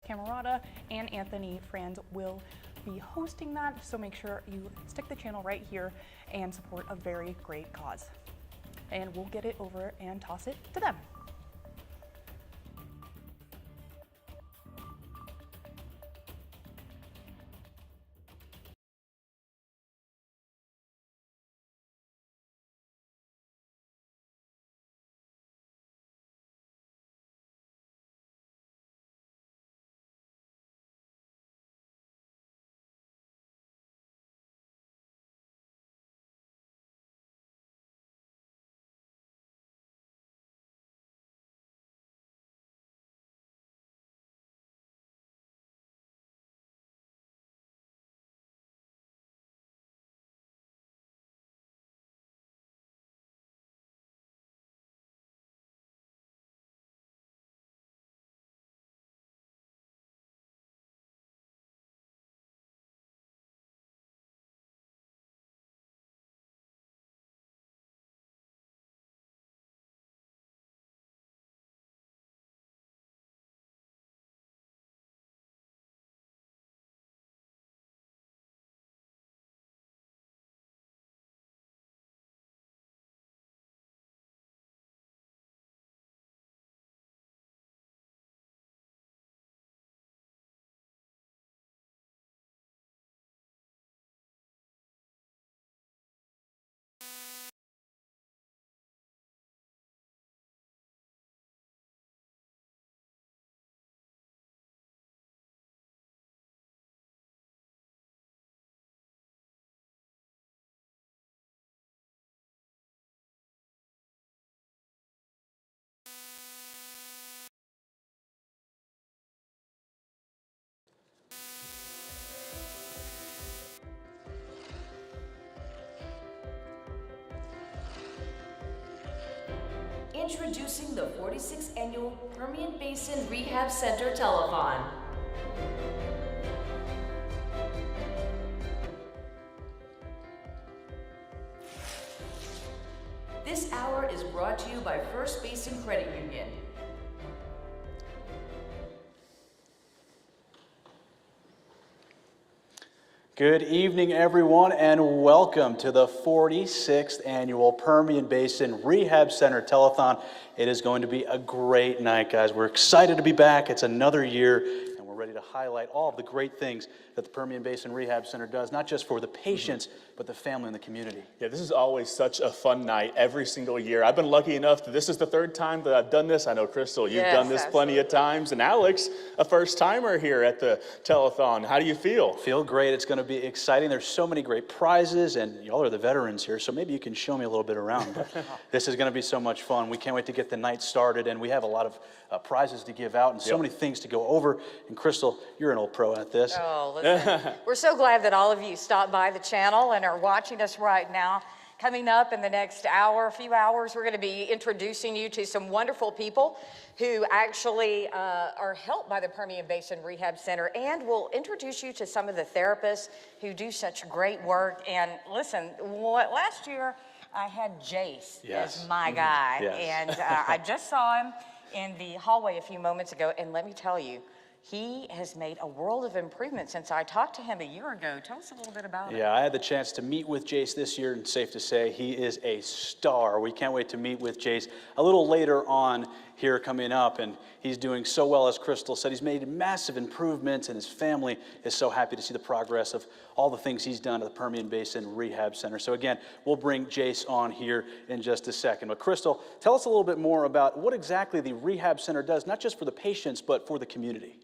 Camerata and Anthony Franz will be hosting that, so make sure you stick the channel right here and support a very great cause. And we'll get it over and toss it to them. Introducing the 46th Annual Permian Basin Rehab Center Telethon. This hour is brought to you by First Basin Credit Union. Good evening, everyone, and welcome to the 46th Annual Permian Basin Rehab Center Telethon. It is going to be a great night, guys. We're excited to be back. It's another year, and we're ready to highlight all of the great things that the Permian Basin Rehab Center does, not just for the patients, but the family and the community. Yeah, this is always such a fun night every single year. I've been lucky enough that this is the third time that I've done this. I know, Crystal, you've done this plenty of times. And Alex, a first-timer here at the Telethon. How do you feel? Feel great. It's going to be exciting. There's so many great prizes, and y'all are the veterans here, so maybe you can show me a little bit around. This is going to be so much fun. We can't wait to get the night started, and we have a lot of prizes to give out and so many things to go over. And Crystal, you're an old pro at this. Oh, listen, we're so glad that all of you stopped by the channel and are watching us right now. Coming up in the next few hours, we're going to be introducing you to some wonderful people who actually are helped by the Permian Basin Rehab Center, and we'll introduce you to some of the therapists who do such great work. And listen, last year I had Jace as my guy, and I just saw him in the hallway a few moments ago, and let me tell you, he has made a world of improvement since I talked to him a year ago. Tell us a little bit about it. Yeah, I had the chance to meet with Jace this year, and safe to say he is a star. We can't wait to meet with Jace a little later on here coming up, and he's doing so well, as Crystal said. He's made massive improvements, and his family is so happy to see the progress of all the things he's done at the Permian Basin Rehab Center. So again, we'll bring Jace on here in just a second. But Crystal, tell us a little bit more about what exactly the Rehab Center does, not just for the patients, but for the community.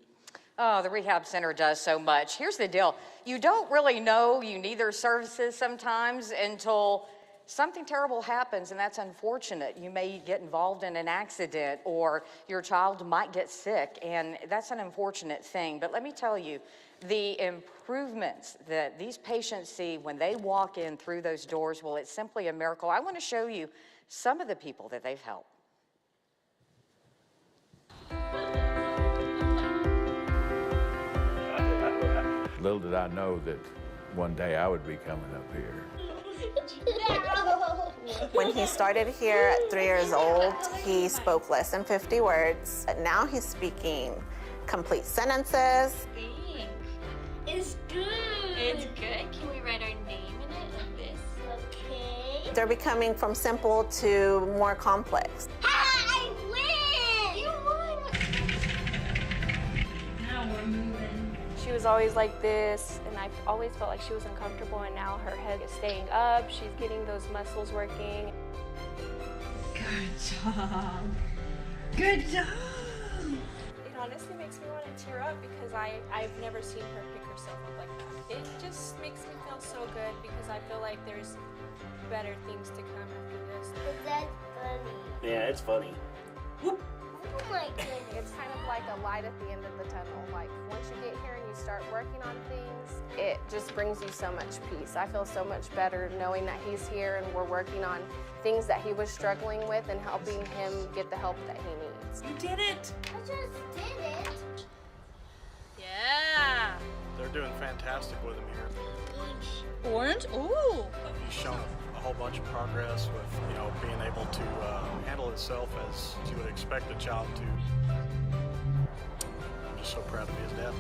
Oh, the Rehab Center does so much. Here's the deal. You don't really know you need their services sometimes until something terrible happens, and that's unfortunate. You may get involved in an accident, or your child might get sick, and that's an unfortunate thing. But let me tell you, the improvements that these patients see when they walk in through those doors, well, it's simply a miracle. I want to show you some of the people that they've helped. Little did I know that one day I would be coming up here. When he started here at 3 years old, he spoke less than 50 words. Now he's speaking complete sentences. Ink. It's good. It's good. Can we write our name in it like this? Okay. They're becoming from simple to more complex. I win! You won! Now we're moving. She was always like this, and I always felt like she was uncomfortable, and now her head is staying up. She's getting those muscles working. Good job. Good job. It honestly makes me want to tear up because I've never seen her pick herself up like that. It just makes me feel so good because I feel like there's better things to come after this. Is that funny? Yeah, it's funny. Oh my goodness. It's kind of like a light at the end of the tunnel. Like once you get here and you start working on things, it just brings you so much peace. I feel so much better knowing that he's here and we're working on things that he was struggling with and helping him get the help that he needs. You did it. I just did it. Yeah. They're doing fantastic with him here. Orange? Ooh. He's shown a whole bunch of progress with, being able to handle himself as you would expect a child to. I'm just so proud to be his dad.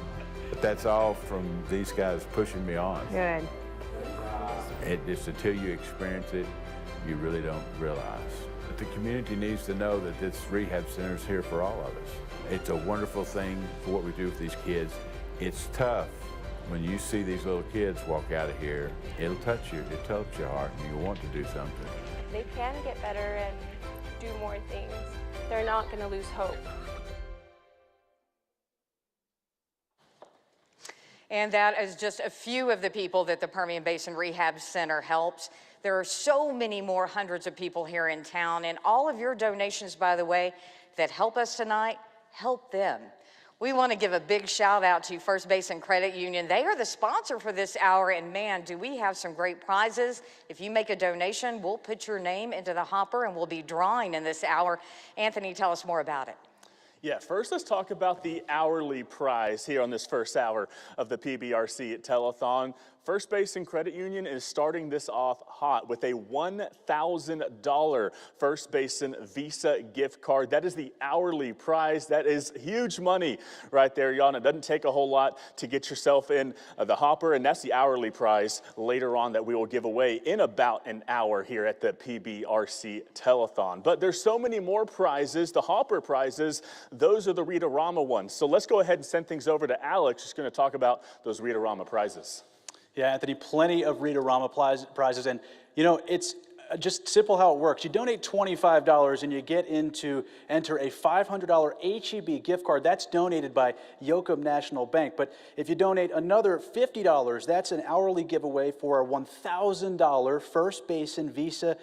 That's all from these guys pushing me on. Good. It's until you experience it, you really don't realize. But the community needs to know that this rehab center is here for all of us. It's a wonderful thing for what we do with these kids. It's tough. When you see these little kids walk out of here, it'll touch you, it touches your heart, and you want to do something. They can get better and do more things. They're not going to lose hope. And that is just a few of the people that the Permian Basin Rehab Center helps. There are so many more hundreds of people here in town, and all of your donations, by the way, that help us tonight, help them. We want to give a big shout out to First Basin Credit Union. They are the sponsor for this hour, and man, do we have some great prizes. If you make a donation, we'll put your name into the hopper and we'll be drawing in this hour. Anthony, tell us more about it. Yeah, first let's talk about the hourly prize here on this first hour of the PBRC at Telethon. First Basin Credit Union is starting this off hot with a $1,000 First Basin Visa gift card. That is the hourly prize. That is huge money right there, y'all. And it doesn't take a whole lot to get yourself in the hopper, and that's the hourly prize later on that we will give away in about an hour here at the PBRC Telethon. But there's so many more prizes. The hopper prizes, those are the Read-A-Rama ones. So let's go ahead and send things over to Alex, who's going to talk about those Read-A-Rama prizes. Yeah, Anthony, plenty of Read-A-Rama prizes. And, it's just simple how it works. You donate $25 and you get enter a $500 HEB gift card. That's donated by Yoakum National Bank. But if you donate another $50, that's an hourly giveaway for a $1,000 First Basin Visa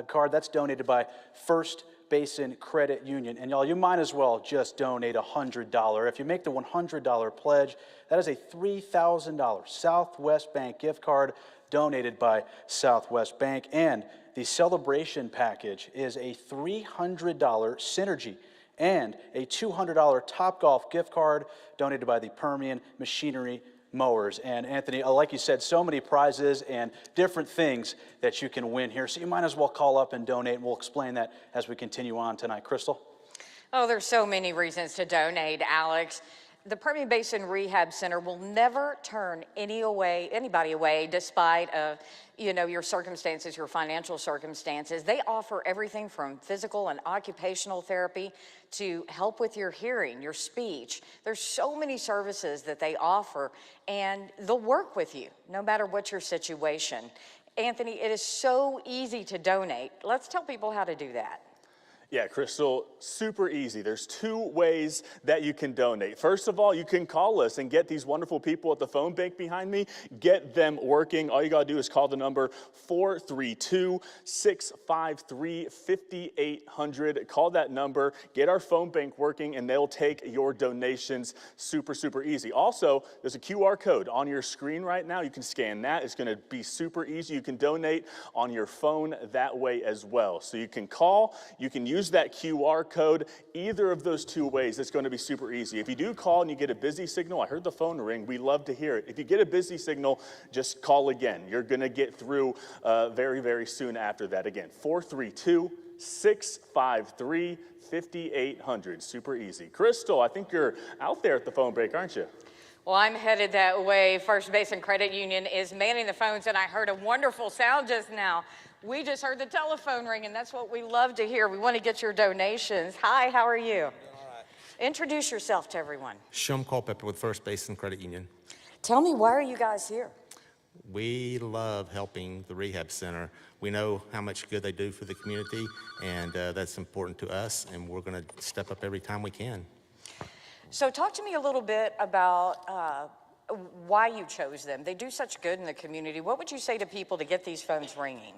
card. That's donated by First Basin Credit Union. And y'all, you might as well just donate $100. If you make the $100 pledge, that is a $3,000 Southwest Bank gift card donated by Southwest Bank. And the celebration package is a $300 Synergy and a $200 Topgolf gift card donated by the Permian Machinery Mowers. And Anthony, like you said, so many prizes and different things that you can win here. So you might as well call up and donate, and we'll explain that as we continue on tonight. Crystal? Oh, there's so many reasons to donate, Alex. The Permian Basin Rehab Center will never turn anybody away despite your circumstances, your financial circumstances. They offer everything from physical and occupational therapy to help with your hearing, your speech. There's so many services that they offer, and they'll work with you no matter what your situation. Anthony, it is so easy to donate. Let's tell people how to do that. Yeah, Crystal, super easy. There's two ways that you can donate. First of all, you can call us and get these wonderful people at the phone bank behind me, get them working. All you got to do is call the number 432-653-5800. Call that number, get our phone bank working, and they'll take your donations super, super easy. Also, there's a QR code on your screen right now. You can scan that. It's going to be super easy. You can donate on your phone that way as well. So you can call, you can use that QR code. Either of those two ways, it's going to be super easy. If you do call and you get a busy signal, I heard the phone ring, we love to hear it. If you get a busy signal, just call again. You're going to get through very, very soon after that. Again, 432 653-5800. Super easy. Crystal, I think you're out there at the phone break, aren't you? Well, I'm headed that way. First Basin Credit Union is manning the phones, and I heard a wonderful sound just now. We just heard the telephone ring, and that's what we love to hear. We want to get your donations. Hi, how are you? All right. Introduce yourself to everyone. Shum Culpepper with First Basin Credit Union. Tell me, why are you guys here? We love helping the rehab center. We know how much good they do for the community, and that's important to us, and we're going to step up every time we can. So talk to me a little bit about why you chose them. They do such good in the community. What would you say to people to get these phones ringing?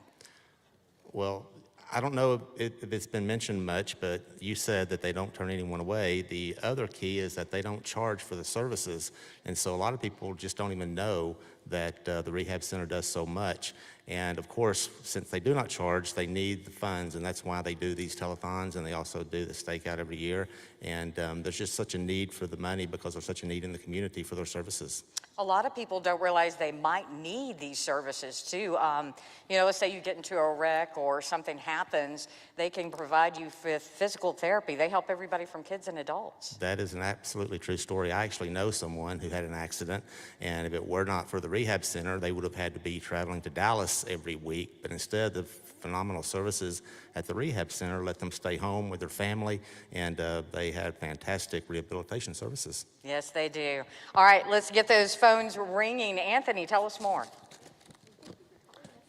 Well, I don't know if it's been mentioned much, but you said that they don't turn anyone away. The other key is that they don't charge for the services, and so a lot of people just don't even know that the rehab center does so much. And of course, since they do not charge, they need the funds, and that's why they do these telethons, and they also do the stakeout every year. And there's just such a need for the money because there's such a need in the community for their services. A lot of people don't realize they might need these services too. You know, let's say you get into a wreck or something happens, they can provide you with physical therapy. They help everybody from kids and adults. That is an absolutely true story. I actually know someone who had an accident, and if it were not for the rehab center, they would have had to be traveling to Dallas every week. But instead, the phenomenal services at the rehab center let them stay home with their family, and they had fantastic rehabilitation services. Yes, they do. All right, let's get those phones ringing. Anthony, tell us more.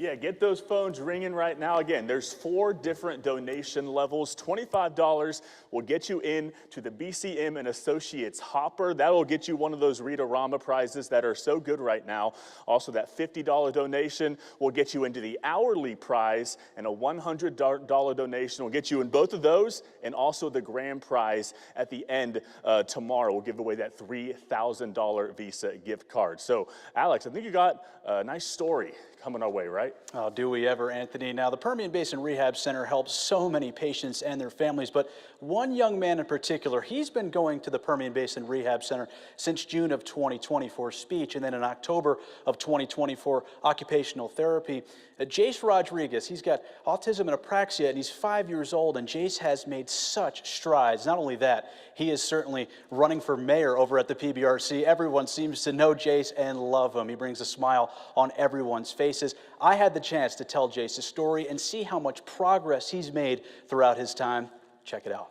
Yeah, get those phones ringing right now. Again, there's 4 different donation levels. $25 will get you in to the BCM and Associates Hopper. That will get you one of those Read-A-Rama prizes that are so good right now. Also, that $50 donation will get you into the hourly prize, and a $100 donation will get you in both of those, and also the grand prize at the end tomorrow. We'll give away that $3,000 Visa gift card. So, Alex, I think you got a nice story coming our way, right? Oh, do we ever, Anthony? Now, the Permian Basin Rehab Center helps so many patients and their families, but one young man in particular, he's been going to the Permian Basin Rehab Center since June of 2020 for speech, and then in October of 2020 for occupational therapy. Jace Rodriguez, he's got autism and apraxia, and he's 5 years old, and Jace has made such strides. Not only that, he is certainly running for mayor over at the PBRC. Everyone seems to know Jace and love him. He brings a smile on everyone's faces. I had the chance to tell Jace's story and see how much progress he's made throughout his time. Check it out.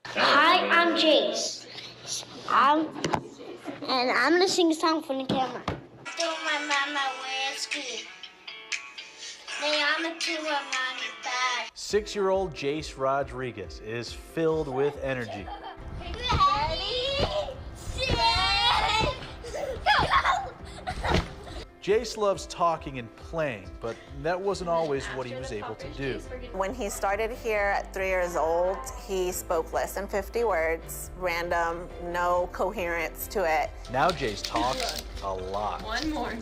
Hi, I'm Jace. And I'm gonna sing a song for the camera. Do my mama whiskey. They to my mommy back. 6-year-old Jace Rodriguez is filled with energy. Ready, set, go! Jace loves talking and playing, but that wasn't always what he was able to do. When he started here at 3 years old, he spoke less than 50 words, random, no coherence to it. Now Jace talks a lot. One more.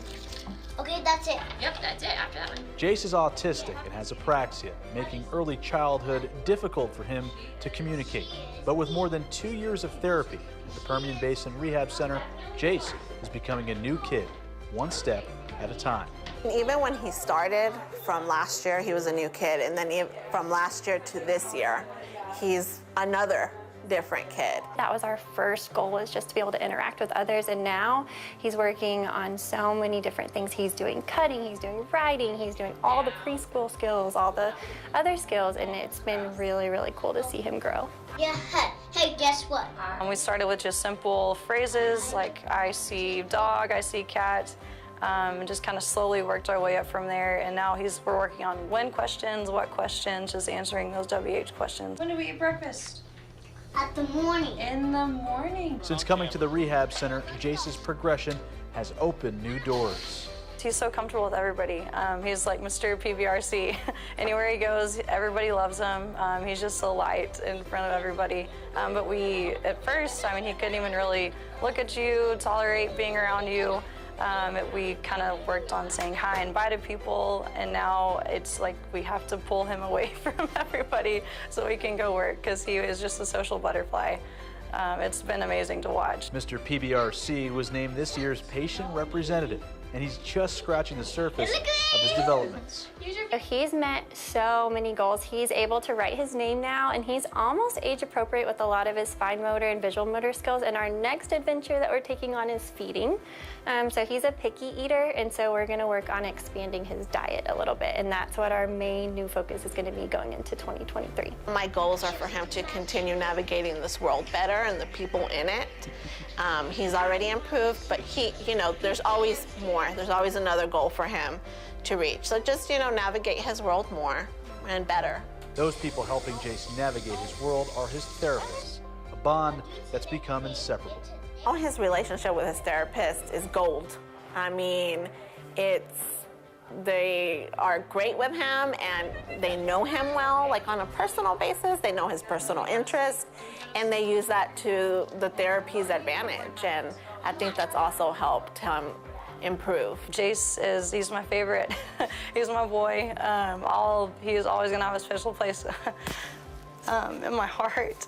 Okay, that's it. Yep, that's it after that one. Jace is autistic and has apraxia, making early childhood difficult for him to communicate. But with more than 2 years of therapy at the Permian Basin Rehab Center, Jace is becoming a new kid, one step at a time. Even when he started from last year, he was a new kid, and then from last year to this year, he's another different kid. That was our first goal, was just to be able to interact with others, and now he's working on so many different things. He's doing cutting, he's doing writing, he's doing all the preschool skills, all the other skills, and it's been really, really cool to see him grow. Yeah, hey, guess what? And we started with just simple phrases like I see dog, I see cat, and just kind of slowly worked our way up from there. And now we're working on when questions, what questions, just answering those WH questions. When do we eat breakfast? At the morning. In the morning. Since coming to the rehab center, Jace's progression has opened new doors. He's so comfortable with everybody. He's like Mr. PBRC. Anywhere he goes, everybody loves him. He's just a light in front of everybody. But at first, he couldn't even really look at you, tolerate being around you. We kind of worked on saying hi and bye to people, and now it's like we have to pull him away from everybody so he can go work, because he is just a social butterfly. It's been amazing to watch. Mr. PBRC was named this year's patient representative, and he's just scratching the surface of his developments. He's met so many goals. He's able to write his name now, and he's almost age appropriate with a lot of his fine motor and visual motor skills. And our next adventure that we're taking on is feeding. So he's a picky eater, and so we're gonna work on expanding his diet a little bit, and that's what our main new focus is gonna be going into 2023. My goals are for him to continue navigating this world better and the people in it. He's already improved, but there's always more. There's always another goal for him to reach. So just, navigate his world more and better. Those people helping Jace navigate his world are his therapists, a bond that's become inseparable. His relationship with his therapist is gold. I mean, they are great with him and they know him well, like on a personal basis. They know his personal interests and they use that to the therapy's advantage. And I think that's also helped him improve. Jace he's my favorite. He's my boy. He's always gonna have a special place in my heart.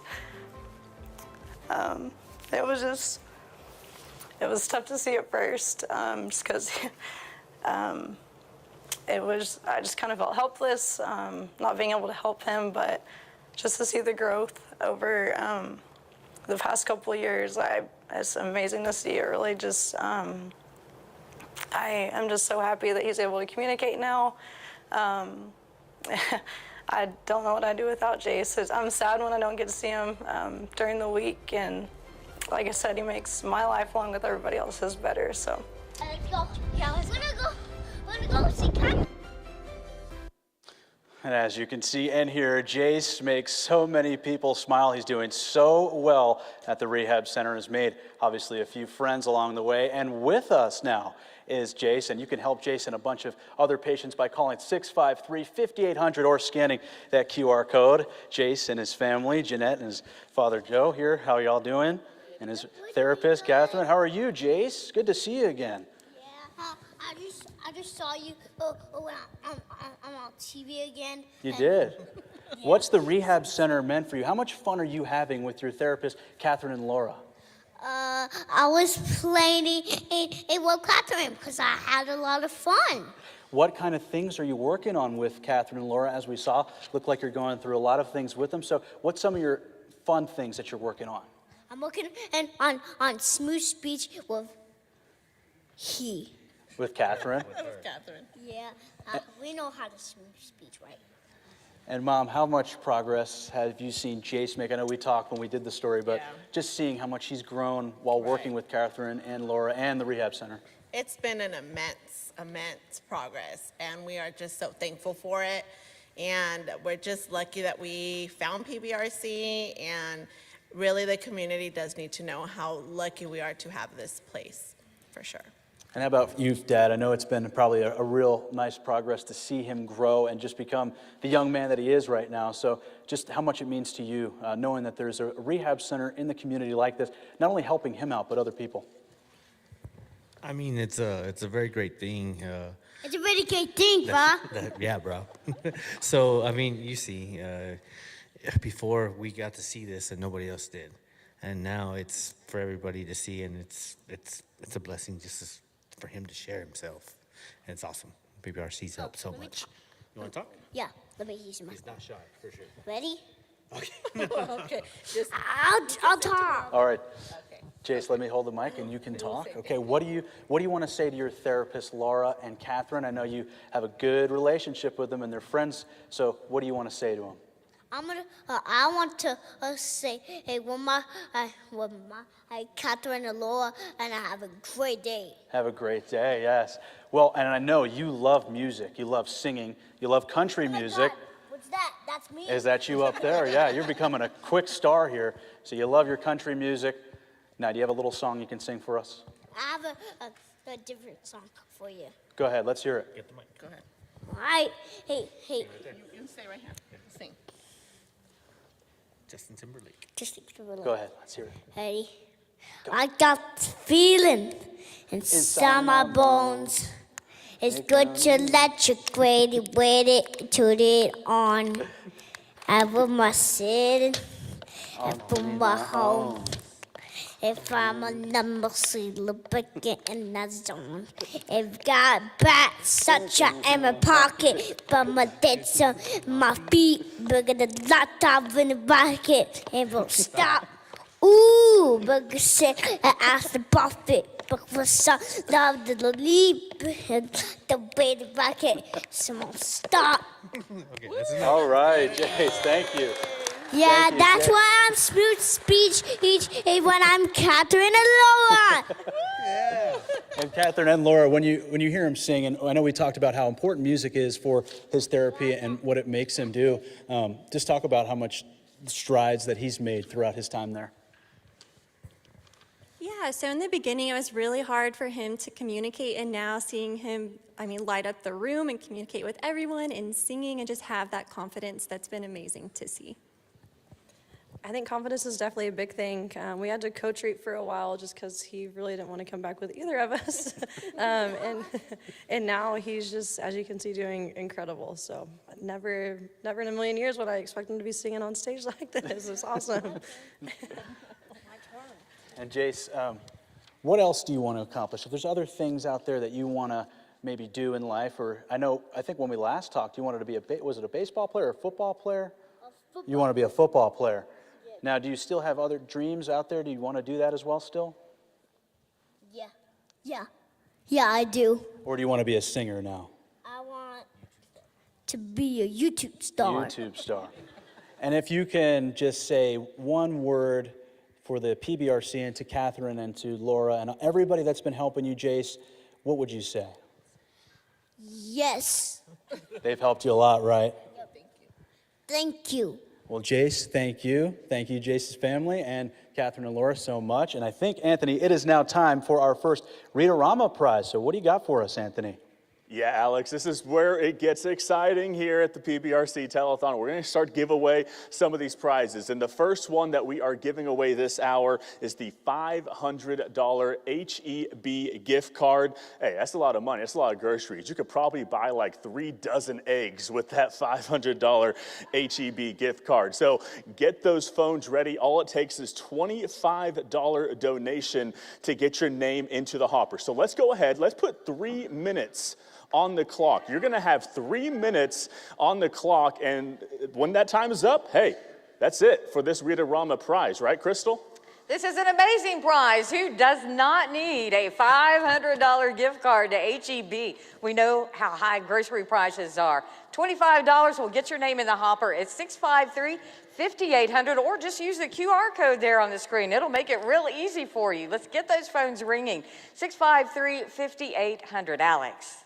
It was tough to see at first, just because I just kind of felt helpless, not being able to help him, but just to see the growth over the past couple of years, it's amazing to see. It really just, I am just so happy that he's able to communicate now. I don't know what I'd do without Jace. I'm sad when I don't get to see him during the week, and like I said, he makes my life along with everybody else's better, so. Let's go. Yeah, let's go. Wanna go see Cat? And as you can see and hear, Jace makes so many people smile. He's doing so well at the rehab center. Has made, obviously, a few friends along the way. And with us now is Jace, and you can help Jace and a bunch of other patients by calling 653-5800 or scanning that QR code. Jace and his family, Jeanette and his father, Joe, here. How are y'all doing? And his therapist, Catherine. How are you, Jace? Good to see you again. Yeah, I just saw you when I'm on TV again. You did. Yeah. What's the rehab center meant for you? How much fun are you having with your therapist, Catherine and Laura? I was playing in World Catherine because I had a lot of fun. What kind of things are you working on with Catherine and Laura? As we saw, look like you're going through a lot of things with them. So what's some of your fun things that you're working on? I'm working on smooth speech with he. With Catherine? With Catherine. Yeah, we know how to smooth speech, right? And Mom, how much progress have you seen Jace make? I know we talked when we did the story, but just seeing how much he's grown while working with Catherine and Laura and the rehab center. It's been an immense progress, and we are just so thankful for it. And we're just lucky that we found PBRC, and really the community does need to know how lucky we are to have this place, for sure. And how about you, Dad? I know it's been probably a real nice progress to see him grow and just become the young man that he is right now. So just how much it means to you, knowing that there's a rehab center in the community like this, not only helping him out, but other people. I mean, it's a very great thing. It's a really great thing, bro. Yeah, bro. So, I mean, you see, before we got to see this and nobody else did. And now it's for everybody to see, and it's a blessing just for him to share himself. And it's awesome. PBRC's helped so much. You want to talk? Yeah, let me use my. He's not shy, for sure. Ready? Okay. Okay. Just I'll talk. All right. Okay. Jace, let me hold the mic and you can talk. Okay, what do you want to say to your therapist, Laura and Catherine? I know you have a good relationship with them and they're friends, so what do you want to say to them? I want to say, hey, with my Catherine and Laura, and I have a great day. Have a great day, yes. Well, and I know you love music, you love singing, you love country music. What's that? That's me. Is that you up there? Yeah, you're becoming a quick star here. So you love your country music. Now, do you have a little song you can sing for us? I have a different song for you. Go ahead, let's hear it. Get the mic. Go ahead. All right. Hey. You can stay right here. Sing. Justin Timberlake. Go ahead, let's hear it. Ready? I got this feeling inside my bones. It's good to let you grade it, wait it, turn it on. I put my sitting, I put my home. If I'm a number, see lubricant in the zone. If got back, such a in my pocket, but my tits on my feet, bigger than laptop in the bucket, it won't stop. Ooh, burger said I asked the buffet, but for some love the leap, the way the bucket, so won't stop. All right, Jace, thank you. Yeah, Thank you, that's Jace. why I'm smooth speech when I'm Catherine and Laura. And Catherine and Laura, when you hear him sing, and I know we talked about how important music is for his therapy and what it makes him do, just talk about how much strides that he's made throughout his time there. Yeah, so in the beginning, it was really hard for him to communicate, and now seeing him, light up the room and communicate with everyone and singing and just have that confidence, that's been amazing to see. I think confidence is definitely a big thing. We had to co-treat for a while just because he really didn't want to come back with either of us. And now he's just, as you can see, doing incredible. So never in a million years would I expect him to be singing on stage like this. It's awesome. And Jace, what else do you want to accomplish? If there's other things out there that you want to maybe do in life, or I think when we last talked, you wanted to be was it a baseball player or a football player? You want to be a football player. Now, do you still have other dreams out there? Do you want to do that as well still? Yeah, I do. Or do you want to be a singer now? I want to be a YouTube star. YouTube star. And if you can just say one word for the PBRC and to Catherine and to Laura and everybody that's been helping you, Jace, what would you say? Yes. They've helped you a lot, right? Thank you. Well, Jace, thank you. Thank you, Jace's family, and Catherine and Laura so much. And I think, Anthony, it is now time for our first Read-A-Rama prize. So what do you got for us, Anthony? Yeah, Alex, this is where it gets exciting here at the PBRC Telethon. We're going to start give away some of these prizes. And the first one that we are giving away this hour is the $500 HEB gift card. Hey, that's a lot of money. That's a lot of groceries. You could probably buy like 3 dozen eggs with that $500 HEB gift card. So get those phones ready. All it takes is $25 donation to get your name into the hopper. So let's go ahead. Let's put 3 minutes on the clock. You're going to have 3 minutes on the clock, and when that time is up, hey, that's it for this Read-A-Rama prize, right, Crystal? This is an amazing prize. Who does not need a $500 gift card to HEB? We know how high grocery prices are. $25 will get your name in the hopper. It's 653-5800, or just use the QR code there on the screen. It'll make it real easy for you. Let's get those phones ringing. 653-5800. Alex.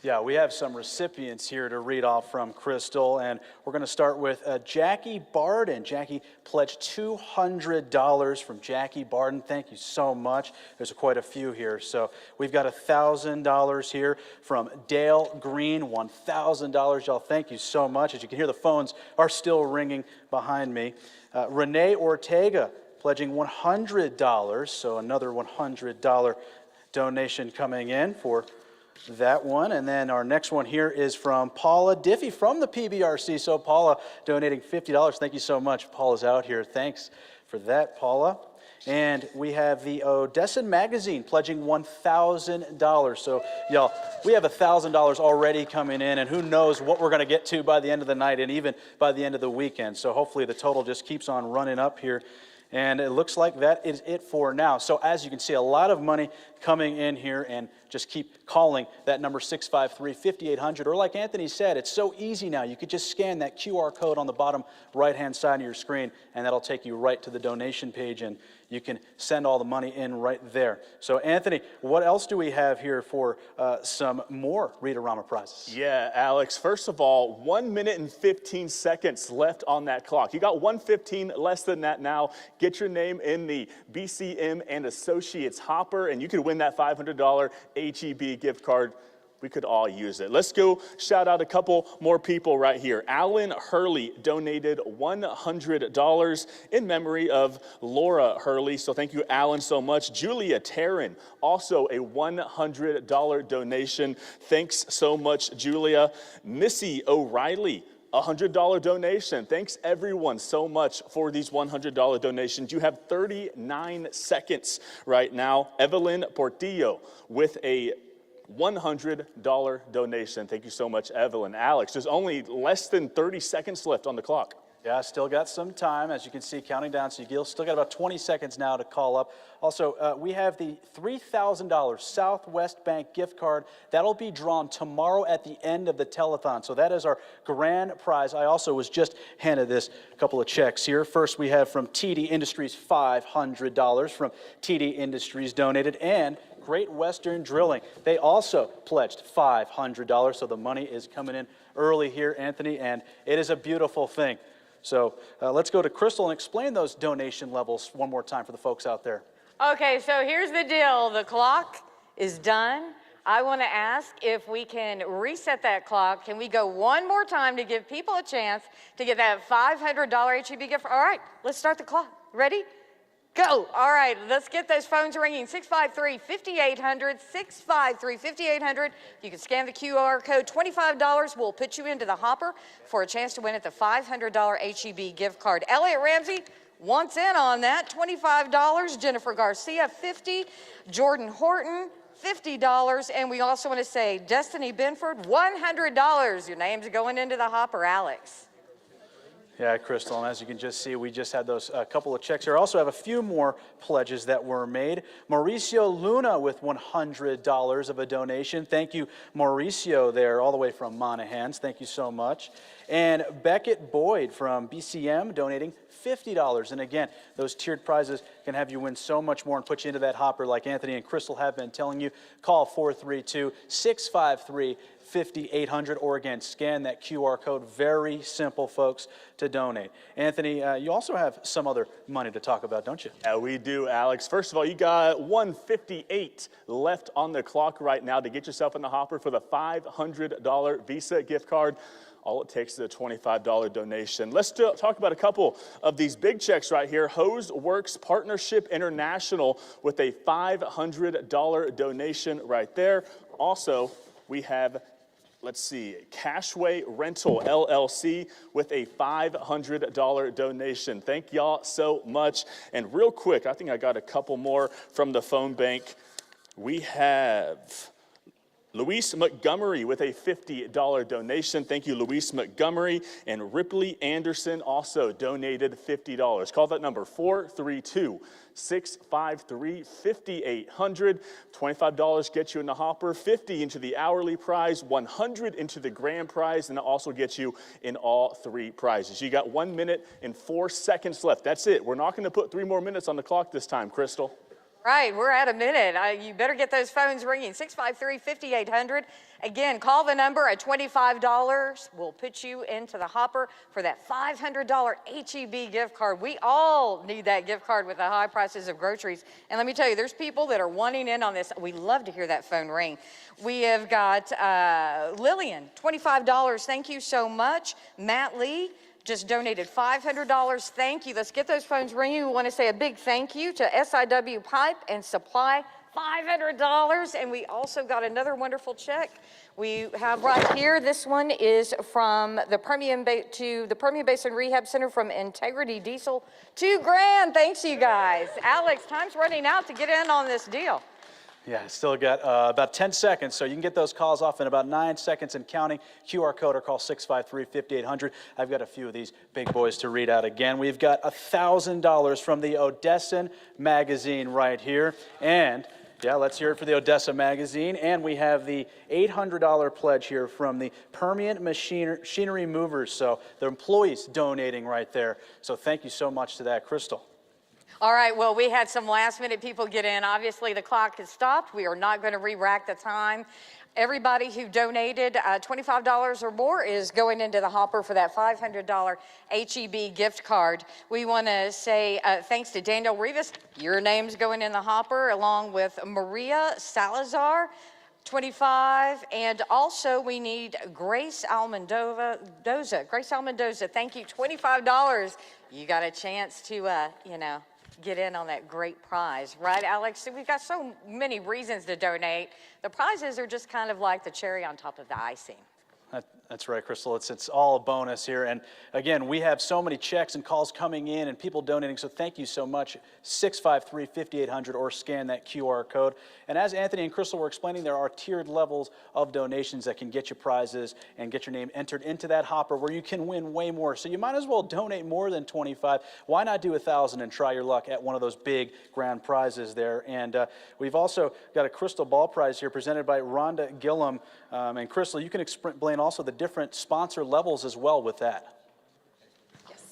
Yeah, we have some recipients here to read off from Crystal, and we're going to start with Jackie Barden. Jackie pledged $200 from Jackie Barden. Thank you so much. There's quite a few here. So we've got $1,000 here from Dale Green, $1,000. Y'all, thank you so much. As you can hear, the phones are still ringing behind me. Renee Ortega pledging $100, so another $100 donation coming in for that one. And then our next one here is from Paula Diffie from the PBRC. So Paula donating $50. Thank you so much. Paula's out here. Thanks for that, Paula. And we have the Odessa Magazine pledging $1,000. So y'all, we have $1,000 already coming in, and who knows what we're going to get to by the end of the night and even by the end of the weekend. So hopefully the total just keeps on running up here. And it looks like that is it for now. So as you can see, a lot of money coming in here, and just keep calling that number 653-5800. Or like Anthony said, it's so easy now. You could just scan that QR code on the bottom right-hand side of your screen, and that'll take you right to the donation page, and you can send all the money in right there. So Anthony, what else do we have here for some more Read-A-Rama prizes? Yeah, Alex, first of all, 1 minute and 15 seconds left on that clock. You got 1:15 less than that now. Get your name in the BCM and Associates hopper, and you could win that $500 HEB gift card. We could all use it. Let's go shout out a couple more people right here. Alan Hurley donated $100 in memory of Laura Hurley. So thank you, Alan, so much. Julia Tarrin, also a $100 donation. Thanks so much, Julia. Missy O'Reilly $100 donation. Thanks everyone so much for these $100 donations. You have 39 seconds right now. Evelyn Portillo with a $100 donation. Thank you so much, Evelyn. Alex, there's only less than 30 seconds left on the clock. Yeah, still got some time, as you can see, counting down. So you still got about 20 seconds now to call up. Also, we have the $3,000 Southwest Bank gift card. That'll be drawn tomorrow at the end of the telethon. So that is our grand prize. I also was just handed this couple of checks here. First, we have from TD Industries $500 from TD Industries donated, and Great Western Drilling. They also pledged $500. So the money is coming in early here, Anthony, and it is a beautiful thing. So let's go to Crystal and explain those donation levels one more time for the folks out there. Okay, so here's the deal. The clock is done. I want to ask if we can reset that clock. Can we go one more time to give people a chance to get that $500 HEB gift? All right, let's start the clock. Ready? Go. All right, let's get those phones ringing. 653-5800, 653-5800. You can scan the QR code. $25 will put you into the hopper for a chance to win at the $500 HEB gift card. Elliot Ramsey wants in on that. $25. Jennifer Garcia, $50. Jordan Horton, $50. And we also want to say Destiny Benford, $100. Your name's going into the hopper, Alex. Yeah, Crystal, and as you can just see, we just had those couple of checks here. I also have a few more pledges that were made. Mauricio Luna with $100 of a donation. Thank you, Mauricio, there, all the way from Monahans. Thank you so much. And Beckett Boyd from BCM donating $50. And again, those tiered prizes can have you win so much more and put you into that hopper like Anthony and Crystal have been telling you. Call 432-653-5800 or again, scan that QR code. Very simple, folks, to donate. Anthony, you also have some other money to talk about, don't you? Yeah, we do, Alex. First of all, you got $158 left on the clock right now to get yourself in the hopper for the $500 Visa gift card. All it takes is a $25 donation. Let's talk about a couple of these big checks right here. Hose Works Partnership International with a $500 donation right there. Also, we have, let's see, Cashway Rental LLC with a $500 donation. Thank y'all so much. And real quick, I think I got a couple more from the phone bank. We have Luis Montgomery with a $50 donation. Thank you, Luis Montgomery. And Ripley Anderson also donated $50. Call that number, 432-653-5800. $25 gets you in the hopper, $50 into the hourly prize, $100 into the grand prize, and it also gets you in all three prizes. You got 1 minute and 4 seconds left. That's it. We're not going to put 3 more minutes on the clock this time, Crystal. Right, we're at a minute. You better get those phones ringing. 653-5800. Again, call the number at $25. We'll put you into the hopper for that $500 HEB gift card. We all need that gift card with the high prices of groceries. And let me tell you, there's people that are wanting in on this. We love to hear that phone ring. We have got Lillian, $25. Thank you so much. Matt Lee just donated $500. Thank you. Let's get those phones ringing. We want to say a big thank you to SIW Pipe and Supply, $500. And we also got another wonderful check. We have right here, this one is from the Permian Basin Rehab Center from Integrity Diesel, $2,000. Thanks, you guys. Alex, time's running out to get in on this deal. Yeah, still got about 10 seconds, so you can get those calls off in about 9 seconds and counting. QR code or call 653-5800. I've got a few of these big boys to read out again. We've got $1,000 from the Odessan magazine right here. And, yeah, let's hear it for the Odessa magazine. And we have the $800 pledge here from the Permian Machinery Movers. So the employees donating right there. So thank you so much to that, Crystal. All right, well, we had some last-minute people get in. Obviously, the clock has stopped. We are not going to re-rack the time. Everybody who donated $25 or more is going into the hopper for that $500 HEB gift card. We want to say thanks to Daniel Rivas. Your name's going in the hopper, along with Maria Salazar, 25, and also we need Grace Almendoza. Grace Almendoza, thank you, $25. You got a chance to, get in on that great prize, right, Alex? So we've got so many reasons to donate. The prizes are just kind of like the cherry on top of the icing. That's right, Crystal. It's all a bonus here. And again, we have so many checks and calls coming in and people donating, so thank you so much. 653-5800 or scan that QR code. And as Anthony and Crystal were explaining, there are tiered levels of donations that can get you prizes and get your name entered into that hopper where you can win way more. So you might as well donate more than $25. Why not do $1,000 and try your luck at one of those big grand prizes there? And we've also got a crystal ball prize here presented by Rhonda Gillum. And Crystal, you can explain also the different sponsor levels as well with that.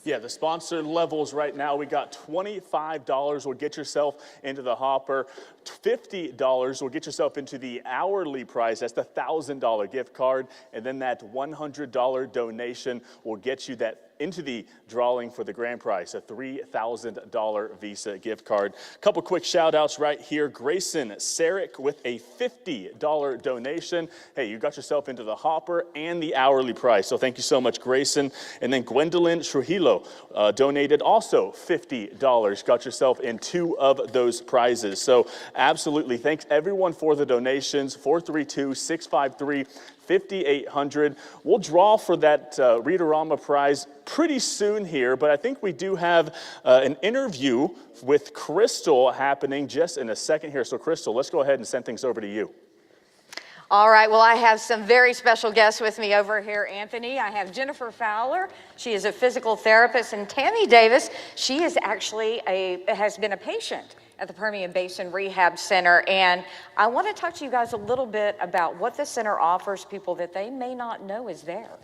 Yeah, the sponsor levels right now, we got $25 will get yourself into the hopper. $50 will get yourself into the hourly prize. That's the $1,000 gift card. And then that $100 donation will get you that into the drawing for the grand prize, a $3,000 Visa gift card. A couple quick shout outs right here. Grayson Sarek with a $50 donation. Hey, you got yourself into the hopper and the hourly prize. So thank you so much, Grayson. And then Gwendolyn Trujillo donated also $50. Got yourself in 2 of those prizes. So absolutely, thanks everyone for the donations. 432-653-5800. We'll draw for that Readerama prize pretty soon here, but I think we do have an interview with Crystal happening just in a second here. So Crystal, let's go ahead and send things over to you. All right, well, I have some very special guests with me over here, Anthony. I have Jennifer Fowler. She is a physical therapist, and Tammy Davis. She is actually has been a patient at the Permian Basin Rehab Center, and I want to talk to you guys a little bit about what the center offers people that they may not know is there.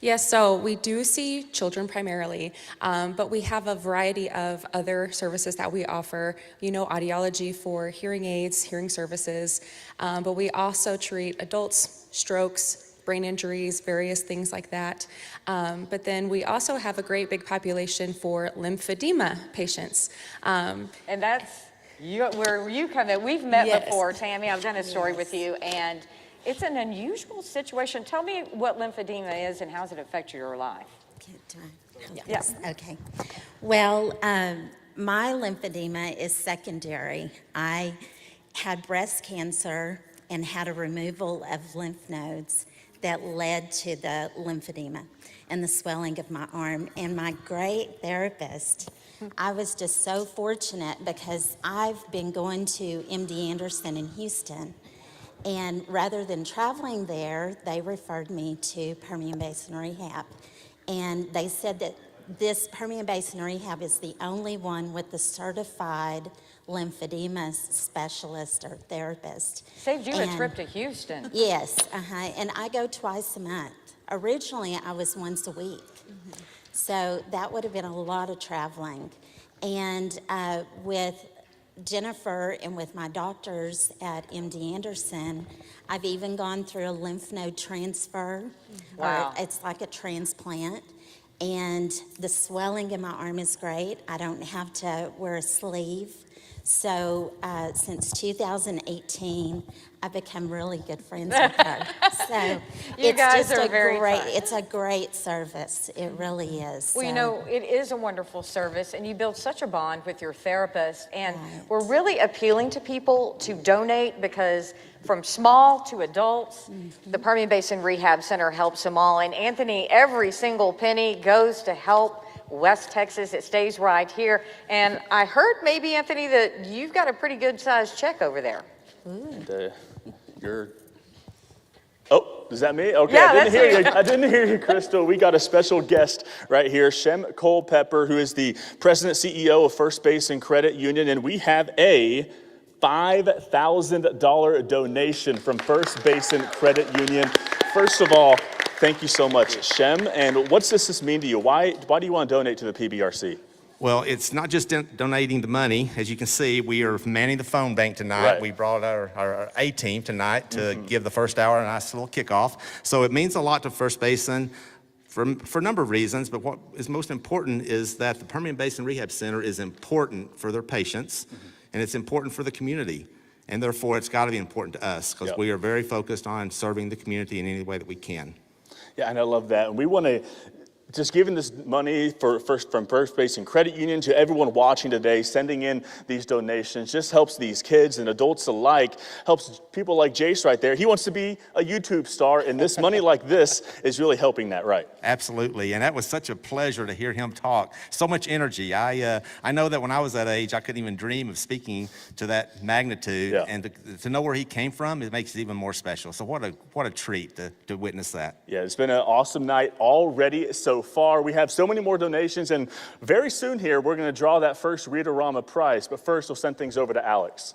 Yes, so we do see children primarily, but we have a variety of other services that we offer, audiology for hearing aids, hearing services, but we also treat adults, strokes, brain injuries, various things like that. But then we also have a great big population for lymphedema patients. And that's where you come in. We've met Yes. before, Tammy. I've done a story with you, and it's an unusual situation. Tell me what lymphedema is and how does it affect your life? Yes. Okay. Well, my lymphedema is secondary. I had breast cancer and had a removal of lymph nodes that led to the lymphedema and the swelling of my arm. And my great therapist, I was just so fortunate because I've been going to MD Anderson in Houston. And rather than traveling there, they referred me to Permian Basin Rehab. And they said that this Permian Basin Rehab is the only one with the certified lymphedema specialist or therapist. Saved you a trip to Houston. Yes, and I go twice a month. Originally, I was once a week. So that would have been a lot of traveling. And with Jennifer and with my doctors at MD Anderson, I've even gone through a lymph node transfer. Wow. Or it's like a transplant. And the swelling in my arm is great. I don't have to wear a sleeve. So since 2018, I've become really good friends with her. So You it's guys just are a very great, fun. it's a great service. It really is. Well, So- it is a wonderful service, and you build such a bond with your therapist. And we're really appealing to people to donate because from small to adults, the Permian Basin Rehab Center helps them all. And Anthony, every single penny goes to help West Texas. It stays right here. And I heard maybe, Anthony, that you've got a pretty good sized check over there. And oh, is that me? Okay, Yeah, I didn't hear that's you. you. I didn't hear you, Crystal. We got a special guest right here, Shem Culpepper, who is the president CEO of First Basin Credit Union, and we have a $5,000 donation from First Basin Credit Union. First of all, thank you so much, Shem. And what does this mean to you? Why do you want to donate to the PBRC? Well, it's not just donating the money. As you can see, we are manning the phone bank tonight. Right. We brought our A-team tonight to give the first hour a nice little kickoff. So it means a lot to First Basin for a number of reasons, but what is most important is that the Permian Basin Rehab Center is important for their patients, and it's important for the community. And therefore, it's got to be important to us because we are very focused on serving the community in any way that we can. Yeah, and I love that. And we want to just giving this money from First Basin Credit Union to everyone watching today, sending in these donations, just helps these kids and adults alike, helps people like Jace right there. He wants to be a YouTube star, and this money like this is really helping that, right? Absolutely, and that was such a pleasure to hear him talk. So much energy. I know that when I was that age, I couldn't even dream of speaking to that magnitude, and to know where he came from, it makes it even more special. So what a treat to witness that. Yeah, it's been an awesome night already so far. We have so many more donations, and very soon here, we're going to draw that first Read-A-Rama prize. But first, we'll send things over to Alex.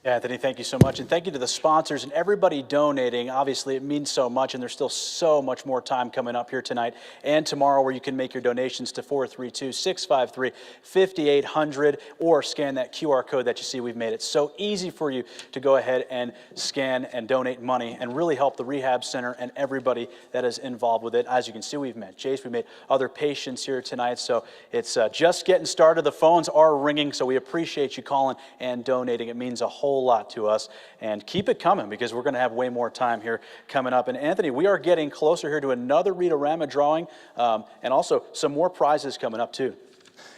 Anthony, thank you so much. And thank you to the sponsors and everybody donating. Obviously, it means so much, and there's still so much more time coming up here tonight and tomorrow where you can make your donations to 432-653-5800 or scan that QR code that you see. We've made it so easy for you to go ahead and scan and donate money and really help the rehab center and everybody that is involved with it. As you can see, we've met Jace, we've made other patients here tonight, so it's just getting started. The phones are ringing, so we appreciate you calling and donating. It means a whole lot to us, and keep it coming because we're going to have way more time here coming up. And Anthony, we are getting closer here to another Read-A-Rama drawing, and also some more prizes coming up too.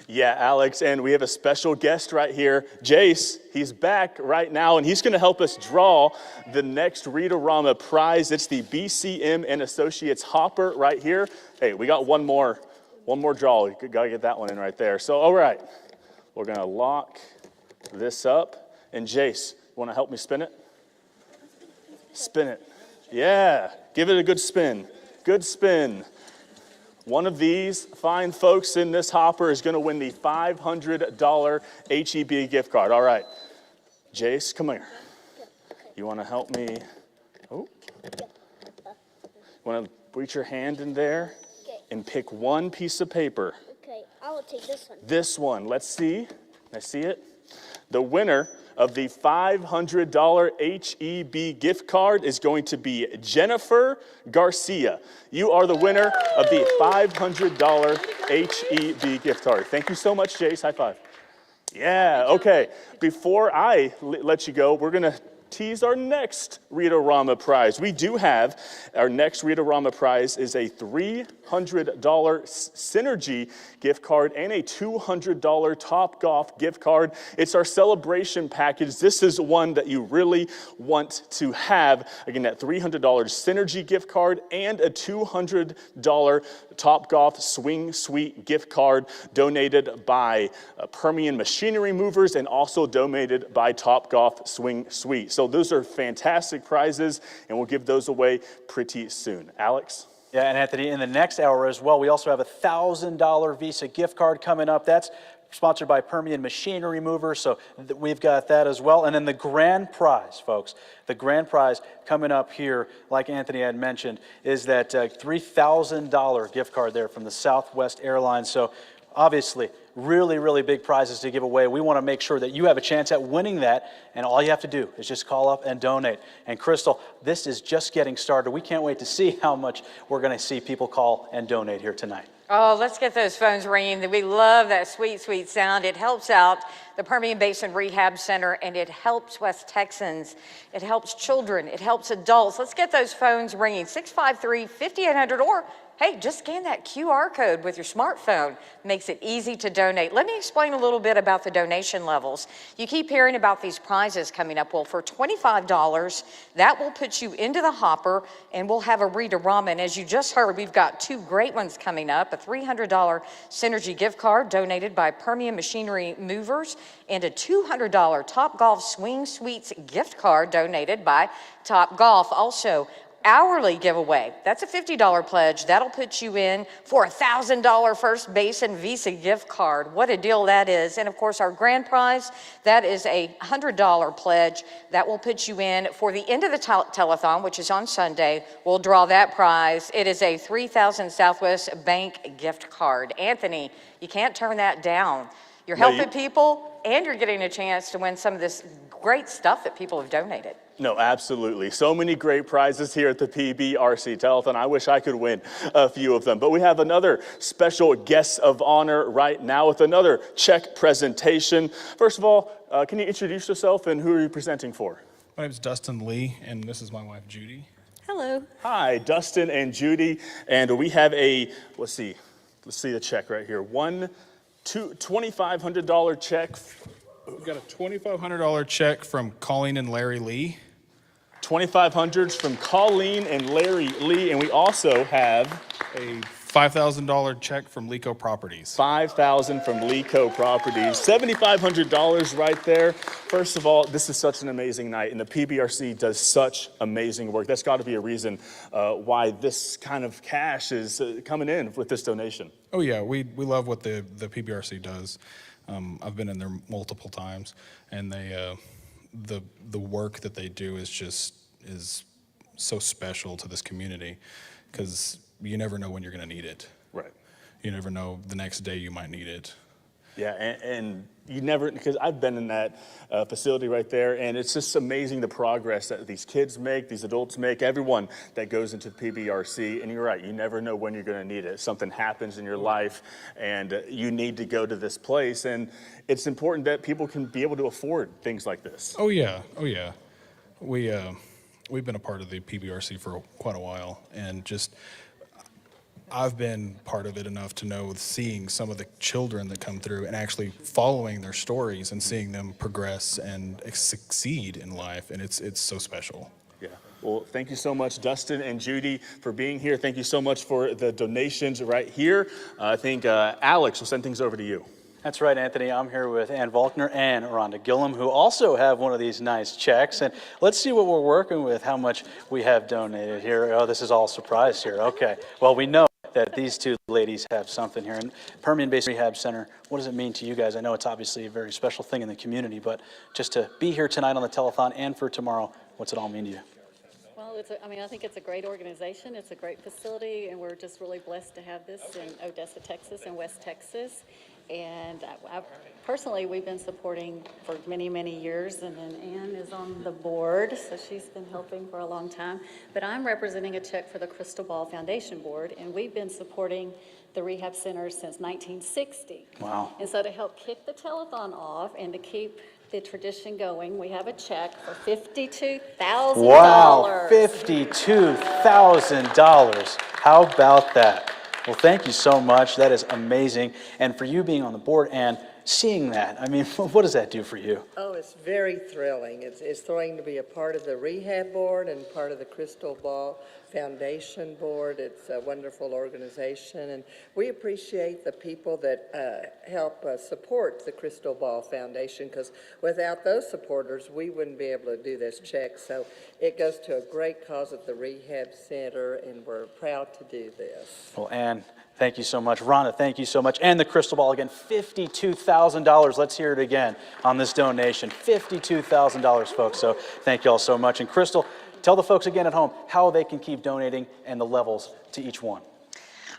Yeah, Alex, and we have a special guest right here, Jace. He's back right now, and he's going to help us draw the next Read-A-Rama prize. It's the BCM and Associates Hopper right here. Hey, we got one more draw. You got to get that one in right there. So, all right, we're going to lock this up. And Jace, you want to help me spin it? Spin it. Yeah, give it a good spin. Good spin. One of these fine folks in this hopper is going to win the $500 HEB gift card. All right. Jace, come here. You want to help me? Oh. You want to reach your hand in there and pick one piece of paper. Okay, I will take this one. This one. Let's see. Can I see it? The winner of the $500 HEB gift card is going to be Jennifer Garcia. You are the winner of the $500 HEB gift card. Thank you so much, Jace. High five. Yeah, okay. Before I let you go, we're going to tease our next Read-A-Rama prize. We do have our next Read-A-Rama prize is a $300 Synergy gift card and a $200 Topgolf gift card. It's our celebration package. This is one that you really want to have. Again, that $300 Synergy gift card and a $200 Topgolf Swing Suite gift card donated by Permian Machinery Movers and also donated by Topgolf Swing Suite. So those are fantastic prizes, and we'll give those away pretty soon. Alex? Yeah, and Anthony, in the next hour as well, we also have a $1,000 Visa gift card coming up. That's sponsored by Permian Machinery Movers, so we've got that as well. And then the grand prize, folks, the grand prize coming up here, like Anthony had mentioned, is that $3,000 gift card there from the Southwest Airlines. So obviously, really, really big prizes to give away. We want to make sure that you have a chance at winning that, and all you have to do is just call up and donate. And Crystal, this is just getting started. We can't wait to see how much we're going to see people call and donate here tonight. Oh, let's get those phones ringing. We love that sweet, sweet sound. It helps out the Permian Basin Rehab Center, and it helps West Texans. It helps children. It helps adults. Let's get those phones ringing. 653-5800, or hey, just scan that QR code with your smartphone. Makes it easy to donate. Let me explain a little bit about the donation levels. You keep hearing about these prizes coming up. Well, for $25, that will put you into the hopper, and we'll have a Read-A-Rama. And as you just heard, we've got two great ones coming up, a $300 Synergy gift card donated by Permian Machinery Movers, and a $200 Topgolf Swing Suites gift card donated by Topgolf. Also, hourly giveaway. That's a $50 pledge. That'll put you in for a $1,000 First Basin Visa gift card. What a deal that is. And of course, our grand prize, that is a $100 pledge. That will put you in for the end of the telethon, which is on Sunday. We'll draw that prize. It is a 3,000 Southwest Bank gift card. Anthony, you can't turn that down. You're helping people, and you're getting a chance to win some of this great stuff that people have donated. No, absolutely. So many great prizes here at the PBRC Telethon. I wish I could win a few of them. But we have another special guest of honor right now with another check presentation. First of all, can you introduce yourself and who are you presenting for? My name is Dustin Lee, and this is my wife, Judy. Hello. Hi, Dustin and Judy. And we have a, let's see, Let's see the check right here. $2,500 check. We've got a $2,500 check from Colleen and Larry Lee. $2,500 from Colleen and Larry Lee, and we also have a $5,000 check from Lico Properties. $5,000 from Lico Properties. $7,500 right there. First of all, this is such an amazing night, and the PBRC does such amazing work. That's got to be a reason why this kind of cash is coming in with this donation. Oh yeah, we love what the PBRC does. I've been in there multiple times, and they the work that they do is so special to this community, because you never know when you're going to need it. Right. You never know the next day you might need it. Yeah, and you never, because I've been in that facility right there, and it's just amazing the progress that these kids make, these adults make, everyone that goes into PBRC. And you're right, you never know when you're going to need it. Something happens in your life, and you need to go to this place. And it's important that people can be able to afford things like this. Oh yeah, oh yeah. We've been a part of the PBRC for quite a while, and just I've been part of it enough to know, seeing some of the children that come through and actually following their stories and seeing them progress and succeed in life, and it's so special. Yeah. Well, thank you so much, Dustin and Judy, for being here. Thank you so much for the donations right here. I think Alex will send things over to you. That's right, Anthony. I'm here with Ann Volkner and Rhonda Gillum, who also have one of these nice checks. And let's see what we're working with, how much we have donated here. Oh, this is all surprise here. Okay. Well, we know that these two ladies have something here. And Permian Basin Rehab Center, what does it mean to you guys? I know it's obviously a very special thing in the community, but just to be here tonight on the telethon and for tomorrow, what's it all mean to you? Well, I think it's a great organization. It's a great facility, and we're just really blessed to have this in Odessa, Texas, and West Texas. And personally, we've been supporting for many, many years, and then Ann is on the board, so she's been helping for a long time. But I'm representing a check for the Crystal Ball Foundation Board, and we've been supporting the rehab center since 1960. Wow. And so to help kick the telethon off and to keep the tradition going, we have a check for $52,000. Wow, $52,000. How about that? Well, thank you so much. That is amazing. And for you being on the board and seeing that, I mean, what does that do for you? Oh, it's very thrilling. It's thrilling to be a part of the rehab board and part of the Crystal Ball Foundation board. It's a wonderful organization, and we appreciate the people that help support the Crystal Ball Foundation, because without those supporters, we wouldn't be able to do this check. So it goes to a great cause at the rehab center, and we're proud to do this. Well, Ann, thank you so much. Rhonda, thank you so much. And the Crystal Ball again, $52,000. Let's hear it again on this donation. $52,000, folks. So thank you all so much. And Crystal, tell the folks again at home how they can keep donating and the levels to each one.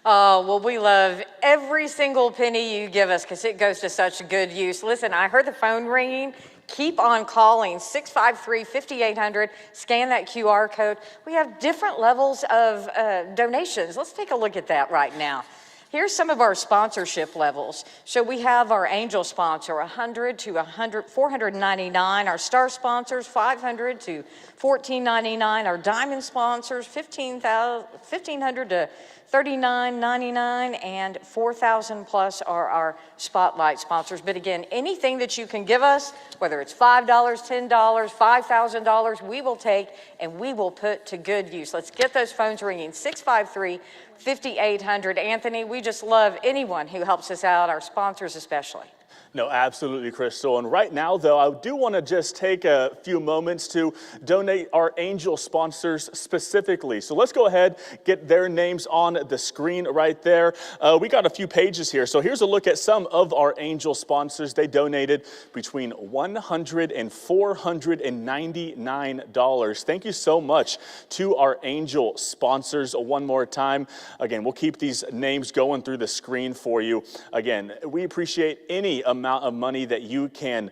Well, we love every single penny you give us because it goes to such good use. Listen, I heard the phone ringing. Keep on calling, 653-5800. Scan that QR code. We have different levels of donations. Let's take a look at that right now. Here's some of our sponsorship levels. So we have our angel sponsor, 100 to 499. Our star sponsors, 500 to 1499. Our diamond sponsors, 1,500 to 39.99, and 4,000 plus are our spotlight sponsors. But again, anything that you can give us, whether it's $5, $10, $5,000, we will take and we will put to good use. Let's get those phones ringing. 653-5800. Anthony, we just love anyone who helps us out, our sponsors especially. No, absolutely, Crystal. And right now, though, I do want to just take a few moments to donate our angel sponsors specifically. So let's go ahead, get their names on the screen right there. We got a few pages here. So here's a look at some of our angel sponsors. They donated between $100 and $499. Thank you so much to our angel sponsors one more time. Again, we'll keep these names going through the screen for you. Again, we appreciate any amount of money that you can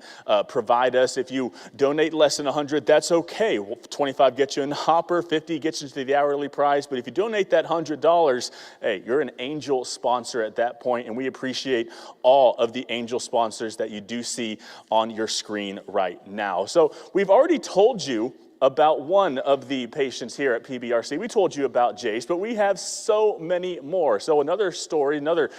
provide us. If you donate less than 100, that's okay. 25 gets you in the hopper, 50 gets you to the hourly price. But if you donate that $100, hey, you're an angel sponsor at that point, and we appreciate all of the angel sponsors that you do see on your screen right now. So we've already told you about one of the patients here at PBRC. We told you about Jace, but we have so many more. So another story, another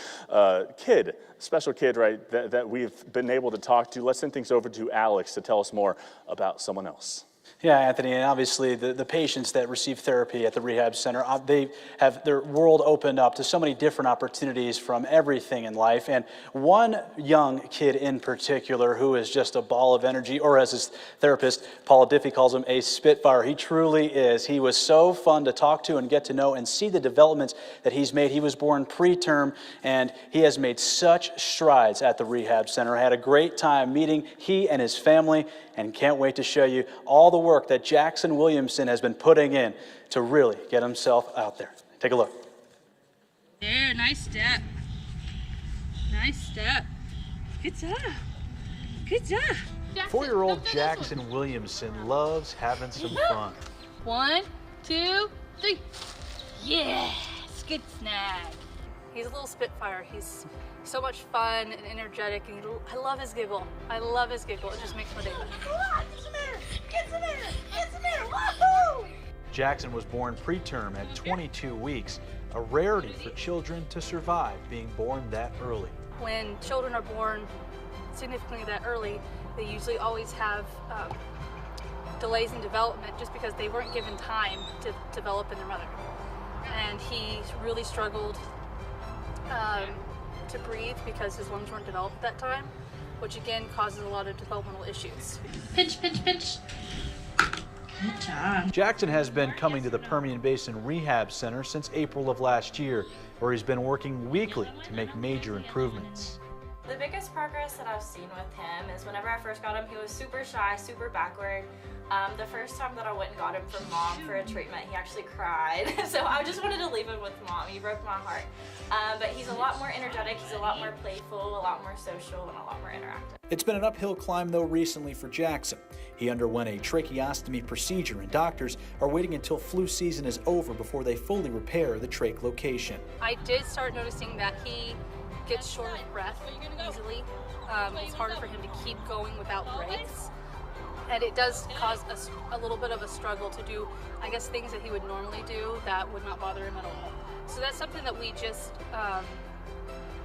kid, special kid, right, that we've been able to talk to. Let's send things over to Alex to tell us more about someone else. Yeah, Anthony, and obviously the patients that receive therapy at the rehab center, they have their world opened up to so many different opportunities from everything in life. And one young kid in particular who is just a ball of energy, or as his therapist, Paula Diffie, calls him a spitfire. He truly is. He was so fun to talk to and get to know and see the developments that he's made. He was born preterm, and he has made such strides at the rehab center. I had a great time meeting he and his family, and can't wait to show you all the work that Jackson Williamson has been putting in to really get himself out there. Take a look. There, nice step. Nice step. Good job. Good job. 4-year-old Jackson Williamson loves having some fun. 1, 2, 3. Yes, good snag. He's a little spitfire. He's so much fun and energetic, and I love his giggle. I love his giggle. It just makes my day better. Jackson was born preterm at 22 weeks, a rarity for children to survive being born that early. When children are born significantly that early, they usually always have delays in development just because they weren't given time to develop in their mother. And he really struggled to breathe because his lungs weren't developed at that time, which again causes a lot of developmental issues. Pinch, pinch, pinch. Good job. Jackson has been coming to the Permian Basin Rehab Center since April of last year, where he's been working weekly to make major improvements. The biggest progress that I've seen with him is whenever I first got him, he was super shy, super backward. The first time that I went and got him from mom for a treatment, he actually cried. So I just wanted to leave him with mom. He broke my heart. But he's a lot more energetic, he's a lot more playful, a lot more social, and a lot more interactive. It's been an uphill climb, though, recently for Jackson. He underwent a tracheostomy procedure, and doctors are waiting until flu season is over before they fully repair the trach location. I did start noticing that he gets short of breath easily. It's harder for him to keep going without breaks. And it does cause a little bit of a struggle to do, I guess, things that he would normally do that would not bother him at all. So that's something that we just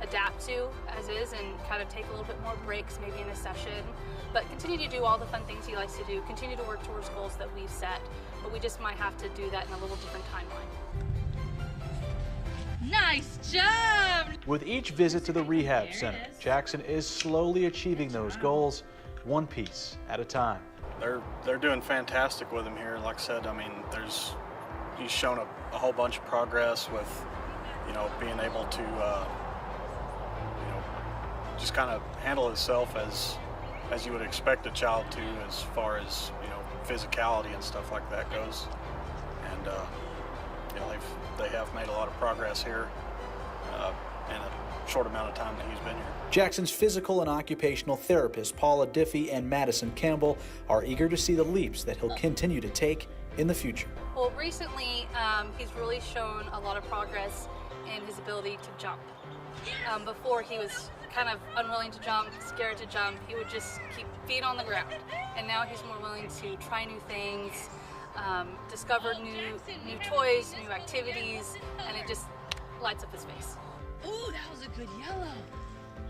adapt to as is and kind of take a little bit more breaks maybe in a session, but continue to do all the fun things he likes to do, continue to work towards goals that we've set, but we just might have to do that in a little different timeline. Nice job! With each visit to the rehab center, Jackson is slowly achieving those goals, one piece at a time. They're doing fantastic with him here. Like I said, I mean, he's shown a whole bunch of progress with, being able to, just kind of handle himself as you would expect a child to, as far as physicality and stuff like that goes. And they have made a lot of progress here in a short amount of time that he's been here. Jackson's physical and occupational therapists, Paula Diffie and Madison Campbell, are eager to see the leaps that he'll continue to take in the future. Well, recently he's really shown a lot of progress in his ability to jump. Before he was kind of unwilling to jump, scared to jump. He would just keep feet on the ground. And now he's more willing to try new things, discover new toys, new activities, and it just lights up his face. Ooh, that was a good yellow.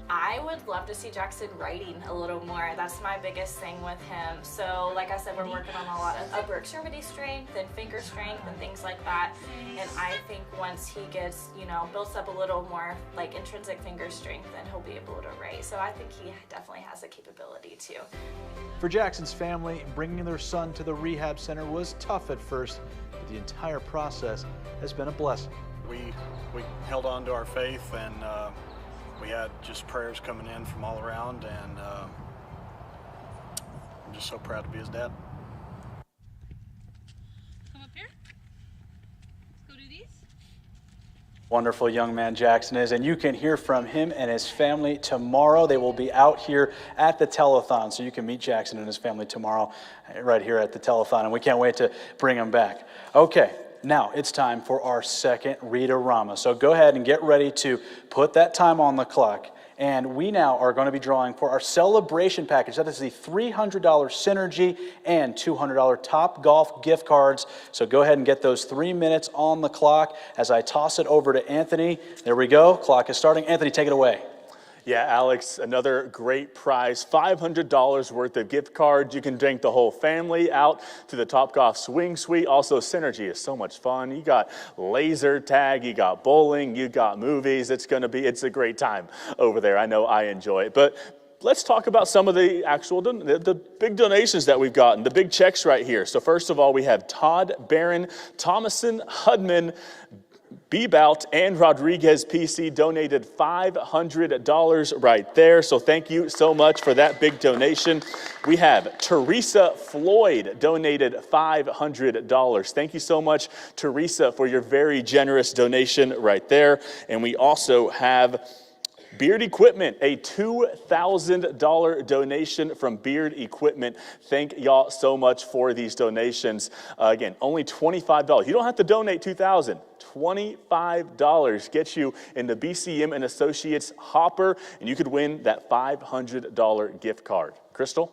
I would love to see Jackson writing a little more. That's my biggest thing with him. So like I said, we're working on a lot of upper extremity strength and finger strength and things like that. And I think once he gets, builds up a little more like intrinsic finger strength, then he'll be able to write. So I think he definitely has the capability to. For Jackson's family, bringing their son to the rehab center was tough at first, but the entire process has been a blessing. We held on to our faith, and we had just prayers coming in from all around, and I'm just so proud to be his dad. Come up here. Let's go do these. Wonderful young man Jackson is, and you can hear from him and his family tomorrow. They will be out here at the Telethon, so you can meet Jackson and his family tomorrow right here at the Telethon, and we can't wait to bring him back. Okay. Now it's time for our second Read-A-Rama. So go ahead and get ready to put that time on the clock And we now are going to be drawing for our celebration package. That is the $300 Synergy and $200 Top Golf gift cards. So go ahead and get those 3 minutes on the clock as I toss it over to Anthony. There we go. Clock is starting. Anthony, take it away. Yeah, Alex, another great prize, $500 worth of gift cards. You can drink the whole family out to the Topgolf Swing Suite. Also, Synergy is so much fun. You got laser tag, you got bowling, you got movies. It's a great time over there. I know I enjoy it. But let's talk about some of the actual, the big donations that we've gotten, the big checks right here. So first of all, we have Todd Barron, Thomason, Hudman, Bebout, and Rodriguez PC donated $500 right there. So thank you so much for that big donation. We have Teresa Floyd donated $500. Thank you so much, Teresa, for your very generous donation right there. And we also have Beard Equipment, a $2,000 donation from Beard Equipment. Thank y'all so much for these donations. Again, only $25. You don't have to donate $2,000. $25 gets you in the BCM and Associates hopper, and you could win that $500 gift card. Crystal?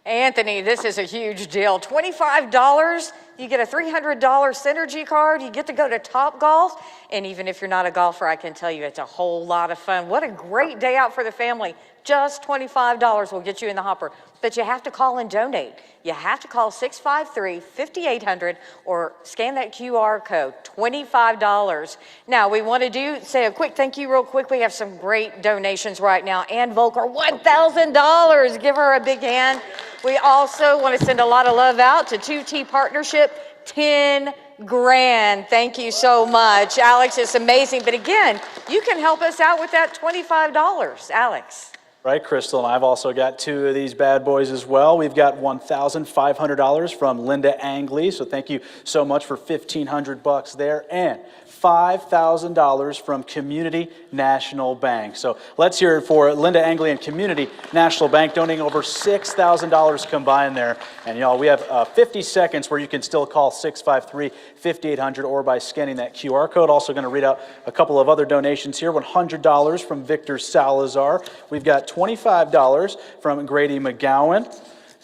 Anthony, this is a huge deal. $25, you get a $300 Synergy card, you get to go to Topgolf, and even if you're not a golfer, I can tell you it's a whole lot of fun. What a great day out for the family. Just $25 will get you in the hopper, but you have to call and donate. You have to call 653-5800 or scan that QR code, $25. Now, we want to say a quick thank you real quick. We have some great donations right now. Ann Volker, $1,000. Give her a big hand. We also want to send a lot of love out to 2T Partnership, $10 grand. Thank you so much. Alex, it's amazing. But again, you can help us out with that $25. Alex. Right, Crystal, and I've also got two of these bad boys as well. We've got $1,500 from Linda Angley, so thank you so much for $1,500 there, and $5,000 from Community National Bank. So let's hear it for Linda Angley and Community National Bank, donating over $6,000 combined there. And y'all, we have 50 seconds where you can still call 653-5800 or by scanning that QR code. Also going to read out a couple of other donations here. $100 from Victor Salazar. We've got $25 from Grady McGowan.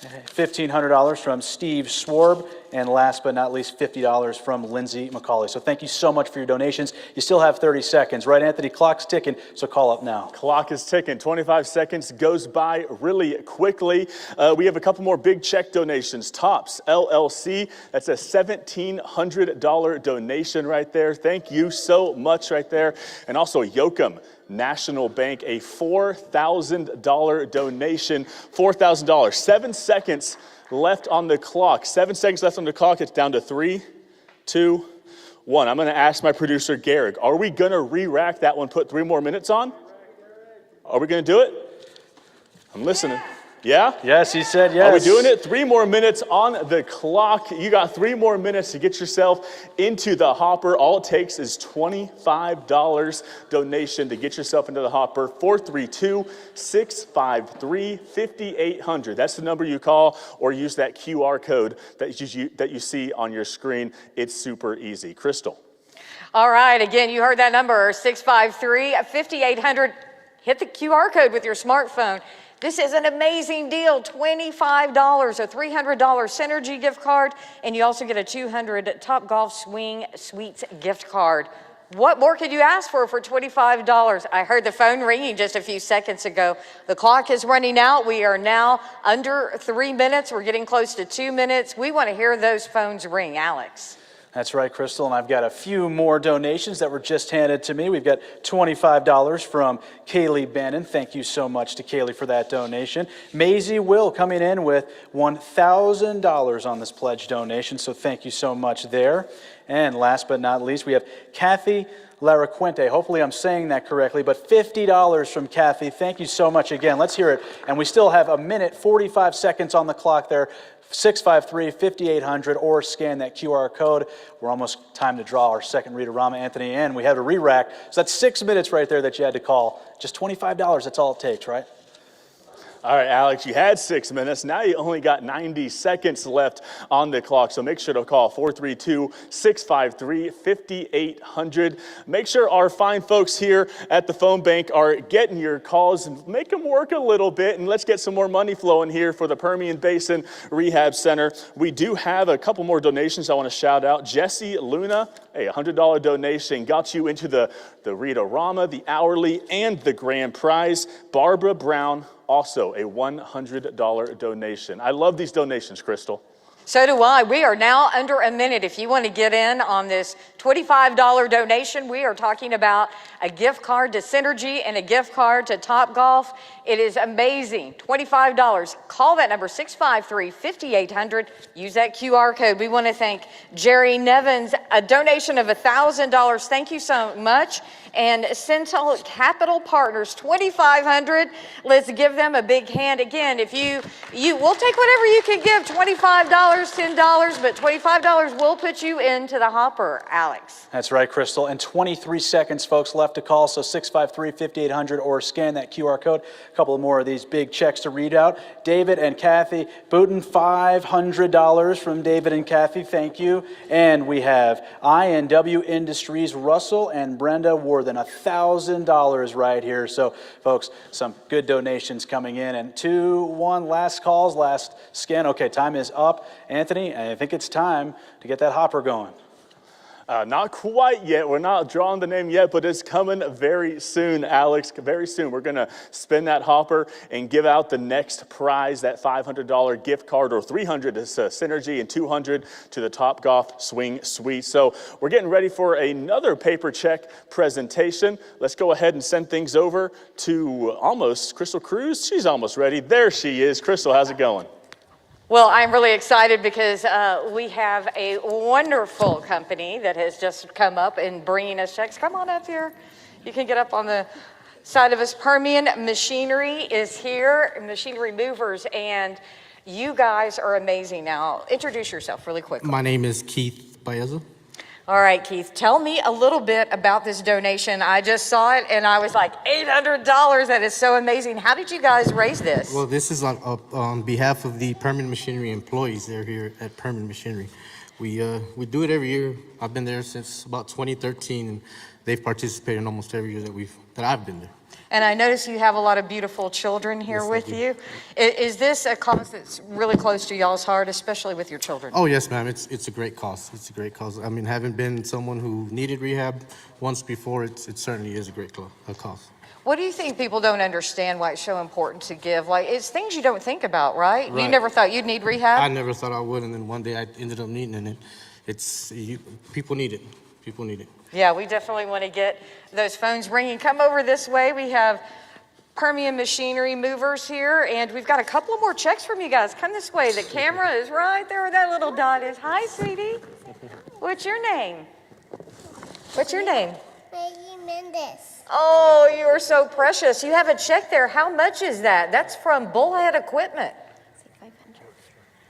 $1,500 from Steve Swarb, and last but not least, $50 from Lindsay McCauley. So thank you so much for your donations. You still have 30 seconds, right, Anthony? Clock's ticking, so call up now. Clock is ticking. 25 seconds goes by really quickly. We have a couple more big check donations. Tops LLC, that's a $1,700 donation right there. Thank you so much right there. And also Yoakum National Bank, a $4,000 donation. $4,000. 7 seconds left on the clock. 7 seconds left on the clock. It's down to 3, 2, 1. I'm going to ask my producer, Garrick, are we going to re-rack that one, put 3 more minutes on? Are we going to do it? I'm listening. Yeah? Yes, he said yes. Are we doing it? 3 more minutes on the clock. You got 3 more minutes to get yourself into the hopper. All it takes is $25 donation to get yourself into the hopper. 432-653-5800. That's the number you call, or use that QR code that you see on your screen. It's super easy. Crystal. All right, again, you heard that number, 653-5800. Hit the QR code with your smartphone. This is an amazing deal, $25, a $300 Synergy gift card, and you also get a $200 Topgolf Swing Suites gift card. What more could you ask for $25? I heard the phone ringing just a few seconds ago. The clock is running out. We are now under 3 minutes. We're getting close to 2 minutes. We want to hear those phones ring. Alex. That's right, Crystal, and I've got a few more donations that were just handed to me. We've got $25 from Kaylee Bannon. Thank you so much to Kaylee for that donation. Maisie Will coming in with $1,000 on this pledge donation, so thank you so much there. And last but not least, we have Kathy Laraquente. Hopefully I'm saying that correctly, but $50 from Kathy. Thank you so much again. Let's hear it. And we still have 1 minute, 45 seconds on the clock there. 653-5800 or scan that QR code. We're almost time to draw our second Read-A-Rama, Anthony, and we had a re-rack. So that's 6 minutes right there that you had to call. Just $25, that's all it takes, right? All right, Alex, you had 6 minutes. Now you only got 90 seconds left on the clock. So make sure to call 432-653-5800. Make sure our fine folks here at the phone bank are getting your calls and make them work a little bit. And let's get some more money flowing here for the Permian Basin Rehab Center. We do have a couple more donations I want to shout out. Jesse Luna, a $100 donation, got you into the Rita Rama, the hourly, and the grand prize. Barbara Brown, also a $100 donation. I love these donations, Crystal. So do I. We are now under a minute. If you want to get in on this $25 donation, we are talking about a gift card to Synergy and a gift card to Topgolf. It is amazing. $25. Call that number, 653-5800. Use that QR code. We want to thank Jerry Nevins, a donation of $1,000. Thank you so much. And Central Capital Partners, $2,500. Let's give them a big hand. Again, if we'll take whatever you can give, $25, $10, but $25 will put you into the hopper, Alex. That's right, Crystal. And 23 seconds, folks, left to call. So 653-5800 or scan that QR code. A couple more of these big checks to read out. David and Kathy Booten, $500 from David and Kathy. Thank you. And we have I&W Industries, Russell and Brenda Ward. Than $1,000 right here. So, folks, some good donations coming in. And 2-1 last calls, last scan. Okay, time is up. Anthony, I think it's time to get that hopper going. Not quite yet. We're not drawing the name yet, but it's coming very soon, Alex. Very soon. We're going to spin that hopper and give out the next prize, that $500 gift card, or $300 to Synergy and $200 to the Topgolf Swing Suite. So we're getting ready for another paper check presentation. Let's go ahead and send things over to Crystal Cruz. She's almost ready. There she is. Crystal, how's it going? Well, I'm really excited because we have a wonderful company that has just come up and bringing us checks. Come on up here. You can get up on the side of us. Permian Machinery is here, Machinery Movers, and you guys are amazing. Now, introduce yourself really quickly. My name is Keith Baeza. All right, Keith, tell me a little bit about this donation. I just saw it and I was like, $800. That is so amazing. How did you guys raise this? Well, this is on behalf of the Permanent Machinery employees. They're here at Permanent Machinery. We do it every year. I've been there since about 2013, and they've participated in almost every year that I've been there. And I notice you have a lot of beautiful children here with you. Is this a cause that's really close to y'all's heart, especially with your children? Oh, yes, ma'am. It's a great cause. It's a great cause. I mean, having been someone who needed rehab once before, it certainly is a great cause. What do you think people don't understand why it's so important to give? Like, it's things you don't think about, right? You never thought you'd need rehab? I never thought I would, and then one day I ended up needing it. People need it. People need it. Yeah, we definitely want to get those phones ringing. Come over this way. We have Permian Machinery Movers here, and we've got a couple more checks from you guys. Come this way. The camera is right there where that little dot is. Hi, sweetie. What's your name? What's your name? Maggie Mendez. Oh, you are so precious. You have a check there. How much is that? That's from Bullhead Equipment.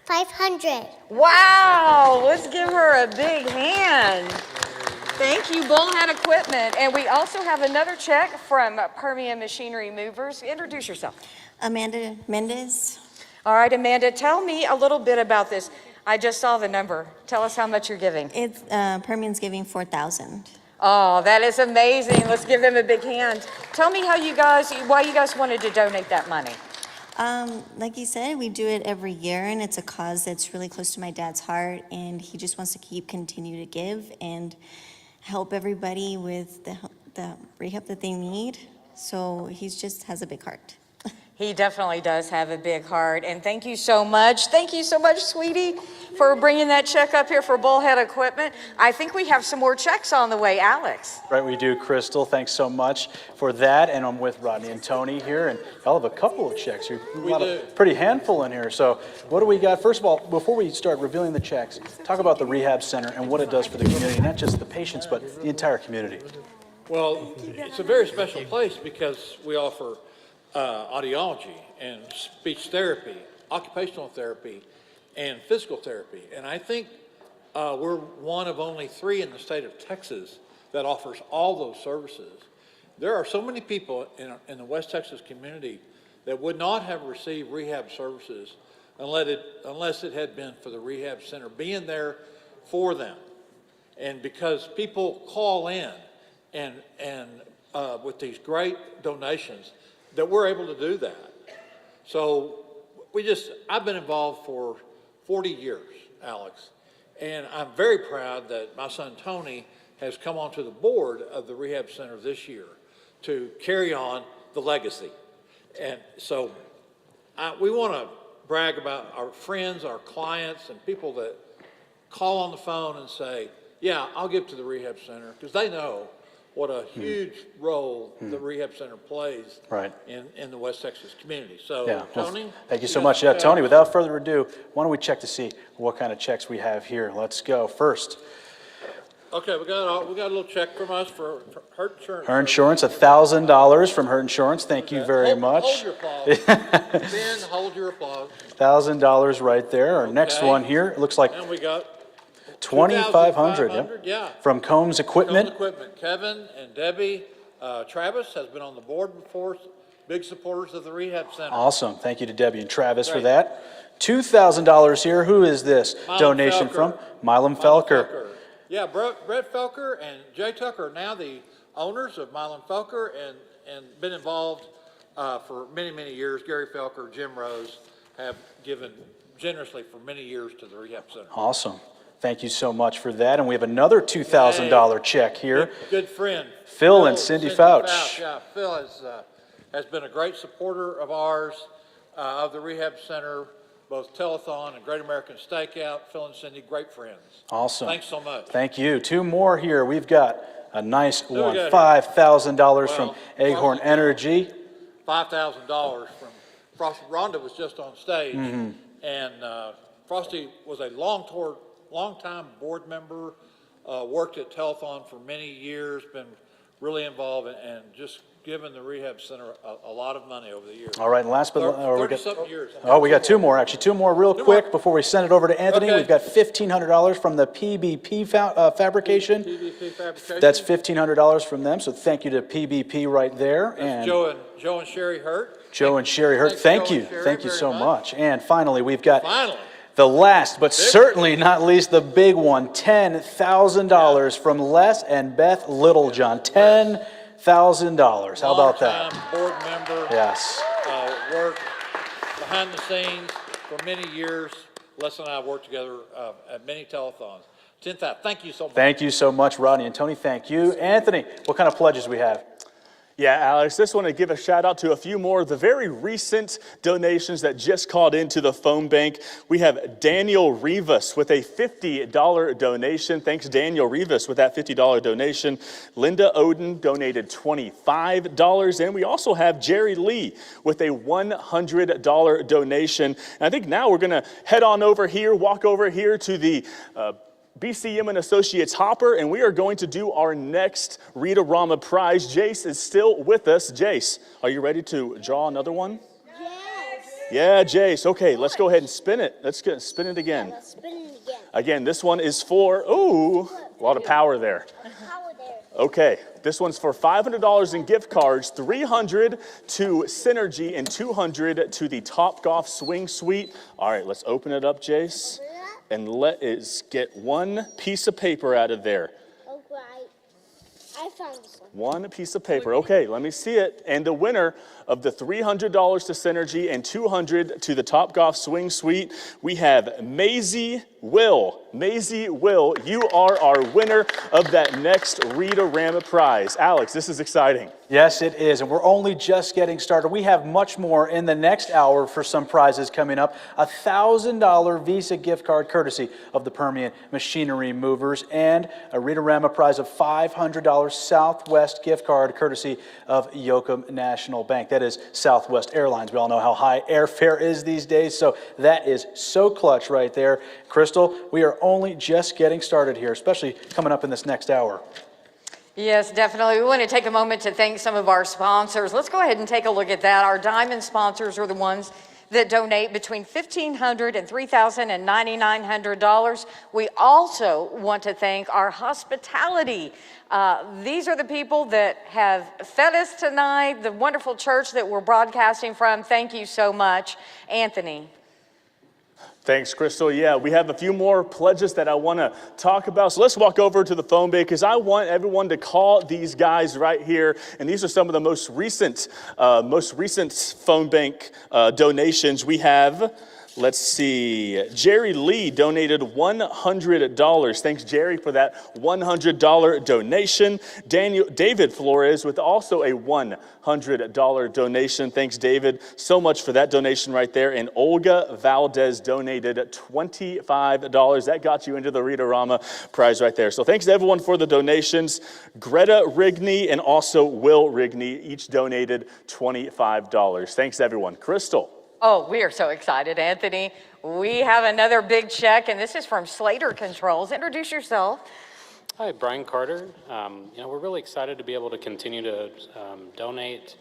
500. Wow. Let's give her a big hand. Thank you, Bullhead Equipment. And we also have another check from Permian Machinery Movers. Introduce yourself. Amanda Mendez. All right, Amanda, tell me a little bit about this. I just saw the number. Tell us how much you're giving. It's Permian's giving $4,000. Oh, that is amazing. Let's give them a big hand. Tell me why you guys wanted to donate that money. Like you said, we do it every year, and it's a cause that's really close to my dad's heart, and he just wants to continue to give and help everybody with the rehab that they need. So he just has a big heart. He definitely does have a big heart. And thank you so much. Thank you so much, sweetie, for bringing that check up here for Bullhead Equipment. I think we have some more checks on the way, Alex. Right, we do, Crystal. Thanks so much for that. And I'm with Rodney and Tony here, and y'all have a couple of checks. Pretty handful in here. So what do we got? First of all, before we start revealing the checks, talk about the rehab center and what it does for the community, not just the patients, but the entire community. Well, it's a very special place because we offer audiology and speech therapy, occupational therapy, and physical therapy. And I think we're one of only 3 in the state of Texas that offers all those services. There are so many people in the West Texas community that would not have received rehab services unless it had been for the rehab center being there for them. And because people call in and with these great donations, that we're able to do that. So I've been involved for 40 years, Alex, and I'm very proud that my son Tony has come onto the board of the rehab center this year to carry on the legacy. And so we want to brag about our friends, our clients, and people that call on the phone and say, yeah, I'll give to the rehab center, because they know what a huge role the rehab center plays in the West Texas community. So, Yeah, well, Tony? thank you so much. Yeah, Tony, without further ado, why don't we check to see what kind of checks we have here. Let's go. First, Okay, we got a little check from us for Hurt Insurance. Her Insurance, $1,000 from Her Insurance. Thank you very much. Hold your applause. Ben, hold your applause. $1,000 right there. Our next Okay. one here, it looks like And we got $2,500. Yep. yeah. From Combs Equipment. Combs Equipment. Kevin and Debbie Travis has been on the board before, big supporters of the rehab center. Awesome. Thank you to Debbie and Travis for Great. that. $2,000 here. Who is this Milam donation Felker. from? Milam Felker. Yeah, Brett Felker and Jay Tucker are now the owners of Milam Felker and been involved for many, many years. Gary Felker, Jim Rose have given generously for many years to the rehab center. Awesome. Thank you so much for that. And we have another $2,000 check here. Good friend. Phil and Cindy Fouch. Yeah, Phil has been a great supporter of ours, of the rehab center, both Telethon and Great American Stakeout. Phil and Cindy, great friends. Awesome. Thanks so much. Thank you. Two more here. We've got a nice we one, got $5,000 from Aghorn Energy. $5,000 from Frosty. Rhonda was just on stage, Mhm. and Frosty was a long-time board member, worked at Telethon for many years, been really involved and just given the rehab center a lot of money over the years. All right, and last but 30-something years. we got two more, actually. Two more real quick before we send it over to Anthony. Okay. We've got $1,500 from the PBP Fabrication. PBP Fabrication. That's $1,500 from them, so thank you to PBP right there. That's Joe and Sherry Hurt. Joe and Sherry Hurt, Thanks, thank Joe you. and Sherry, Thank you very so much. much. And finally, we've got Finally. the last, but certainly not least, the big one, $10,000 from Les and Beth Littlejohn. $10,000. How about that? Longtime board member. Yes. Worked behind the scenes for many years. Les and I worked together at many telethons. 10,000. Thank you so much. Thank you so much, Rodney and Tony. Thank you. Anthony, what kind of pledges we have? Yeah, Alex, just want to give a shout out to a few more of the very recent donations that just called into the phone bank. We have Daniel Rivas with a $50 donation. Thanks, Daniel Rivas, with that $50 donation. Linda Oden donated $25. And we also have Jerry Lee with a $100 donation. And I think now we're going to head on over here, walk over here to the BCM and Associates Hopper, and we are going to do our next Read-A-Rama prize. Jace is still with us. Jace, are you ready to draw another one? Yes. Yeah, Jace. Okay, let's go ahead and spin it. Let's spin it again. Yeah, let's spin it again. Again, this one is for, ooh, a lot of power there. Power there. Okay, this one's for $500 in gift cards, $300 to Synergy, and $200 to the Top Golf Swing Suite. All right, let's open it up, Jace. And let us get one piece of paper out of there. All right. I found this one. One piece of paper. Okay, let me see it. And the winner of the $300 to Synergy and $200 to the Top Golf Swing Suite, we have Maisie Will. Maisie Will, you are our winner of that next Read-A-Rama prize. Alex, this is exciting. Yes, it is, and we're only just getting started. We have much more in the next hour for some prizes coming up. A $1,000 Visa gift card courtesy of the Permian Machinery Movers, and a Read-A-Rama prize of $500 Southwest gift card courtesy of Yoakum National Bank. That is Southwest Airlines. We all know how high airfare is these days, so that is so clutch right there. Crystal, we are only just getting started here, especially coming up in this next hour. Yes, definitely. We want to take a moment to thank some of our sponsors. Let's go ahead and take a look at that. Our diamond sponsors are the ones that donate between $1,500 and $3,000 and $9,900. We also want to thank our hospitality. These are the people that have fed us tonight, the wonderful church that we're broadcasting from. Thank you so much. Anthony. Thanks, Crystal. Yeah, we have a few more pledges that I want to talk about. So let's walk over to the phone bank because I want everyone to call these guys right here. And these are some of the most recent phone bank donations we have. Let's see. Jerry Lee donated $100. Thanks, Jerry, for that $100 donation. David Flores with also a $100 donation. Thanks, David, so much for that donation right there. And Olga Valdez donated $25. That got you into the Read-A-Rama prize right there. So thanks to everyone for the donations. Greta Rigney and also Will Rigney each donated $25. Thanks, everyone. Crystal. Oh, we are so excited, Anthony. We have another big check, and this is from Slater Controls. Introduce yourself. Hi, Brian Carter. We're really excited to be able to continue to donate,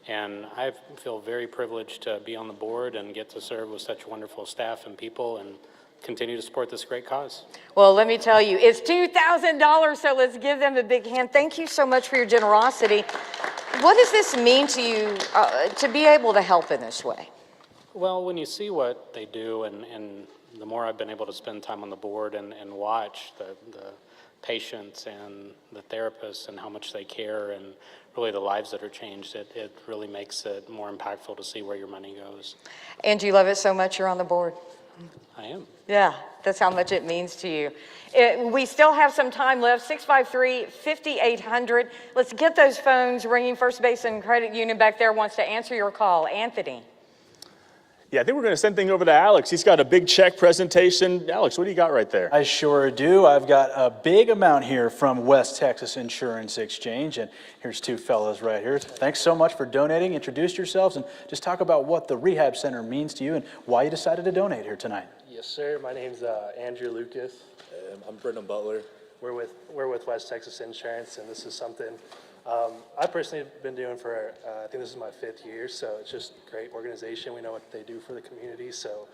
and I feel very privileged to be on the board and get to serve with such wonderful staff and people and continue to support this great cause. Well, let me tell you, it's $2,000, so let's give them a big hand. Thank you so much for your generosity. What does this mean to you to be able to help in this way? Well, when you see what they do, and the more I've been able to spend time on the board and watch the patients and the therapists and how much they care and really the lives that are changed, it really makes it more impactful to see where your money goes. And you love it so much you're on the board? I am. Yeah, that's how much it means to you. We still have some time left, 653-5800. Let's get those phones ringing. First Basin Credit Union back there wants to answer your call. Anthony. Yeah, I think we're going to send things over to Alex. He's got a big check presentation. Alex, what do you got right there? I sure do. I've got a big amount here from West Texas Insurance Exchange, and here's two fellows right here. Thanks so much for donating. Introduce yourselves and just talk about what the Rehab Center means to you and why you decided to donate here tonight. Yes, sir. My name's Andrew Lucas. I'm Brendan Butler. We're with West Texas Insurance, and this is something I personally have been doing for, I think this is my 5th year, so it's just a great organization. We know what they do for the community, so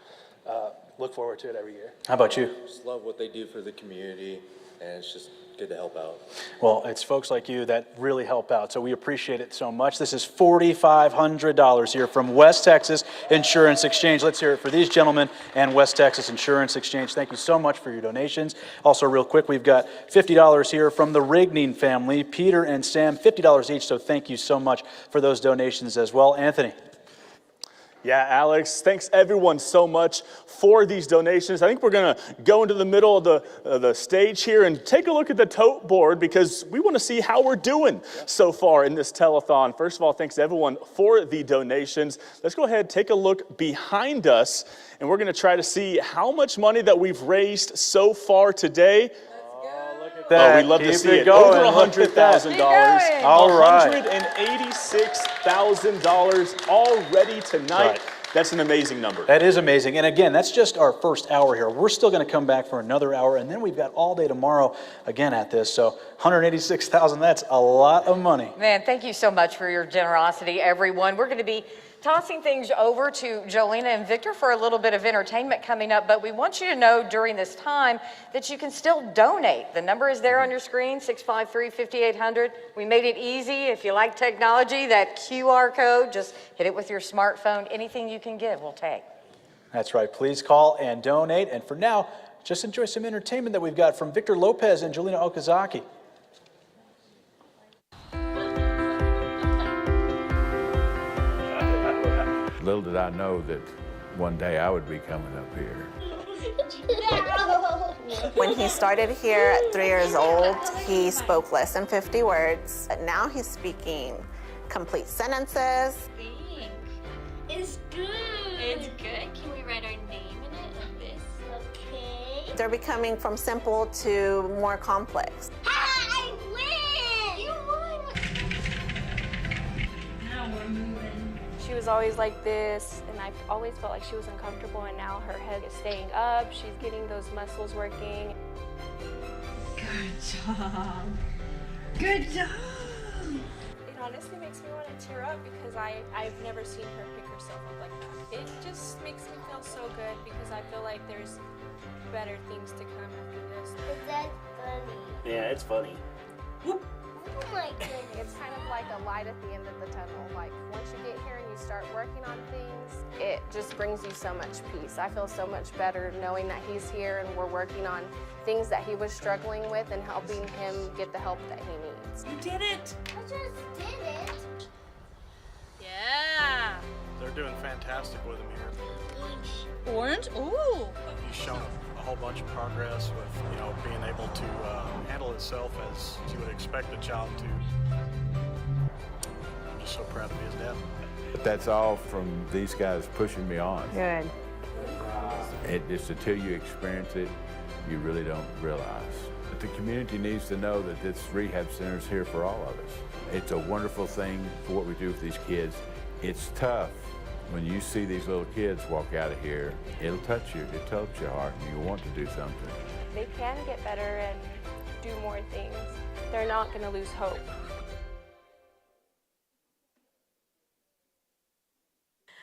look forward to it every year. How about you? Just love what they do for the community, and it's just good to help out. Well, it's folks like you that really help out, so we appreciate it so much. This is $4,500 here from West Texas Insurance Exchange. Let's hear it for these gentlemen and West Texas Insurance Exchange. Thank you so much for your donations. Also, real quick, we've got $50 here from the Rigning family, Peter and Sam, $50 each, so thank you so much for those donations as well. Anthony. Yeah, Alex, thanks everyone so much for these donations. I think we're going to go into the middle of the stage here and take a look at the tote board because we want to see how we're doing so far in this telethon. First of all, thanks everyone for the donations. Let's go ahead and take a look behind us, and we're going to try to see how much money that we've raised so far today. That. Oh, we'd love Keep to see it. Going. Over $100,000. All right. $186,000 already tonight. Right. That's an amazing number. That is amazing. And again, that's just our first hour here. We're still going to come back for another hour, and then we've got all day tomorrow again at this. So $186,000, that's a lot of money. Man, thank you so much for your generosity, everyone. We're going to be tossing things over to Jolena and Victor for a little bit of entertainment coming up, but we want you to know during this time that you can still donate. The number is there on your screen, 653-5800. We made it easy. If you like technology, that QR code, just hit it with your smartphone. Anything you can give, we'll take. That's right. Please call and donate. And for now, just enjoy some entertainment that we've got from Victor Lopez and Jolena Okazaki. Little did I know that one day I would be coming up here. When he started here at 3 years old, he spoke less than 50 words. But now he's speaking complete sentences. It's good. It's good. Can we write our name in it like this? Okay. They're becoming from simple to more complex. I win! You won! Now we're moving. She was always like this, and I always felt like she was uncomfortable, and now her head is staying up. She's getting those muscles working. Good job. Good job. It honestly makes me want to tear up because I've never seen her pick her yourself up like that. It just makes me feel so good because I feel like there's better things to come after this. Is that funny? Yeah, it's funny. Oh my goodness. It's kind of like a light at the end of the tunnel. Like once you get here and you start working on things, it just brings you so much peace. I feel so much better knowing that he's here and we're working on things that he was struggling with and helping him get the help that he needs. You did it! I just did it. Yeah. They're doing fantastic with him here. Orange? Ooh! He's shown a whole bunch of progress with, you know, being able to handle himself as you would expect a child to. I'm just so proud to be his dad. That's all from these guys pushing me on. Good. It's until you experience it, you really don't realize. But the community needs to know that this rehab center is here for all of us. It's a wonderful thing for what we do with these kids. It's tough. When you see these little kids walk out of here, it'll touch you, it touches your heart, and you want to do something. They can get better and do more things. They're not going to lose hope.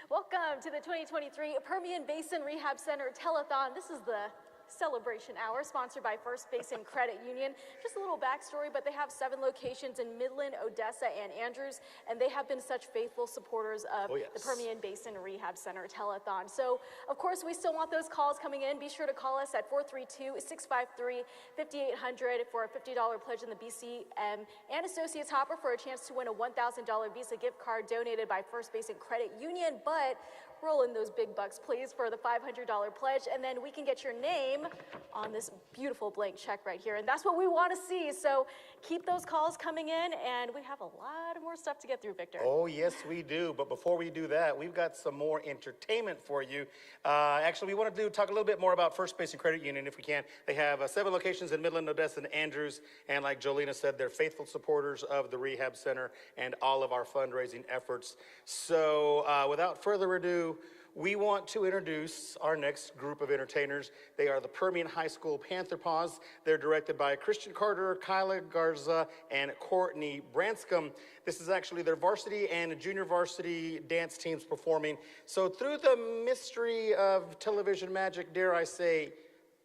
Welcome to the 2023 Permian Basin Rehab Center Telethon. This is the celebration hour sponsored by First Basin Credit Union. Just a little backstory, but they have 7 locations in Midland, Odessa, and Andrews, and they have been such faithful supporters of the Permian Basin Rehab Center Telethon. So, of course, we still want those calls coming in. Be sure to call us at 432-653-5800 for a $50 pledge in the BCM and Associates Hopper for a chance to win a $1,000 Visa gift card donated by First Basin Credit Union. But roll in those big bucks, please, for the $500 pledge, and then we can get your name on this beautiful blank check right here, and that's what we want to see. So keep those calls coming in, and we have a lot more stuff to get through, Victor. Oh, yes, we do. But before we do that, we've got some more entertainment for you. Actually, we want to talk a little bit more about First Basin Credit Union, if we can. They have 7 locations in Midland, Odessa, and Andrews, and like Jolena said, they're faithful supporters of the Rehab Center and all of our fundraising efforts. So without further ado, we want to introduce our next group of entertainers. They are the Permian High School Panther Paws. They're directed by Christian Carter, Kyla Garza, and Courtney Branscombe. This is actually their varsity and junior varsity dance teams performing. So through the mystery of television magic, dare I say,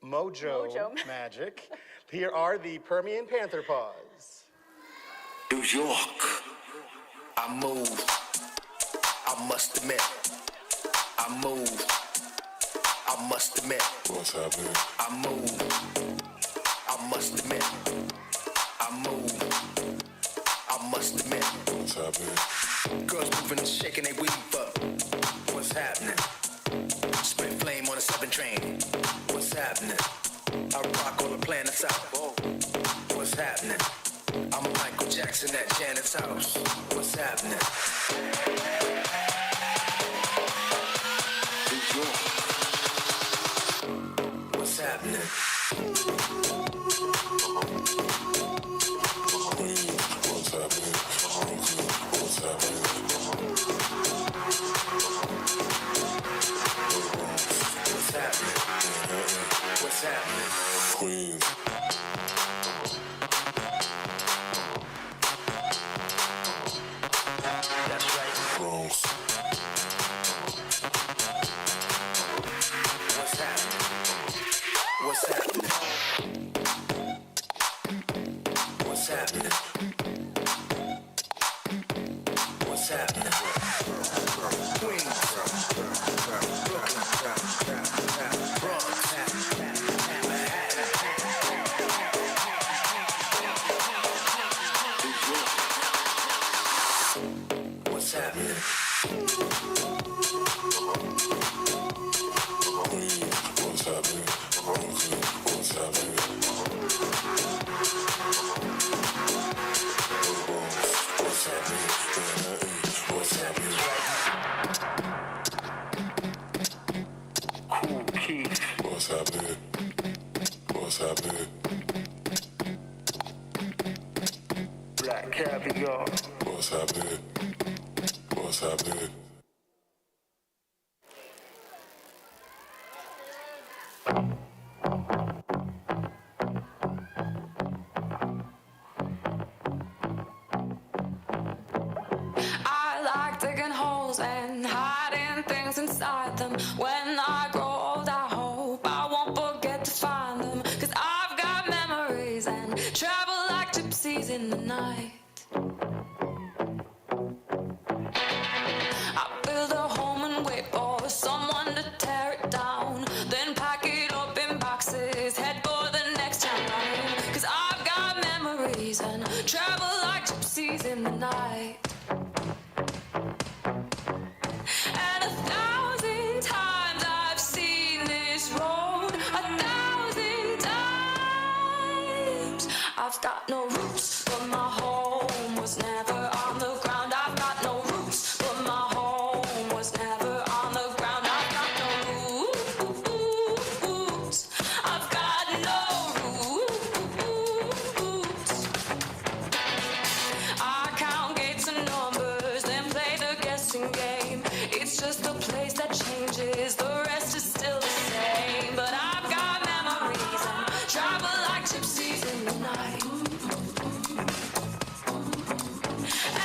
mojo magic, here are the Permian Panther Paws. New York, I move, I must admit. I move, I must admit. What's happening? I move, I must admit. I move, I must admit. What's happening? Girls moving and shaking, they weave up. What's happening? Split flame on a 7 train. What's happening? I rock all the planets out. What's happening? I'm Michael Jackson at Janet's house. What's happening? What's happening? What's happening? What's happening? What's happening? What's happening? Queens. That's right. Bronx. What's happening? What's happening? What's happening? What's happening? Queens, Brooklyn, Bronx, what's happening? What's happening? What's happening? What's happening? What's happening? Cool Keith. What's happening? What's happening? Black Caviar. What's happening? What's happening? I like digging holes and hiding things inside them. When I grow old, I hope I won't forget to find them. 'Cause I've got memories and travel like gypsies in the night. I build a home and wait for someone to tear it down, then pack it up in boxes, head for the next town line. 'Cause I've got memories and travel like gypsies in the night. And 1,000 times I've seen this road, 1,000 times. I've got no roots, but my home was never on the ground. I've got no roots, but my home was never on the ground. I've got no roots. I've got no roots. I count gates and numbers, then play the guessing game. It's just a place that changes, the rest is still the same. But I've got memories and travel like gypsies in the night.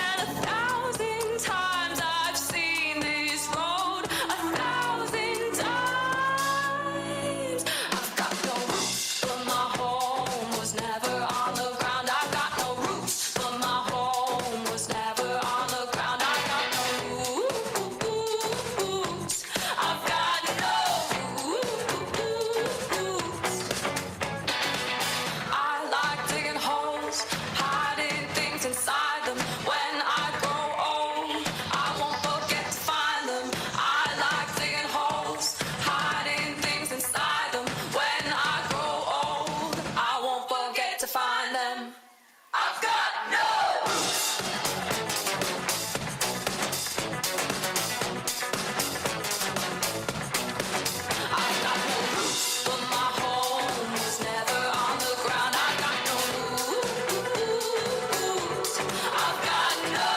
And 1,000 times I've seen this road, 1,000 times. I've got no roots, but my home was never on the ground. I've got no roots, but my home was never on the ground. I've got no roots. I've got no roots. I like digging holes, hiding things inside them. When I grow old, I won't forget to find them. I like digging holes, hiding things inside them. When I grow old, I won't forget to find them. I've got no roots. I've got no roots, but my home was never on the ground. I've got no roots. I've got no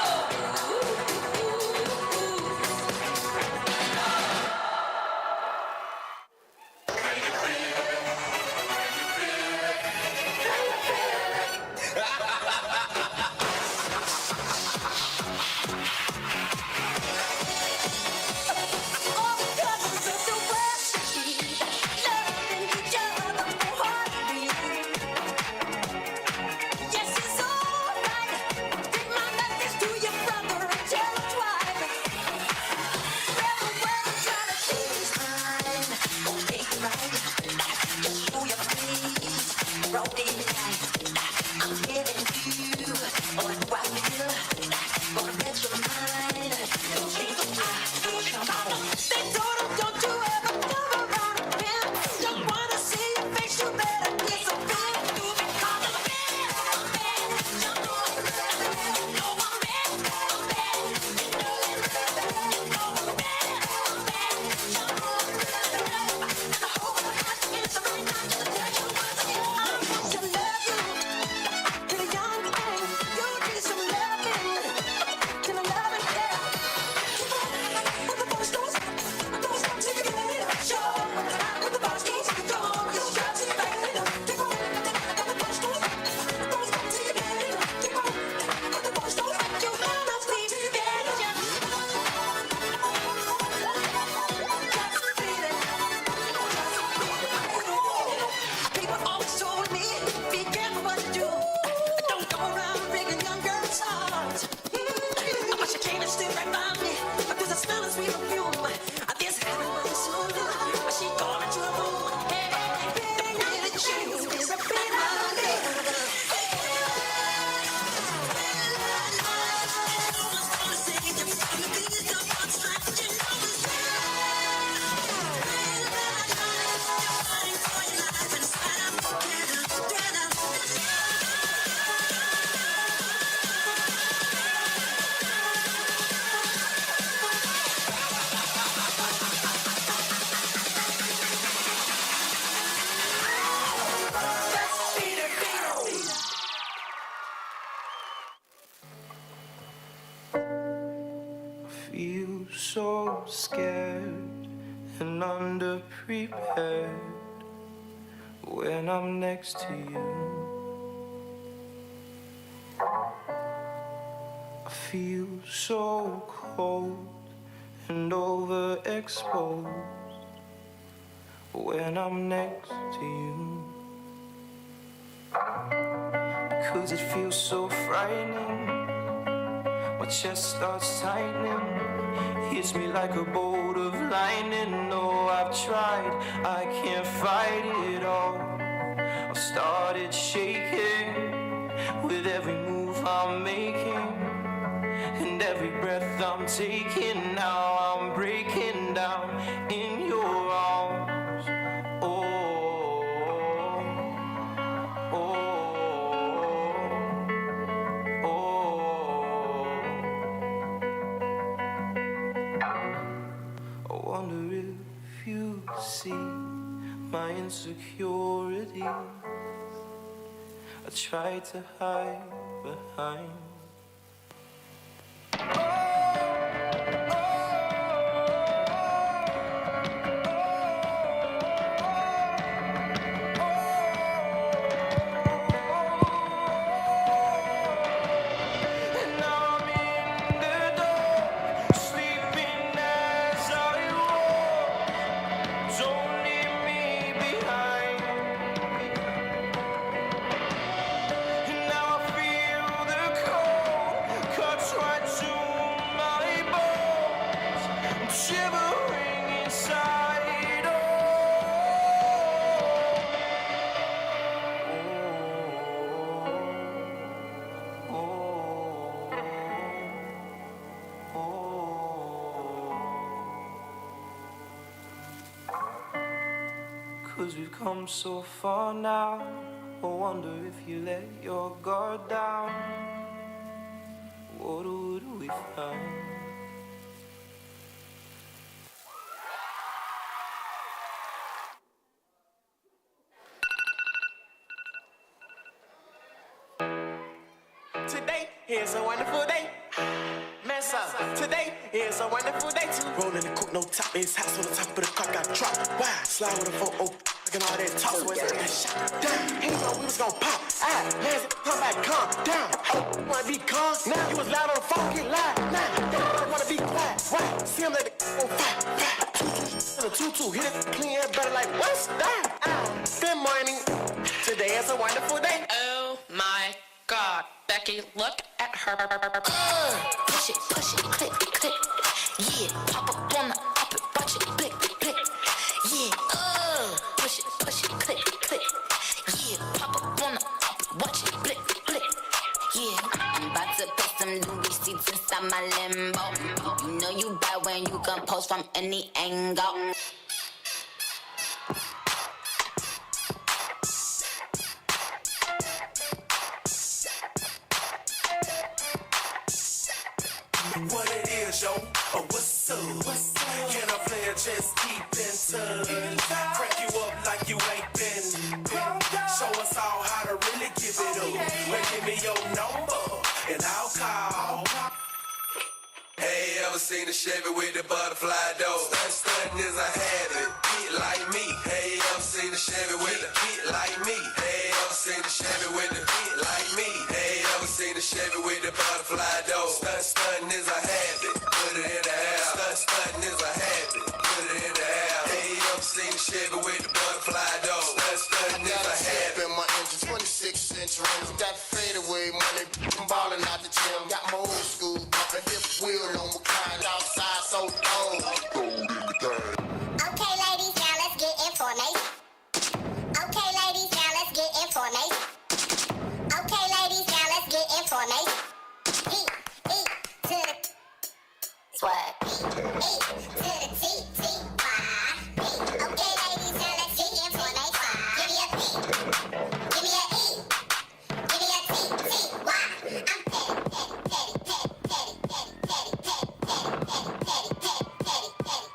feel so scared and underprepared when I'm next to you. I feel so cold and overexposed when I'm next to you. Because it feels so frightening. My chest starts tightening, hits me like a bolt of lightning. No, I've tried, I can't fight it all. I've started shaking with every move I'm making, and every breath I'm taking. Now I'm breaking down in your arms. Oh, oh, oh. I wonder if you see my insecurity. I try to hide behind. Shivering inside, Cause we've come so far now. I wonder if you let your guard down. What would we find? Today is a wonderful day. Mess up. Today is a wonderful day too. Rolling the coupe, no top, it's house on the top of the car got dropped. Why? Slide with a 4-0, and all that talk, so it's like that shot. Damn, he know we was gonna pop. Man, come back, calm down. Oh, wanna be calm? Now you was loud on the phone, get loud. Now, you wanna be quiet. Why? See him let it on fire. The tutu, hit it clean and better like what's that? Good morning. Today is a wonderful day. Oh my God, Becky, look at her. Push it, click, click. Yeah, pop up on the up it, watch it, click, click. Yeah, push it, click, click. Yeah, pop up on the up it, watch it, click, click. Yeah, I'm about to put some new receipts inside my limbo. You know you bad when you can post from any angle. What it is, yo, or what's up? Can I play it, just keep in touch? Crack you up like you ain't been. Show us all how to really give it up. Well, give me your number, and I'll call. Hey, ever seen a Chevy with the butterfly door? Stuntin' is a habit, get like me. Hey, ever seen a Chevy with a get like me? Hey, ever seen a Chevy with the get like me? Hey, ever seen a Chevy with the butterfly door? Stuntin' is a habit, put it in the house. Stuntin' is a habit, put it in the house. Hey, ever seen a Chevy with the butterfly door? Stuntin' is a habit. In my engine, 26-inch rims, got fadeaway money, I'm ballin' out the gym, got my old school bumpin', hip wheel on my kind, outside so cold. Okay, ladies, now let's get information. Okay, ladies, now let's get information. Okay, ladies, now let's get information. E to the swag. E to the T-T-Y. Okay, ladies, now let's get information. Give me a P. Give me a E. Give me a T-T-Y. I'm petty, petty, petty, petty, petty, petty, petty, petty, petty, petty, petty, petty.